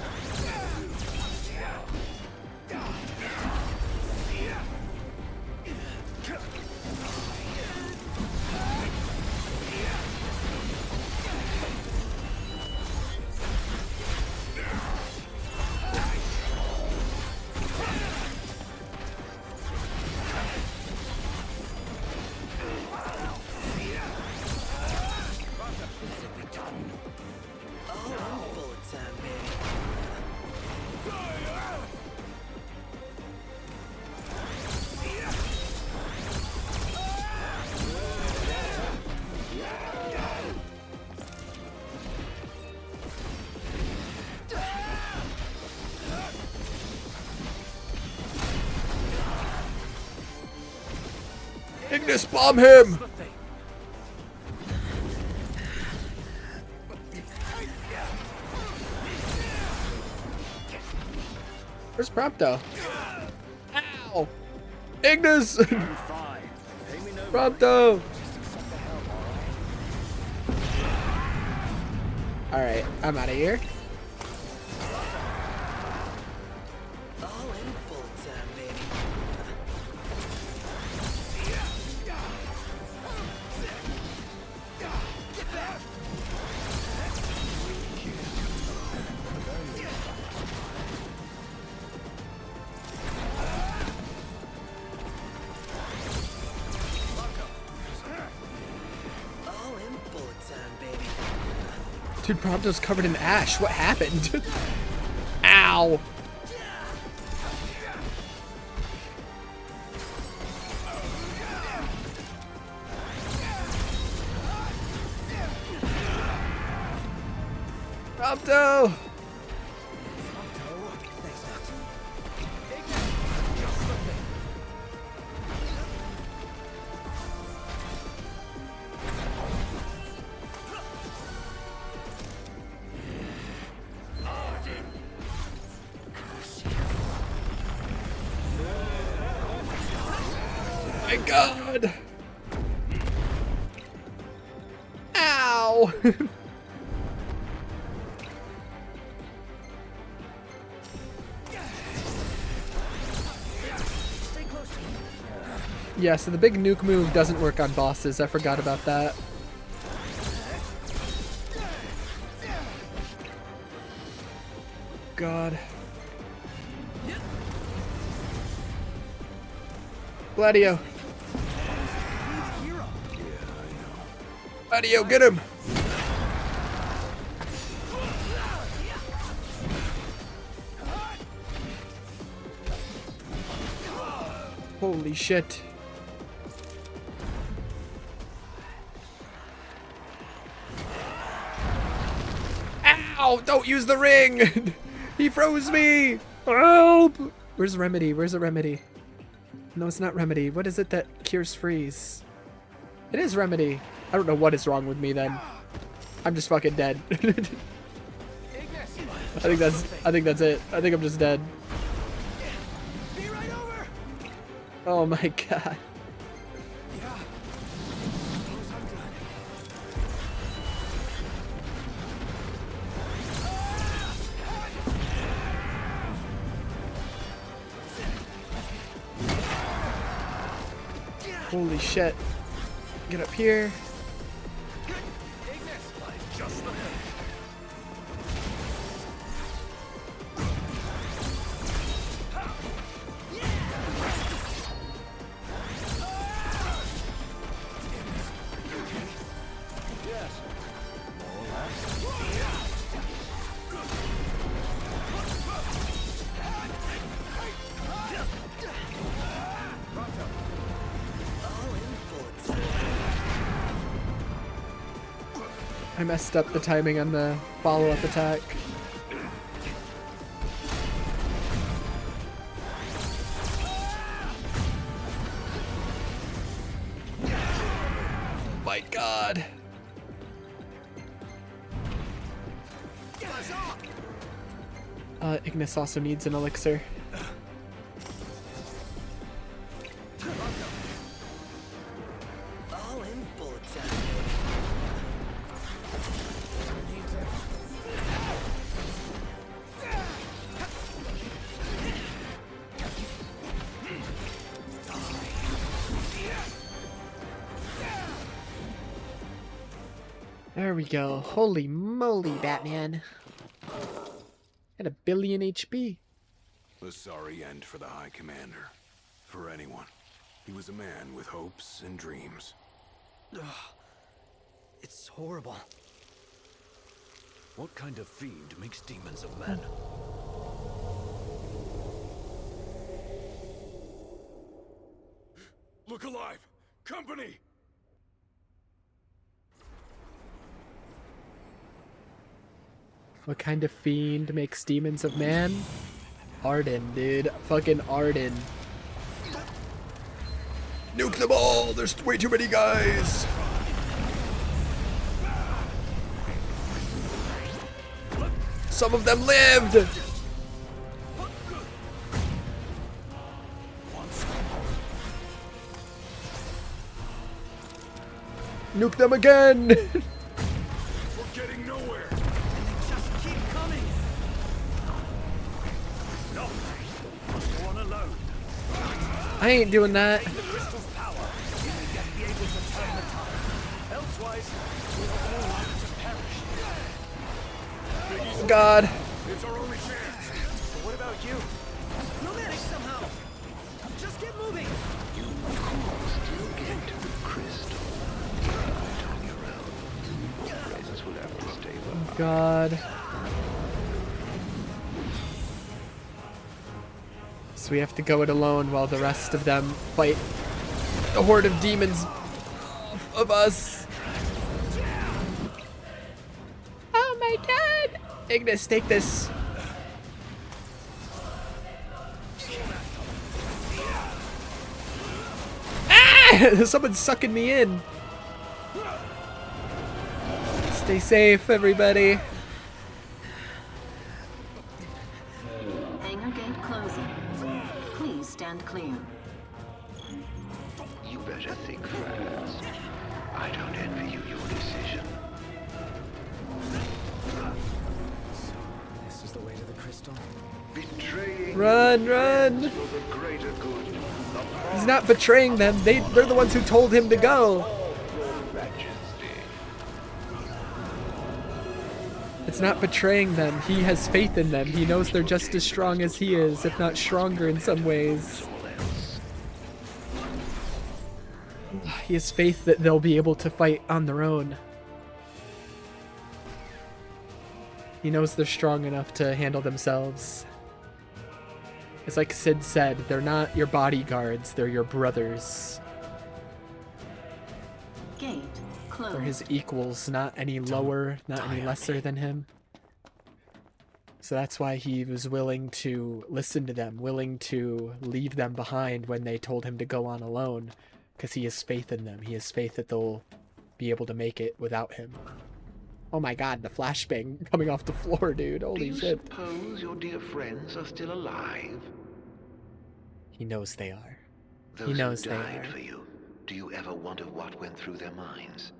Ignis, bomb him! Where's Prompto? Ow! Ignis! Prompto! Alright, I'm out of here. Dude, Prompto's covered in ash. What happened? Ow! Prompto! My God! Ow! Yeah, so the big nuke move doesn't work on bosses. I forgot about that. God. Gladio. Gladio, get him! Holy shit. Ow! Don't use the ring! He froze me! Help! Where's Remedy? Where's the Remedy? No, it's not Remedy. What is it that cures freeze? It is Remedy. I don't know what is wrong with me then. I'm just fucking dead. I think that's it. I think I'm just dead. Oh my God. Holy shit. Get up here. I messed up the timing on the follow-up attack. My God. Ignis also needs an elixir. There we go. Holy moly, Batman. At 1 billion HP. A sorry end for the High Commander. For anyone. He was a man with hopes and dreams. Ugh. It's horrible. What kind of fiend makes demons of men? Look alive! Company! What kind of fiend makes demons of man? Arden, dude. Fucking Arden. Nuke them all! There's way too many guys! Some of them lived! Nuke them again! We're getting nowhere. And they just keep coming. No. Must go on alone. I ain't doing that. The crystal's power. We may yet be able to turn the tide. Elsewise, we're all like to perish. Oh God. It's our only chance. But what about you? You'll manage somehow. Just get moving. You could still get to the crystal. Right on your own. Your presence will have to stay Oh God. So we have to go it alone while the rest of them fight the horde of demons of us. Oh my God! Ignis, take this. Ah! Someone's sucking me in. Stay safe, everybody. Hangar gate closing. Please stand clear. You better think fast. I don't envy you your decision. So, this is the way to the crystal? Betraying Run, run! for the greater good. He's not betraying them. They're the ones who told him to go. It's not betraying them. He has faith in them. He knows they're just as strong as he is, if not stronger in some ways. He has faith that they'll be able to fight on their own. He knows they're strong enough to handle themselves. It's like Sid said, they're not your bodyguards, they're your brothers. Gate closed. They're his equals, not any lower, not any lesser than him. So that's why he was willing to listen to them, willing to leave them behind when they told him to go on alone, because he has faith in them. He has faith that they'll be able to make it without him. Oh my God, the flashbang coming off the floor, dude. Holy Do you shit. suppose your dear friends are still alive? He knows they are. Those He knows who they died are. for you, do you ever wonder what went through their minds?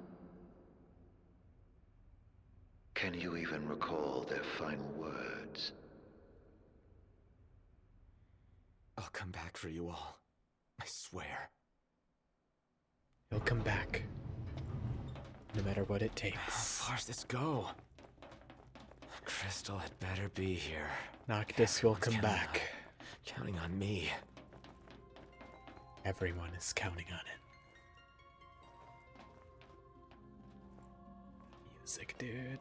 Can you even recall their final words? I'll come back for you all. I swear. He'll come back. No matter what it How takes. far's this go? Crystal had better be here. Noctis will come Everyone's back. Counting on me. Everyone is counting on it. Music, dude.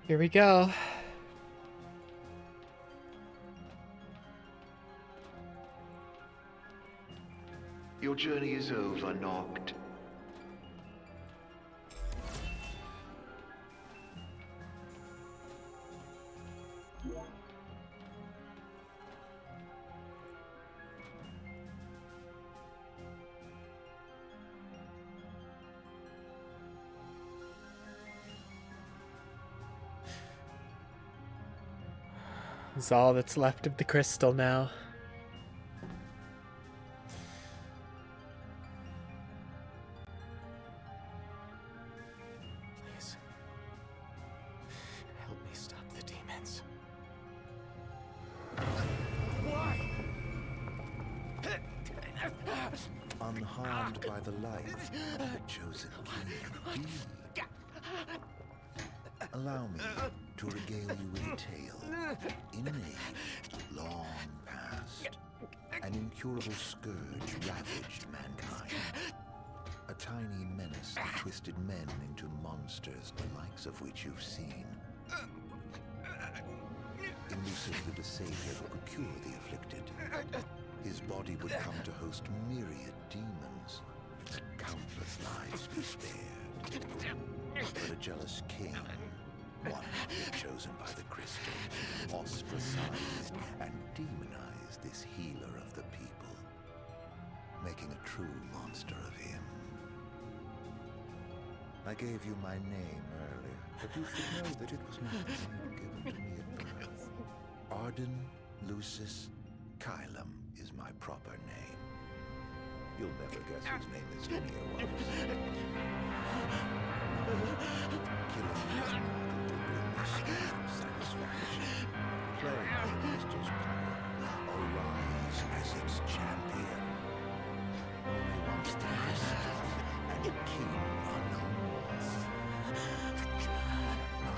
Here we go. Your journey is over, Noct. This is all that's left of the crystal now. Please. Help me stop the demons. Unharmed by the light, the chosen king. Allow me to regale you with a tale. In an age long past, an incurable scourge ravaged mankind. A tiny menace that twisted men into monsters, the likes of which you've seen. In Lucifer, the Savior who could cure the afflicted. His body would come to host myriad demons, that countless lives be spared. But a jealous king, one not chosen by the crystal, ostracized and demonized this healer of the people, making a true monster of him. I gave you my name earlier, but you should know that it was not the name given to me at birth. Arden Lucis Kylum is my proper name. You'll never guess whose name is Linnea was. Killing is more than to bring me strength and satisfaction. Playing the crystal's power, arise as its champion. Only once the crystal and the king are no more. I know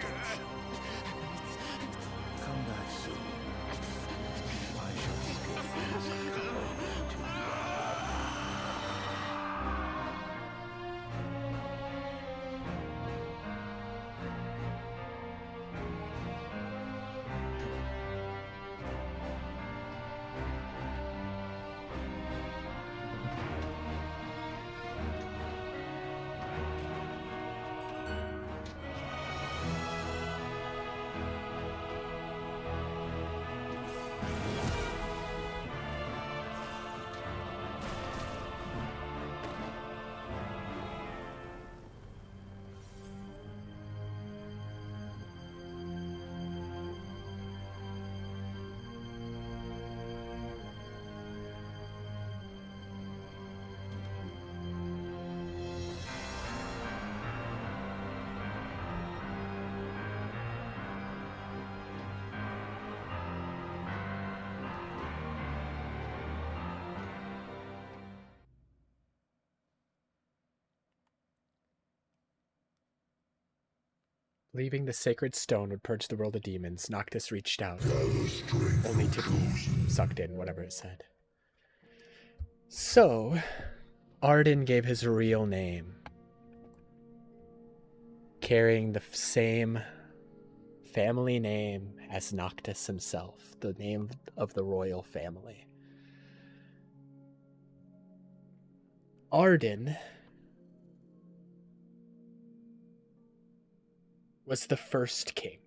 redemption. Come back soon. I shall keep your friends company until you are. Leaving the sacred stone would purge the world of demons, Noctis reached out, only to be sucked in, whatever it said. So, Arden gave his real name, carrying the same family name as Noctis himself, the name of the royal family. Arden was the first king.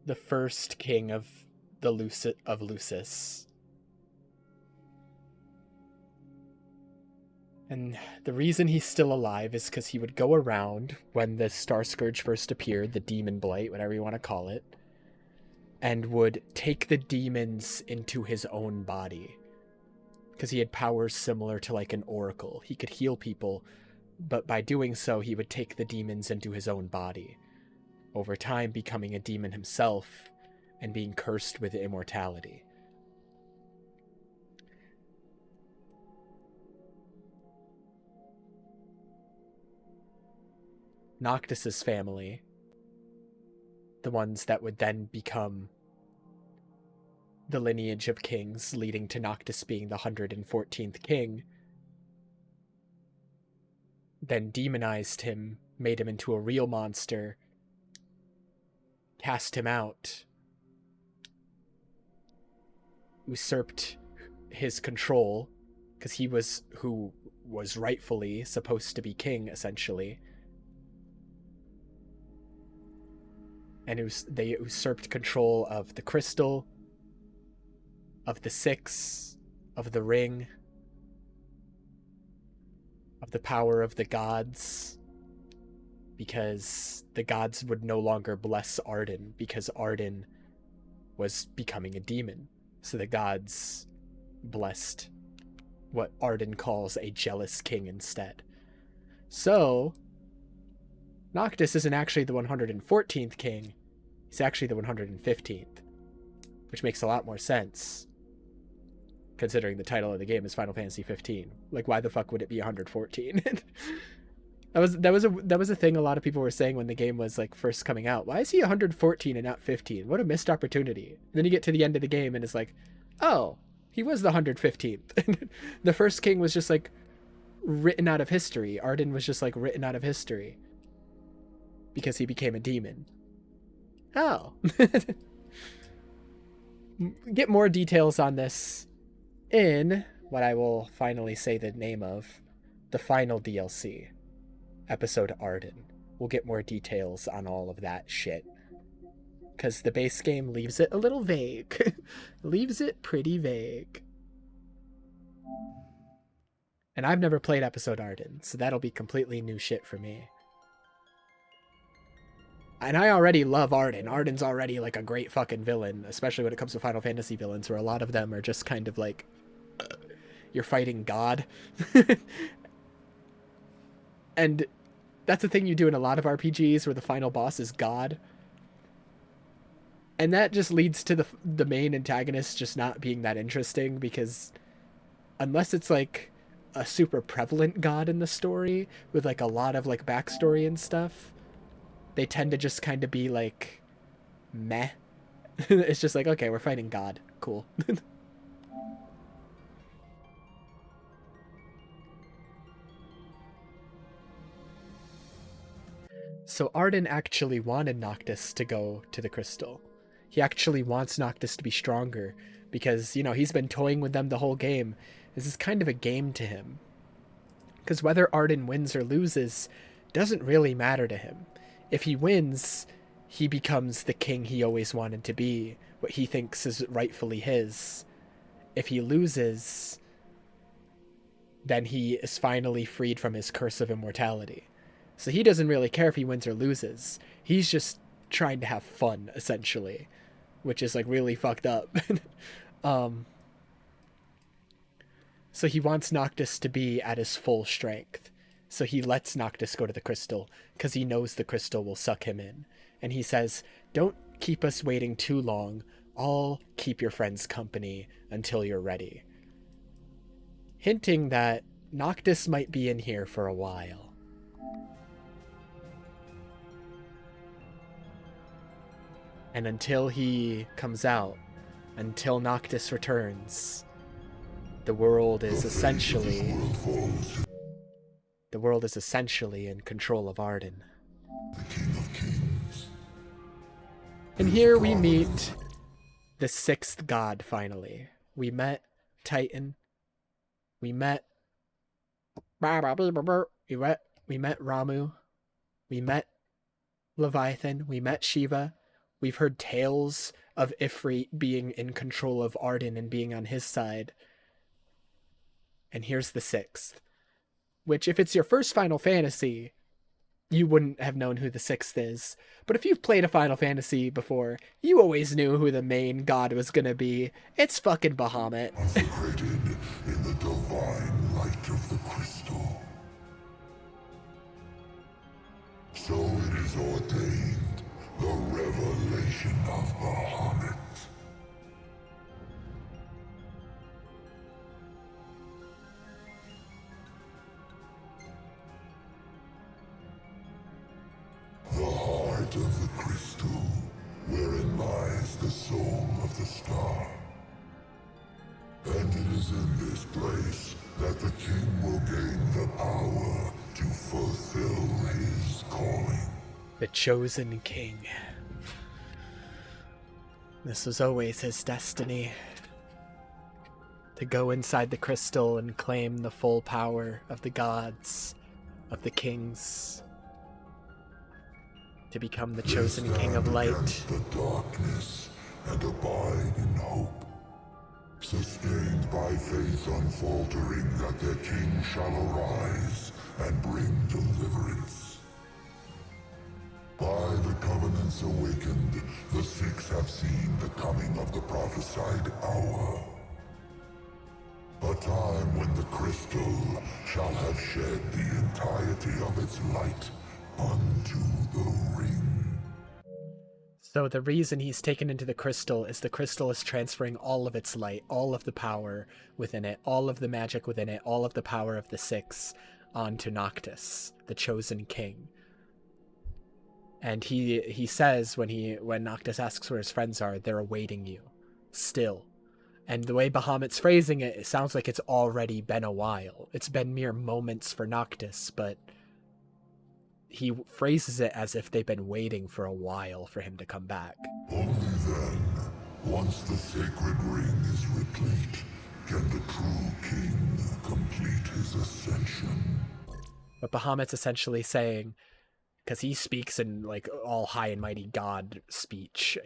The first king of the Lucis. And the reason he's still alive is because he would go around when the Star Scourge first appeared, the Demon Blight, whatever you want to call it, and would take the demons into his own body. Because he had powers similar to like an oracle. He could heal people, but by doing so, he would take the demons into his own body, over time becoming a demon himself and being cursed with immortality. Noctis's family, the ones that would then become the lineage of kings, leading to Noctis being the 114th king, then demonized him, made him into a real monster, cast him out, usurped his control, because he was who was rightfully supposed to be king, essentially. And they usurped control of the crystal, of the Six, of the ring, of the power of the gods, because the gods would no longer bless Arden, because Arden was becoming a demon. So the gods blessed what Arden calls a jealous king instead. So, Noctis isn't actually the 114th king, he's actually the 115th, which makes a lot more sense, considering the title of the game is Final Fantasy 15. Like, why the fuck would it be 114? that was a thing a lot of people were saying when the game was like first coming out. Why is he 114 and not 15? What a missed opportunity. And then you get to the end of the game and it's like, oh, he was the 115th. The first king was just like written out of history. Arden was just like written out of history because he became a demon. Oh. Get more details on this in what I will finally say the name of, the final DLC, Episode Arden. We'll get more details on all of that shit. Because the base game leaves it a little vague. Leaves it pretty vague. And I've never played Episode Arden, so that'll be completely new shit for me. And I already love Arden. Arden's already like a great fucking villain, especially when it comes to Final Fantasy villains, where a lot of them are just kind of like, you're fighting God. And that's the thing you do in a lot of RPGs, where the final boss is God. And that just leads to the main antagonist just not being that interesting, because unless it's like a super prevalent God in the story with like a lot of like backstory and stuff, they tend to just kind of be like meh. It's just like, okay, we're fighting God. Cool. So Arden actually wanted Noctis to go to the crystal. He actually wants Noctis to be stronger because, you know, he's been toying with them the whole game. This is kind of a game to him. Because whether Arden wins or loses doesn't really matter to him. If he wins, he becomes the king he always wanted to be, what he thinks is rightfully his. If he loses, then he is finally freed from his curse of immortality. So he doesn't really care if he wins or loses. He's just trying to have fun, essentially, which is like really fucked up. So he wants Noctis to be at his full strength. So he lets Noctis go to the crystal because he knows the crystal will suck him in. And he says, "Don't keep us waiting too long. I'll keep your friends company until you're ready." Hinting that Noctis might be in here for a while. And until he comes out, until Noctis returns, the world is essentially in control of Arden. And here we meet the sixth god finally. We met Titan. We met Ramu. We met Leviathan. We met Shiva. We've heard tales of Ifrit being in control of Arden and being on his side. And here's the sixth. Which, if it's your first Final Fantasy, you wouldn't have known who the sixth is. But if you've played a Final Fantasy before, you always knew who the main god was gonna be. It's fucking Bahamut. Consecrated in the divine light of the crystal. So it is ordained. The revelation of Bahamut. The heart of the crystal, wherein lies the soul of the star. And it is in this place that the king will gain the power to fulfill his calling. The chosen king. This was always his destiny. To go inside the crystal and claim the full power of the gods, of the kings. To become the chosen king of light. The darkness and abide in hope. Sustained by faith unfaltering that their king shall arise and bring deliverance. By the covenants awakened, the six have seen the coming of the prophesied hour. A time when the crystal shall have shed the entirety of its light unto the ring. So the reason he's taken into the crystal is transferring all of its light, all of the power within it, all of the magic within it, all of the power of the six onto Noctis, the chosen king. And he says when Noctis asks where his friends are, they're awaiting you. Still. And the way Bahamut's phrasing it, it sounds like it's already been a while. It's been mere moments for Noctis, but he phrases it as if they've been waiting for a while for him to come back. Only then, once the sacred ring is replete, can the true king complete his ascension. But Bahamut's essentially saying, because he speaks in like all high and mighty god speech,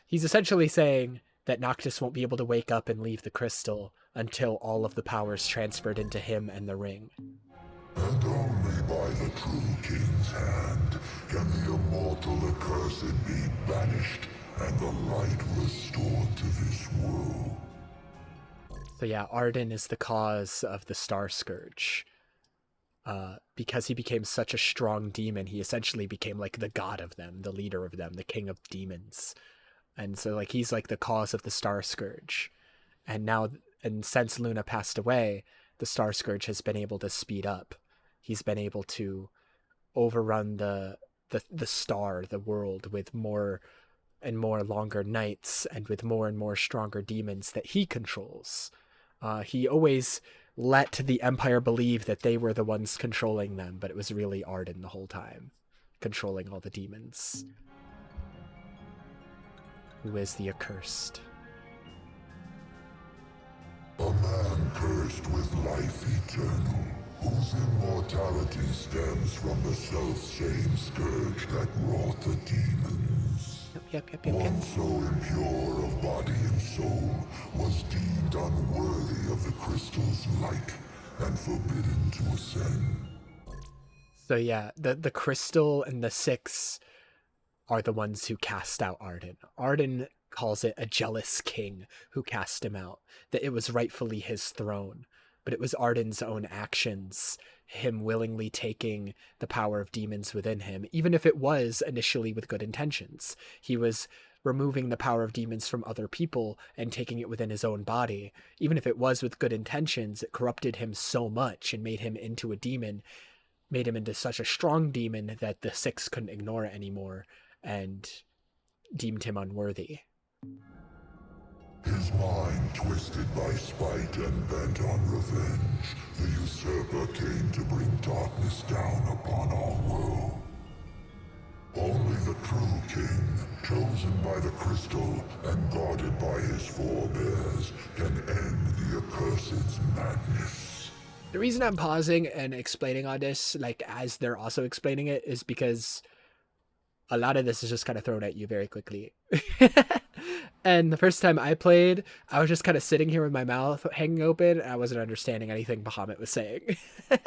he's essentially saying that Noctis won't be able to wake up and leave the crystal until all of the powers transferred into him and the ring. And only by the true king's hand can the immortal accursed be banished and the light restored to this world. So yeah, Arden is the cause of the Star Scourge. Because he became such a strong demon, he essentially became like the god of them, the leader of them, the king of demons. And so like he's like the cause of the Star Scourge. And now, and since Luna passed away, the Star Scourge has been able to speed up. He's been able to overrun the star, the world, with more and more longer nights and with more and more stronger demons that he controls. He always let the Empire believe that they were the ones controlling them, but it was really Arden the whole time, controlling all the demons. Who is the accursed? A man cursed with life eternal, whose immortality stems from the self-same scourge that wrought the demons. Yep. One so impure of body and soul was deemed unworthy of the crystal's light and forbidden to ascend. So yeah, the crystal and the six are the ones who cast out Arden. Arden calls it a jealous king who cast him out, that it was rightfully his throne, but it was Arden's own actions, him willingly taking the power of demons within him, even if it was initially with good intentions. He was removing the power of demons from other people and taking it within his own body. Even if it was with good intentions, it corrupted him so much and made him into a demon, made him into such a strong demon that the six couldn't ignore it anymore and deemed him unworthy. His mind twisted by spite and bent on revenge, the usurper came to bring darkness down upon our world. Only the true king, chosen by the crystal and guarded by his forebears, can end the accursed's madness. The reason I'm pausing and explaining all this, like as they're also explaining it, is because a lot of this is just kind of thrown at you very quickly. And the first time I played, I was just kind of sitting here with my mouth hanging open, and I wasn't understanding anything Bahamut was saying. I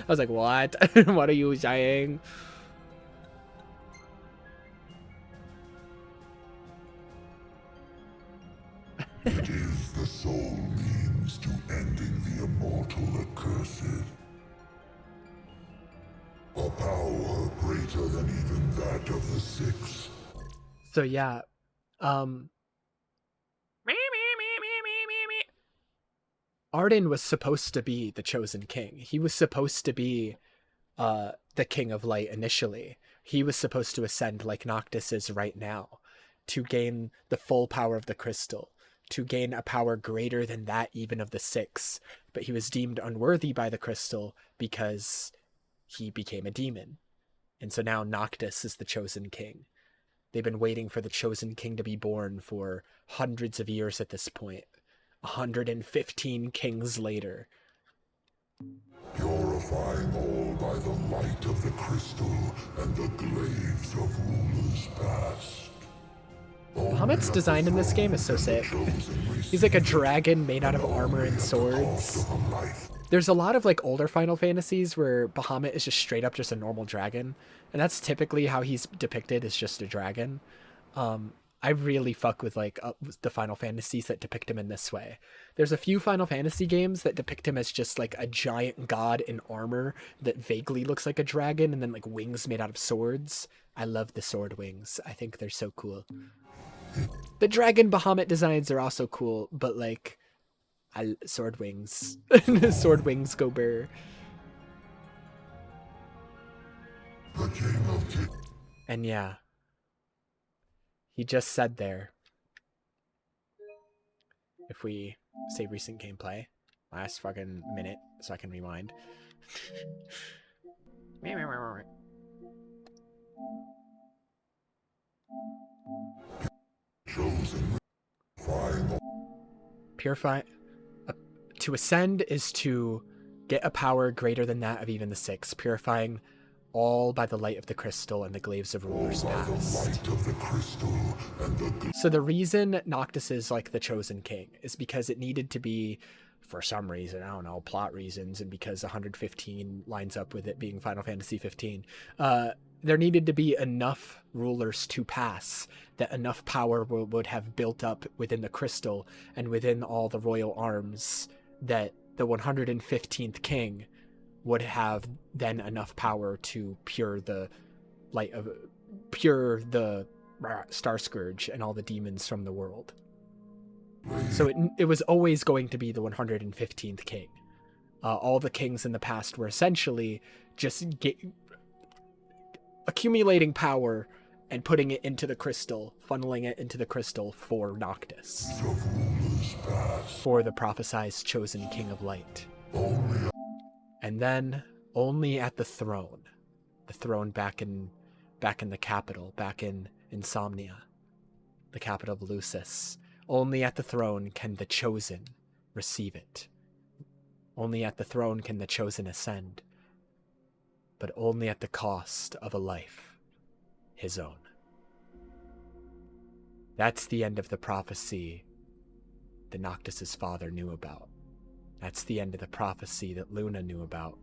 was like, what? What are you saying? It is the sole means to ending the immortal accursed. A power greater than even that of the six. So yeah, Arden was supposed to be the chosen king. He was supposed to be the king of light initially. He was supposed to ascend like Noctis is right now, to gain the full power of the crystal, to gain a power greater than that even of the six. But he was deemed unworthy by the crystal because he became a demon. And so now Noctis is the chosen king. They've been waiting for the chosen king to be born for hundreds of years at this point. 115 kings later. Purifying all by the light of the crystal and the glaives of rulers past. Bahamut's design in this game is so sick. He's like a dragon made out of armor and swords. There's a lot of like older Final Fantasies where Bahamut is just straight up just a normal dragon, and that's typically how he's depicted, as just a dragon. I really fuck with like the Final Fantasies that depict him in this way. There's a few Final Fantasy games that depict him as just like a giant god in armor that vaguely looks like a dragon, and then like wings made out of swords. I love the sword wings. I think they're so cool. The dragon Bahamut designs are also cool, but like sword wings. Sword wings go burr. And yeah, he just said there, if we say recent gameplay, last fucking minute so I can rewind. Chosen, flying To ascend is to get a power greater than that of even the six, purifying all by the light of the crystal and the glaives of rulers past. So the reason Noctis is like the chosen king is because it needed to be, for some reason, I don't know, plot reasons, and because 115 lines up with it being Final Fantasy 15, there needed to be enough rulers to pass, that enough power would have built up within the crystal and within all the royal arms that the 115th king would have then enough power to pure the Star Scourge and all the demons from the world. So it was always going to be the 115th king. All the kings in the past were essentially just accumulating power and putting it into the crystal, funneling it into the crystal for Noctis, for the prophesized chosen king of light. And then only at the throne back in the capital, back in Insomnia, the capital of Lucis, only at the throne can the chosen receive it. Only at the throne can the chosen ascend, but only at the cost of a life, his own. That's the end of the prophecy that Noctis's father knew about. That's the end of the prophecy that Luna knew about.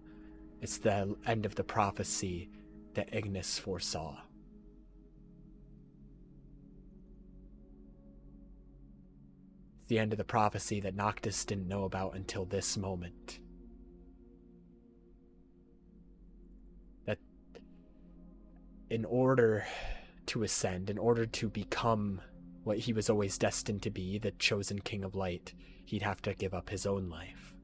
It's the end of the prophecy that Ignis foresaw. It's the end of the prophecy that Noctis didn't know about until this moment. That in order to ascend, in order to become what he was always destined to be, the chosen king of light, he'd have to give up his own life.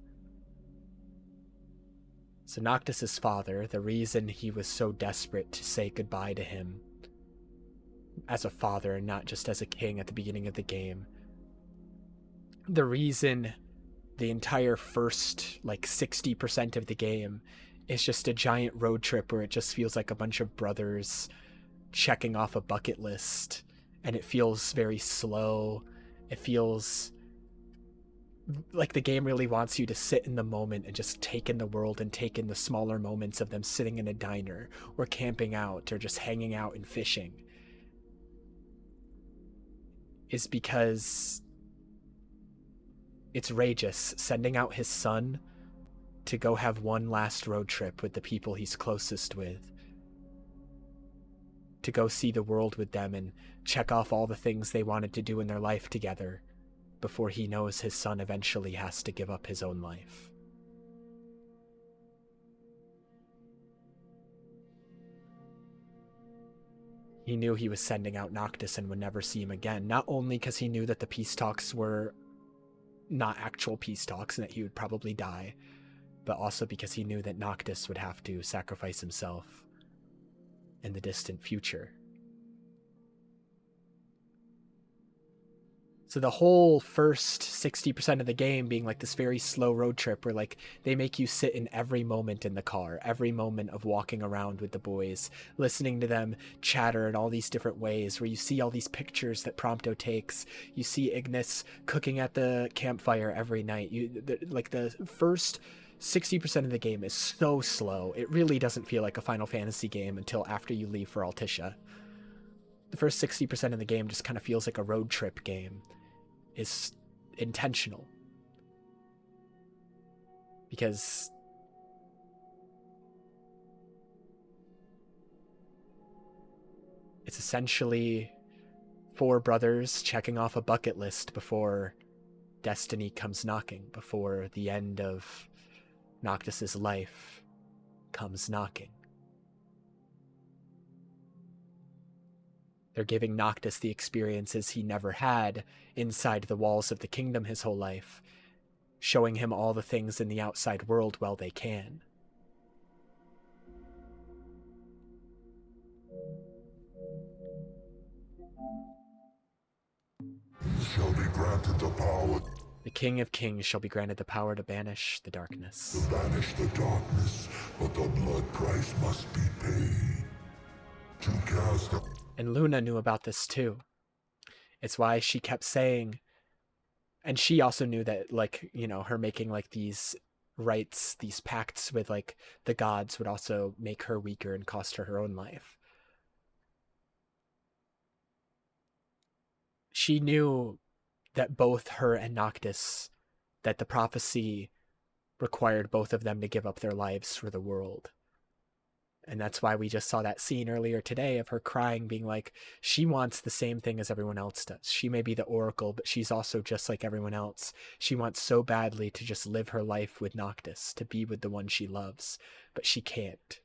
So Noctis's father, the reason he was so desperate to say goodbye to him as a father and not just as a king at the beginning of the game, the reason the entire first, 60% of the game is just a giant road trip where it just feels like a bunch of brothers checking off a bucket list, and it feels very slow. It feels like the game really wants you to sit in the moment and just take in the world and take in the smaller moments of them sitting in a diner or camping out or just hanging out and fishing, is because it's Regis sending out his son to go have one last road trip with the people he's closest with, to go see the world with them and check off all the things they wanted to do in their life together before he knows his son eventually has to give up his own life. He knew he was sending out Noctis and would never see him again, not only because he knew that the peace talks were not actual peace talks and that he would probably die, but also because he knew that Noctis would have to sacrifice himself in the distant future. So the whole first 60% of the game being like this very slow road trip where they make you sit in every moment in the car, every moment of walking around with the boys, listening to them chatter in all these different ways, where you see all these pictures that Prompto takes. You see Ignis cooking at the campfire every night. The first 60% of the game is so slow. It really doesn't feel like a Final Fantasy game until after you leave for Altissia. The first 60% of the game just kind of feels like a road trip game. Is intentional. Because it's essentially four brothers checking off a bucket list before destiny comes knocking, before the end of Noctis's life comes knocking. They're giving Noctis the experiences he never had inside the walls of the kingdom his whole life, showing him all the things in the outside world while they can. Shall be granted the power. The King of Kings shall be granted the power to banish the darkness. To banish the darkness, but the blood price must be paid. To cast a... And Luna knew about this too. It's why she kept saying, And she also knew that, like, her making like these rights, these pacts with like the gods would also make her weaker and cost her own life. She knew that both her and Noctis, that the prophecy required both of them to give up their lives for the world. And that's why we just saw that scene earlier today of her crying, being like, she wants the same thing as everyone else does. She may be the Oracle, but she's also just like everyone else. She wants so badly to just live her life with Noctis, to be with the one she loves, but she can't.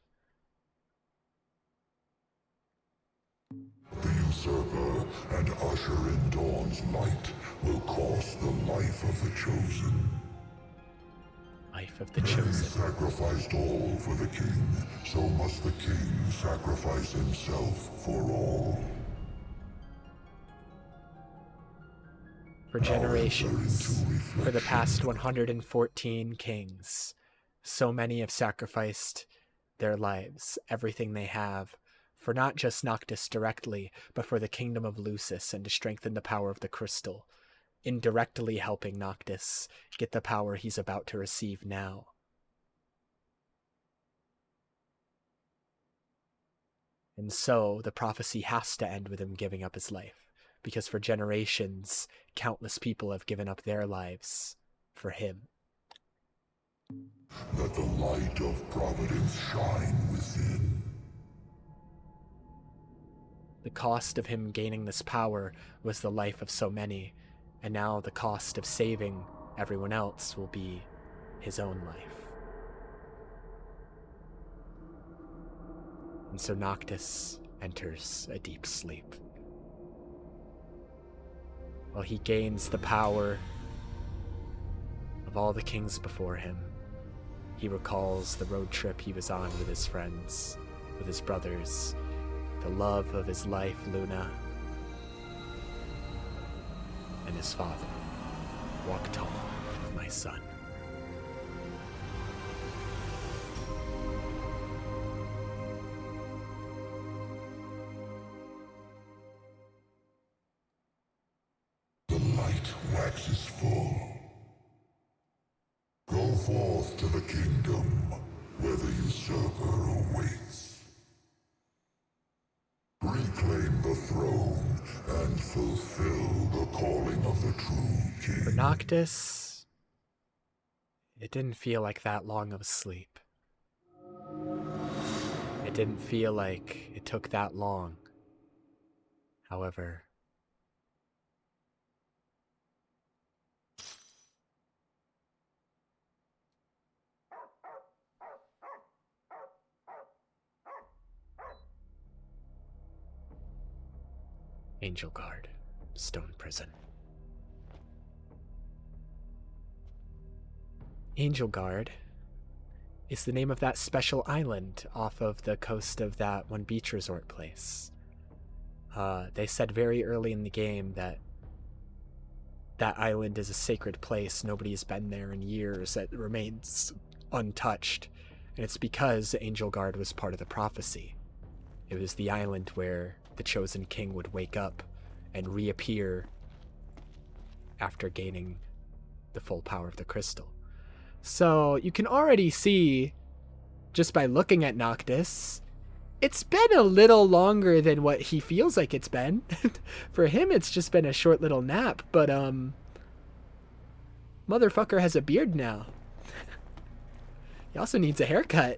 The usurper and usher in Dawn's light will cost the life of the Chosen. Life of the Chosen. He sacrificed all for the king, so must the king sacrifice himself for all. For generations, for the past 114 kings, so many have sacrificed their lives, everything they have, for not just Noctis directly, but for the kingdom of Lucis and to strengthen the power of the crystal, indirectly helping Noctis get the power he's about to receive now. And so the prophecy has to end with him giving up his life, because for generations, countless people have given up their lives for him. Let the light of Providence shine within. The cost of him gaining this power was the life of so many, and now the cost of saving everyone else will be his own life. And so Noctis enters a deep sleep. While he gains the power of all the kings before him, he recalls the road trip he was on with his friends, with his brothers, the love of his life, Luna, and his father. Walk tall, my son. The light waxes full. Go forth to the kingdom where the usurper awaits. Reclaim the throne and fulfill the calling of the true king. For Noctis, it didn't feel like that long of a sleep. It didn't feel like it took that long. However, Angel Guard, Stone Prison. Angel Guard is the name of that special island off of the coast of that one beach resort place. They said very early in the game that that island is a sacred place. Nobody's been there in years. It remains untouched. And it's because Angel Guard was part of the prophecy. It was the island where the Chosen King would wake up and reappear after gaining the full power of the crystal. So you can already see, just by looking at Noctis, it's been a little longer than what he feels like it's been. For him, it's just been a short little nap, but motherfucker has a beard now. He also needs a haircut.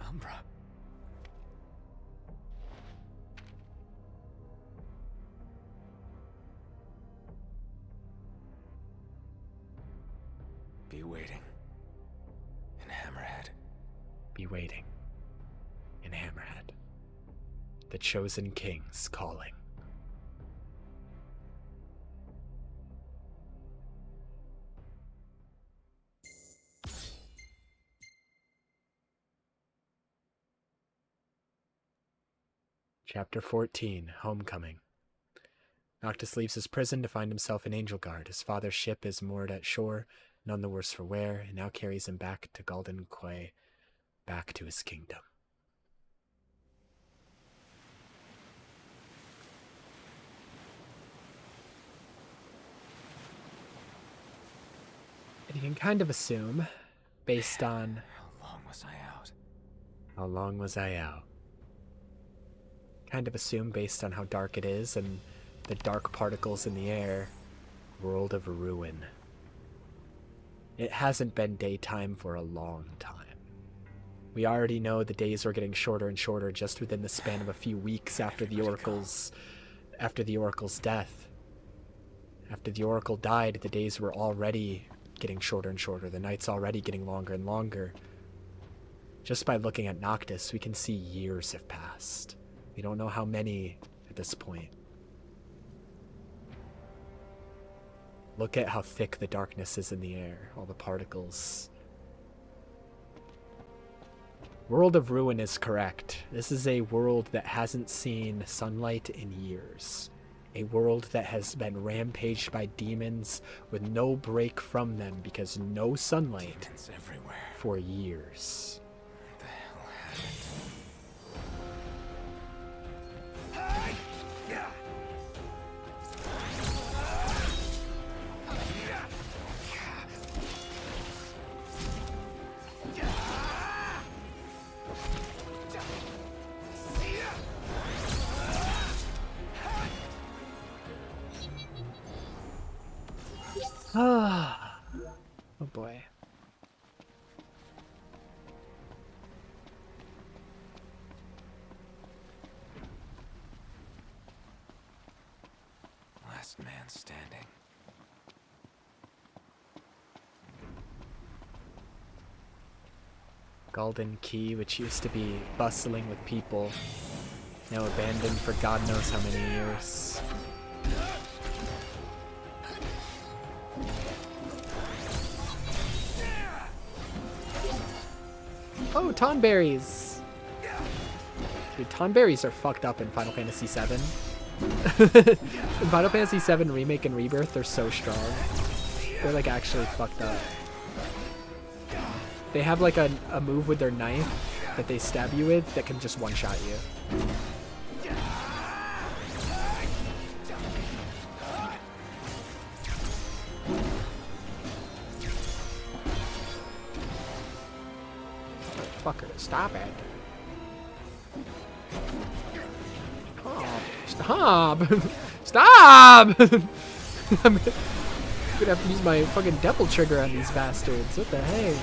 Umbra. Be waiting in Hammerhead. Be waiting in Hammerhead. The Chosen King's calling. Chapter 14, Homecoming. Noctis leaves his prison to find himself in Angel Guard. His father's ship is moored at shore, none the worse for wear, and now carries him back to Gul'dan Quay, back to his kingdom. And you can kind of assume, based on... How long was I out? How long was I out? Kind of assume, based on how dark it is and the dark particles in the air, world of ruin. It hasn't been daytime for a long time. We already know the days are getting shorter and shorter just within the span of a few weeks after the Oracle's death. After the Oracle died, the days were already getting shorter and shorter, the nights already getting longer and longer. Just by looking at Noctis, we can see years have passed. We don't know how many at this point. Look at how thick the darkness is in the air, all the particles. World of Ruin is correct. This is a world that hasn't seen sunlight in years. A world that has been rampaged by demons with no break from them because no sunlight for years. What the hell happened? Oh boy. Last man standing. Gul'dan Quay, which used to be bustling with people, now abandoned for God knows how many years. Oh, Tonberries! Dude, Tonberries are fucked up in Final Fantasy VII. In Final Fantasy VII Remake and Rebirth, they're so strong. They're like actually fucked up. They have like a move with their knife that they stab you with that can just one-shot you. Fucker, stop it. Oh, stop! Stop! I'm gonna have to use my fucking devil trigger on these bastards. What the heck?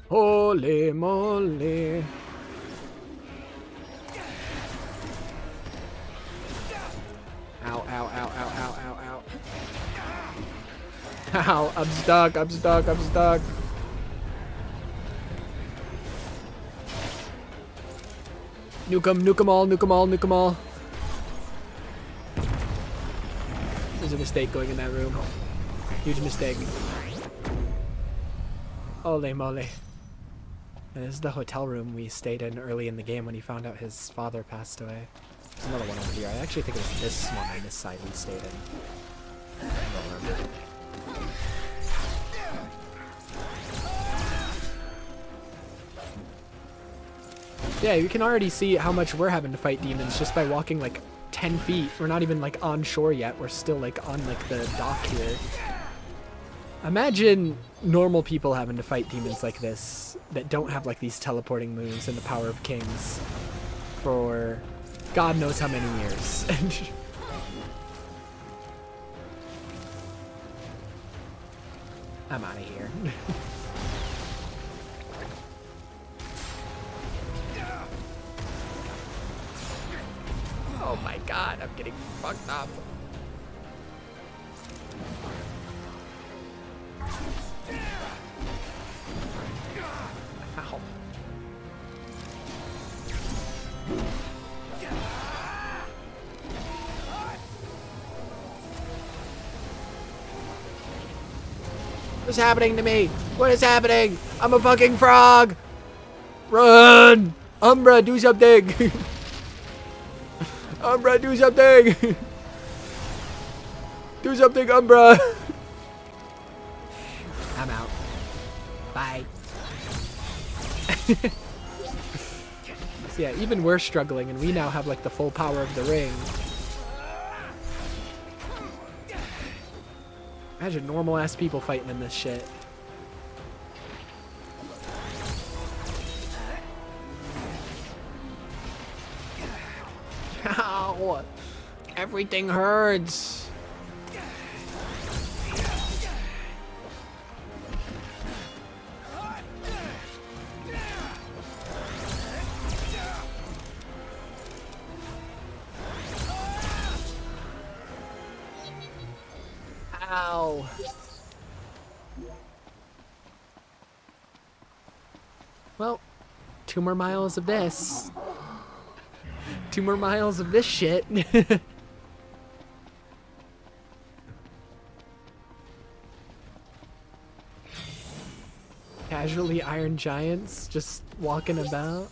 Holy moly. Ow, ow, ow, ow, ow, ow, ow. Ow, I'm stuck, I'm stuck, I'm stuck. Nuke 'em, nuke 'em all, nuke 'em all, nuke 'em all. There's a mistake going in that room. Huge mistake. Holy moly. And this is the hotel room we stayed in early in the game when he found out his father passed away. There's another one over here. I actually think it was this one on this side we stayed in. I don't remember. Yeah, you can already see how much we're having to fight demons just by walking like 10 feet. We're not even like on shore yet. We're still like on like the dock here. Imagine normal people having to fight demons like this that don't have like these teleporting moves and the power of kings for God knows how many years. I'm out of here. Oh my god, I'm getting fucked up. Ow. What's happening to me? What is happening? I'm a fucking frog! Run! Umbra, do something! Umbra, do something! Do something, Umbra! I'm out. Bye. So yeah, even we're struggling, and we now have like the full power of the ring. Imagine normal ass people fighting in this shit. Ow! Everything hurts. Ow. Well, 2 more miles of this. 2 more miles of this shit. Casually Iron Giants just walking about.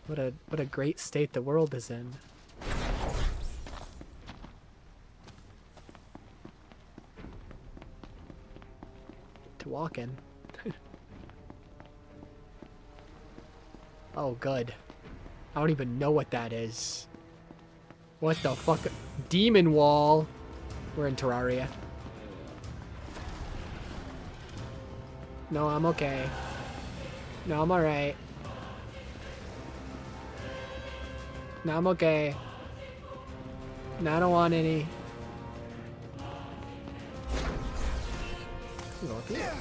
What a great state the world is in. To walk in. Oh, good. I don't even know what that is. What the fuck? Demon Wall. We're in Terraria. No, I'm okay. No, I'm alright. No, I'm okay. No, I don't want any. Go up here.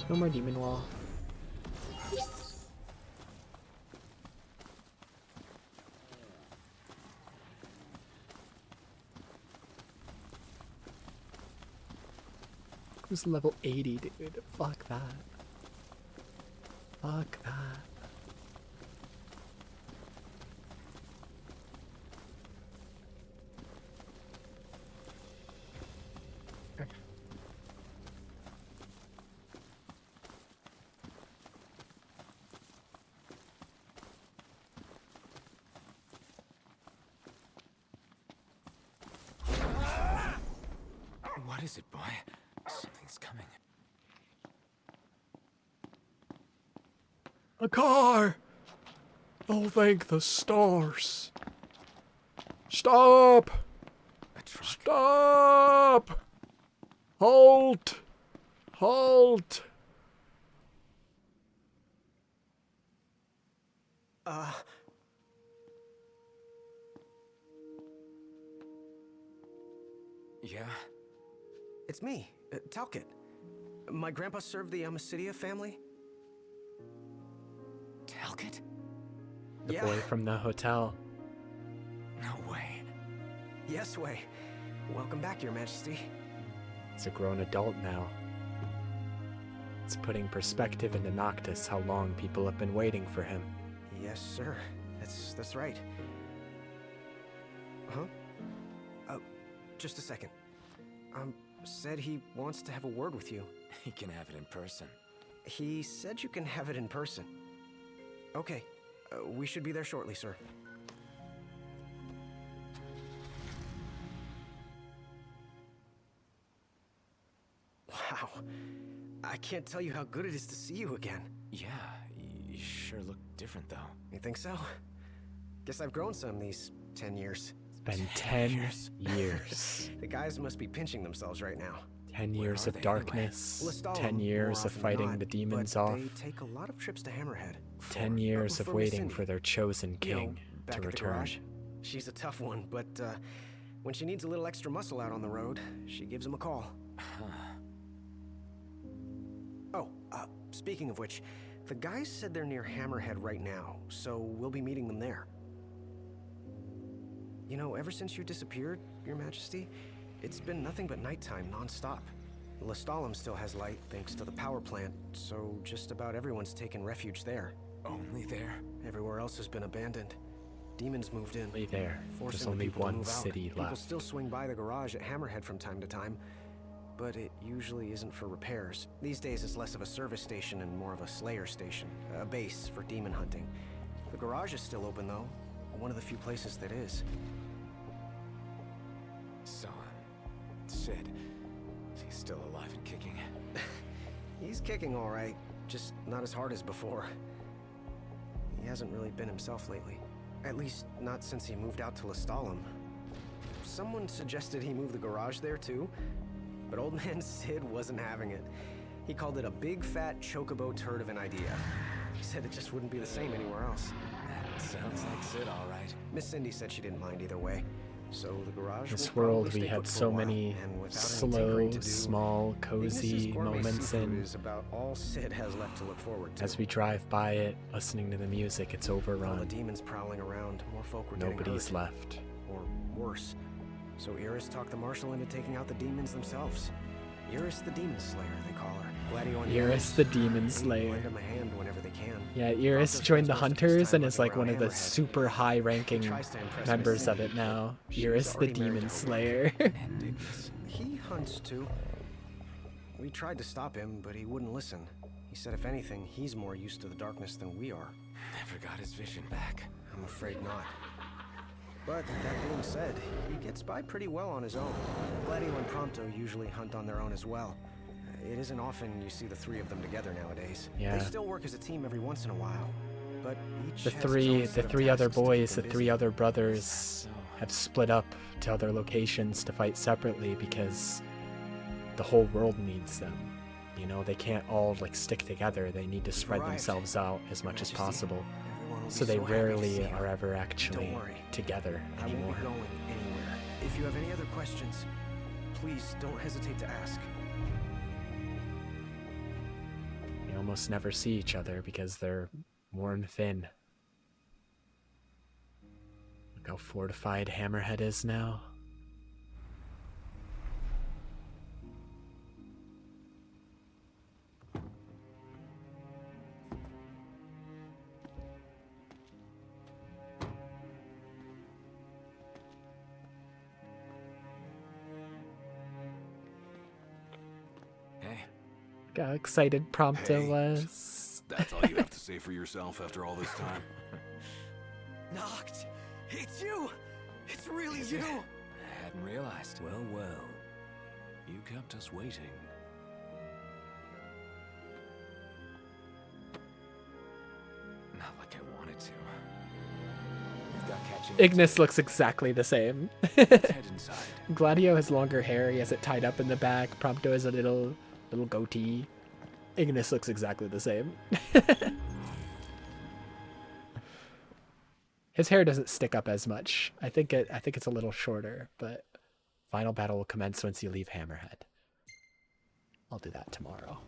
No more demon wall. Who's level 80, dude? Fuck that. Fuck that. What is it, boy? Something's coming. A car! Oh, thank the stars. Stop! Stop! Halt! Halt! Yeah? It's me, Talcott. My grandpa served the Amicitia family. Talcott? The boy from the hotel. No way. Yes way. Welcome back, Your Majesty. It's a grown adult now. It's putting perspective into Noctis how long people have been waiting for him. Yes, sir. That's right. Huh? Just a second. Said he wants to have a word with you. He can have it in person. He said you can have it in person. Okay. We should be there shortly, sir. Wow. I can't tell you how good it is to see you again. Yeah, you sure look different, though. You think so? Guess I've grown some these 10 years. It's been 10 years. The guys must be pinching themselves right now. 10 years of darkness. Lestalem, 10 years more of often fighting not, the demons but off. They take a lot of trips to Hammerhead. 10 years of for waiting Cindy. for their chosen You know, king back to at the return. garage. She's a tough one, but when she needs a little extra muscle out on the road, she gives him a call. Oh, speaking of which, the guys said they're near Hammerhead right now, so we'll be meeting them there. You know, ever since you disappeared, Your Majesty, it's been nothing but nighttime non-stop. Lestalem still has light thanks to the power plant, so just about everyone's taken refuge there. Only there? Everywhere else has been abandoned. Demons moved in. Only there. forcing There's the only people to one move out. city People left. still swing by the garage at Hammerhead from time to time, but it usually isn't for repairs. These days it's less of a service station and more of a slayer station, a base for demon hunting. The garage is still open though, one of the few places that is. So, Sid, he's still alive and kicking. He's kicking all right, just not as hard as before. He hasn't really been himself lately. At least, not since he moved out to Lestalem. Someone suggested he move the garage there too, but old man Sid wasn't having it. He called it a big fat chocobo turd of an idea. He said it just wouldn't be the same anywhere else. That sounds like Sid, all right. Miss Cindy said she didn't mind either way. So the garage This will world, probably we stay had put for so a while, many and without any slow, tinkering to do, small, Ignis's cozy gourmet moments seafood in. is about all Sid has left to look forward to. As we drive by it, listening to the music, it's With all the overrun. demons prowling around, more folk were getting Nobody's hurt. left. Or worse. So Iris talked the Marshal into taking out the demons themselves. Iris the Demon Slayer, they call her. Gladio and Iris the Demon they Slayer. lend him a hand whenever they can. Yeah, Iris Prompto joined the spends most of his Hunters time and is looking like one around of the Hammerhead. super high-ranking He tries to impress members Miss of Cindy, it now. but she's Iris the already married Demon to Slayer. He hunts too. We tried to stop him, but he wouldn't listen. He said if anything, he's more used to the darkness than we are. Never got his vision back. I'm afraid not. But that being said, he gets by pretty well on his own. Gladio and Prompto usually hunt on their own as well. It isn't often you see the three of them together nowadays. Yeah. They still work as a team every once in a while, but each The has its own set of three other tasks to keep boys, the them three busy. other brothers have split up to other locations to fight separately because the whole world needs them. You know, they can't all like stick together. They need to spread arrived, themselves out as much as Majesty. possible. Everyone will So be they so happy to rarely see you. are ever actually Don't worry. together I won't anymore. be going anywhere. If you have any other questions, please don't hesitate to ask. They almost never see each other because they're worn thin. Look how fortified Hammerhead is now. Hey. Look how excited Prompto Hey. was. That's all you have to say for yourself after all this time? Noct! It's you! It's really Is you! it? I hadn't realized. Well, well. You kept us waiting. Not like I wanted to. You've got catching. Ignis looks exactly the same. Head inside. Gladio has longer hair. He has it tied up in the back. Prompto has a little goatee. Ignis looks exactly the same. His hair doesn't stick up as much. I think it's a little shorter, but final battle will commence once you leave Hammerhead. I'll do that tomorrow.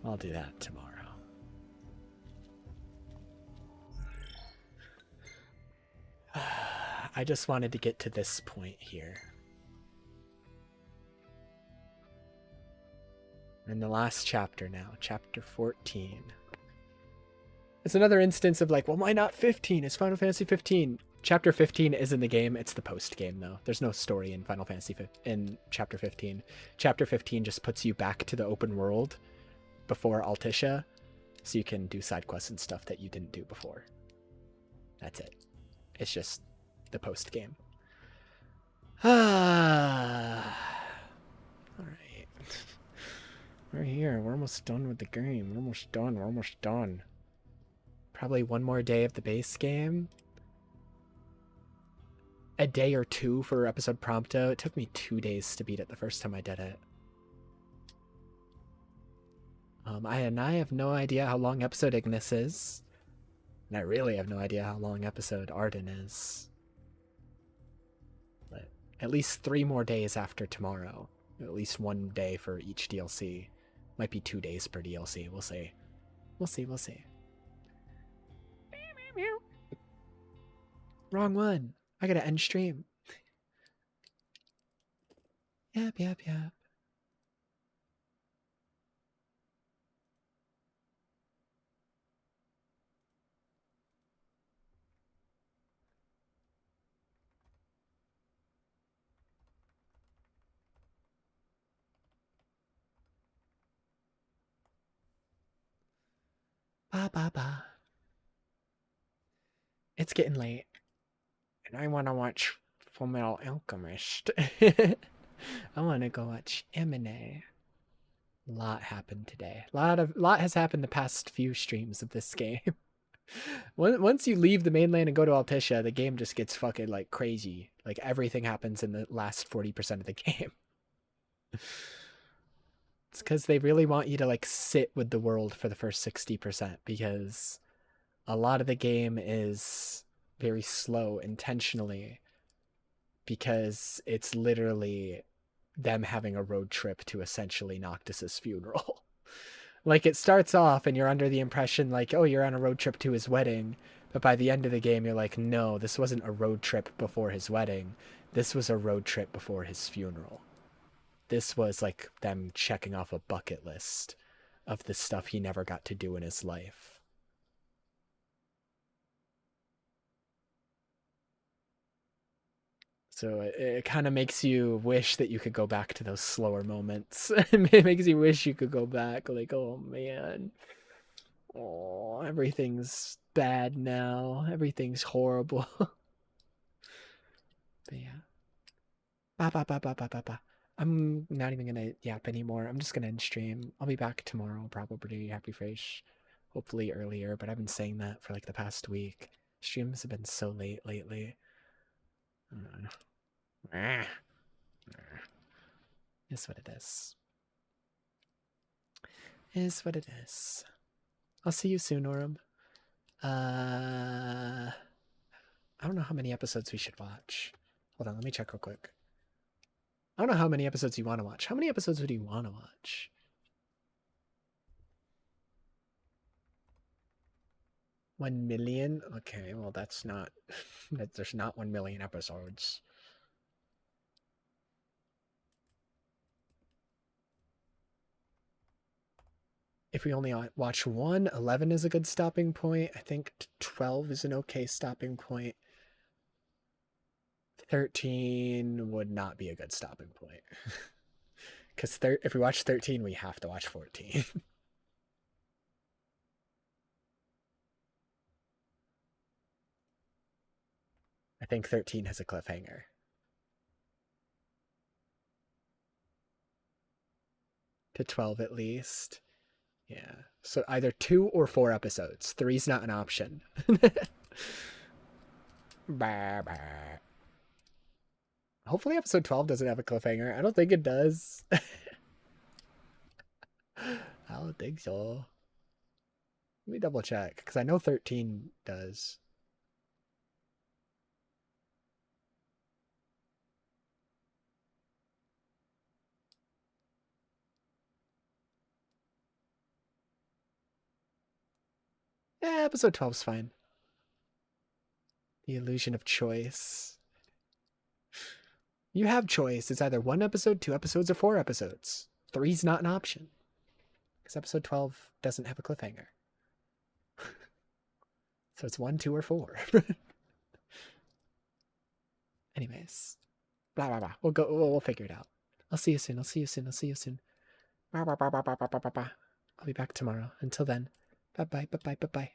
I'll do that tomorrow. I just wanted to get to this point here. In the last chapter now, chapter 14. It's another instance of like, well, why not 15? It's Final Fantasy 15. Chapter 15 is in the game. It's the post game though. There's no story in Final Fantasy in chapter 15. Chapter 15 just puts you back to the open world before Altissia, so you can do side quests and stuff that you didn't do before. That's it. It's just the post game. Ah. All right. We're here. We're almost done with the game. We're almost done. We're almost done. Probably one more day of the base game. A day or two for episode Prompto. It took me 2 days to beat it the first time I did it. I have no idea how long episode Ignis is. And I really have no idea how long episode Arden is. But at least 3 more days after tomorrow. At least 1 day for each DLC. Might be 2 days per DLC. We'll see. We'll see. We'll see. Wrong one. I gotta end stream. Yep. Ba ba ba. It's getting late. And I want to watch Fullmetal Alchemist. I want to go watch M&A. A lot happened today. Lot has happened the past few streams of this game. Once you leave the mainland and go to Altissia, the game just gets fucking like crazy. Like everything happens in the last 40% of the game. It's because they really want you to like sit with the world for the first 60%, because a lot of the game is very slow intentionally, because it's literally them having a road trip to essentially Noctis's funeral. Like, it starts off and you're under the impression like, oh, you're on a road trip to his wedding, but by the end of the game you're like, no, this wasn't a road trip before his wedding, this was a road trip before his funeral. This was like them checking off a bucket list of the stuff he never got to do in his life. So it kind of makes you wish that you could go back to those slower moments. It makes you wish you could go back, like, oh man, oh, everything's bad now, everything's horrible. But yeah. Ba ba ba ba ba ba ba. I'm not even gonna yap anymore. I'm just gonna end stream. I'll be back tomorrow, probably Happy Fresh. Hopefully earlier, but I've been saying that for like the past week. Streams have been so late lately. Is what it is. Is what it is. I'll see you soon, Orem. I don't know how many episodes we should watch. Hold on, let me check real quick. I don't know how many episodes you want to watch. How many episodes would you want to watch? $1 million? Okay, well that's not... There's not 1 million episodes. If we only watch one, 11 is a good stopping point. I think 12 is an okay stopping point. 13 would not be a good stopping point. Because if we watch 13, we have to watch 14. I think 13 has a cliffhanger. To 12 at least. Yeah. So either 2 or 4 episodes. 3's not an option. Bah, bah. Hopefully episode 12 doesn't have a cliffhanger. I don't think it does. I don't think so. Let me double check, because I know 13 does. Yeah, episode 12's fine. The illusion of choice. You have choice. It's either 1 episode, 2 episodes, or 4 episodes. 3's not an option. Because episode 12 doesn't have a cliffhanger. So it's 1, 2, or 4. Anyways. Blah, blah, blah. We'll figure it out. I'll see you soon. I'll see you soon. I'll see you soon. Blah, blah, blah, blah, blah, blah, blah, blah. I'll be back tomorrow. Until then. Bye-bye, bye-bye, bye-bye.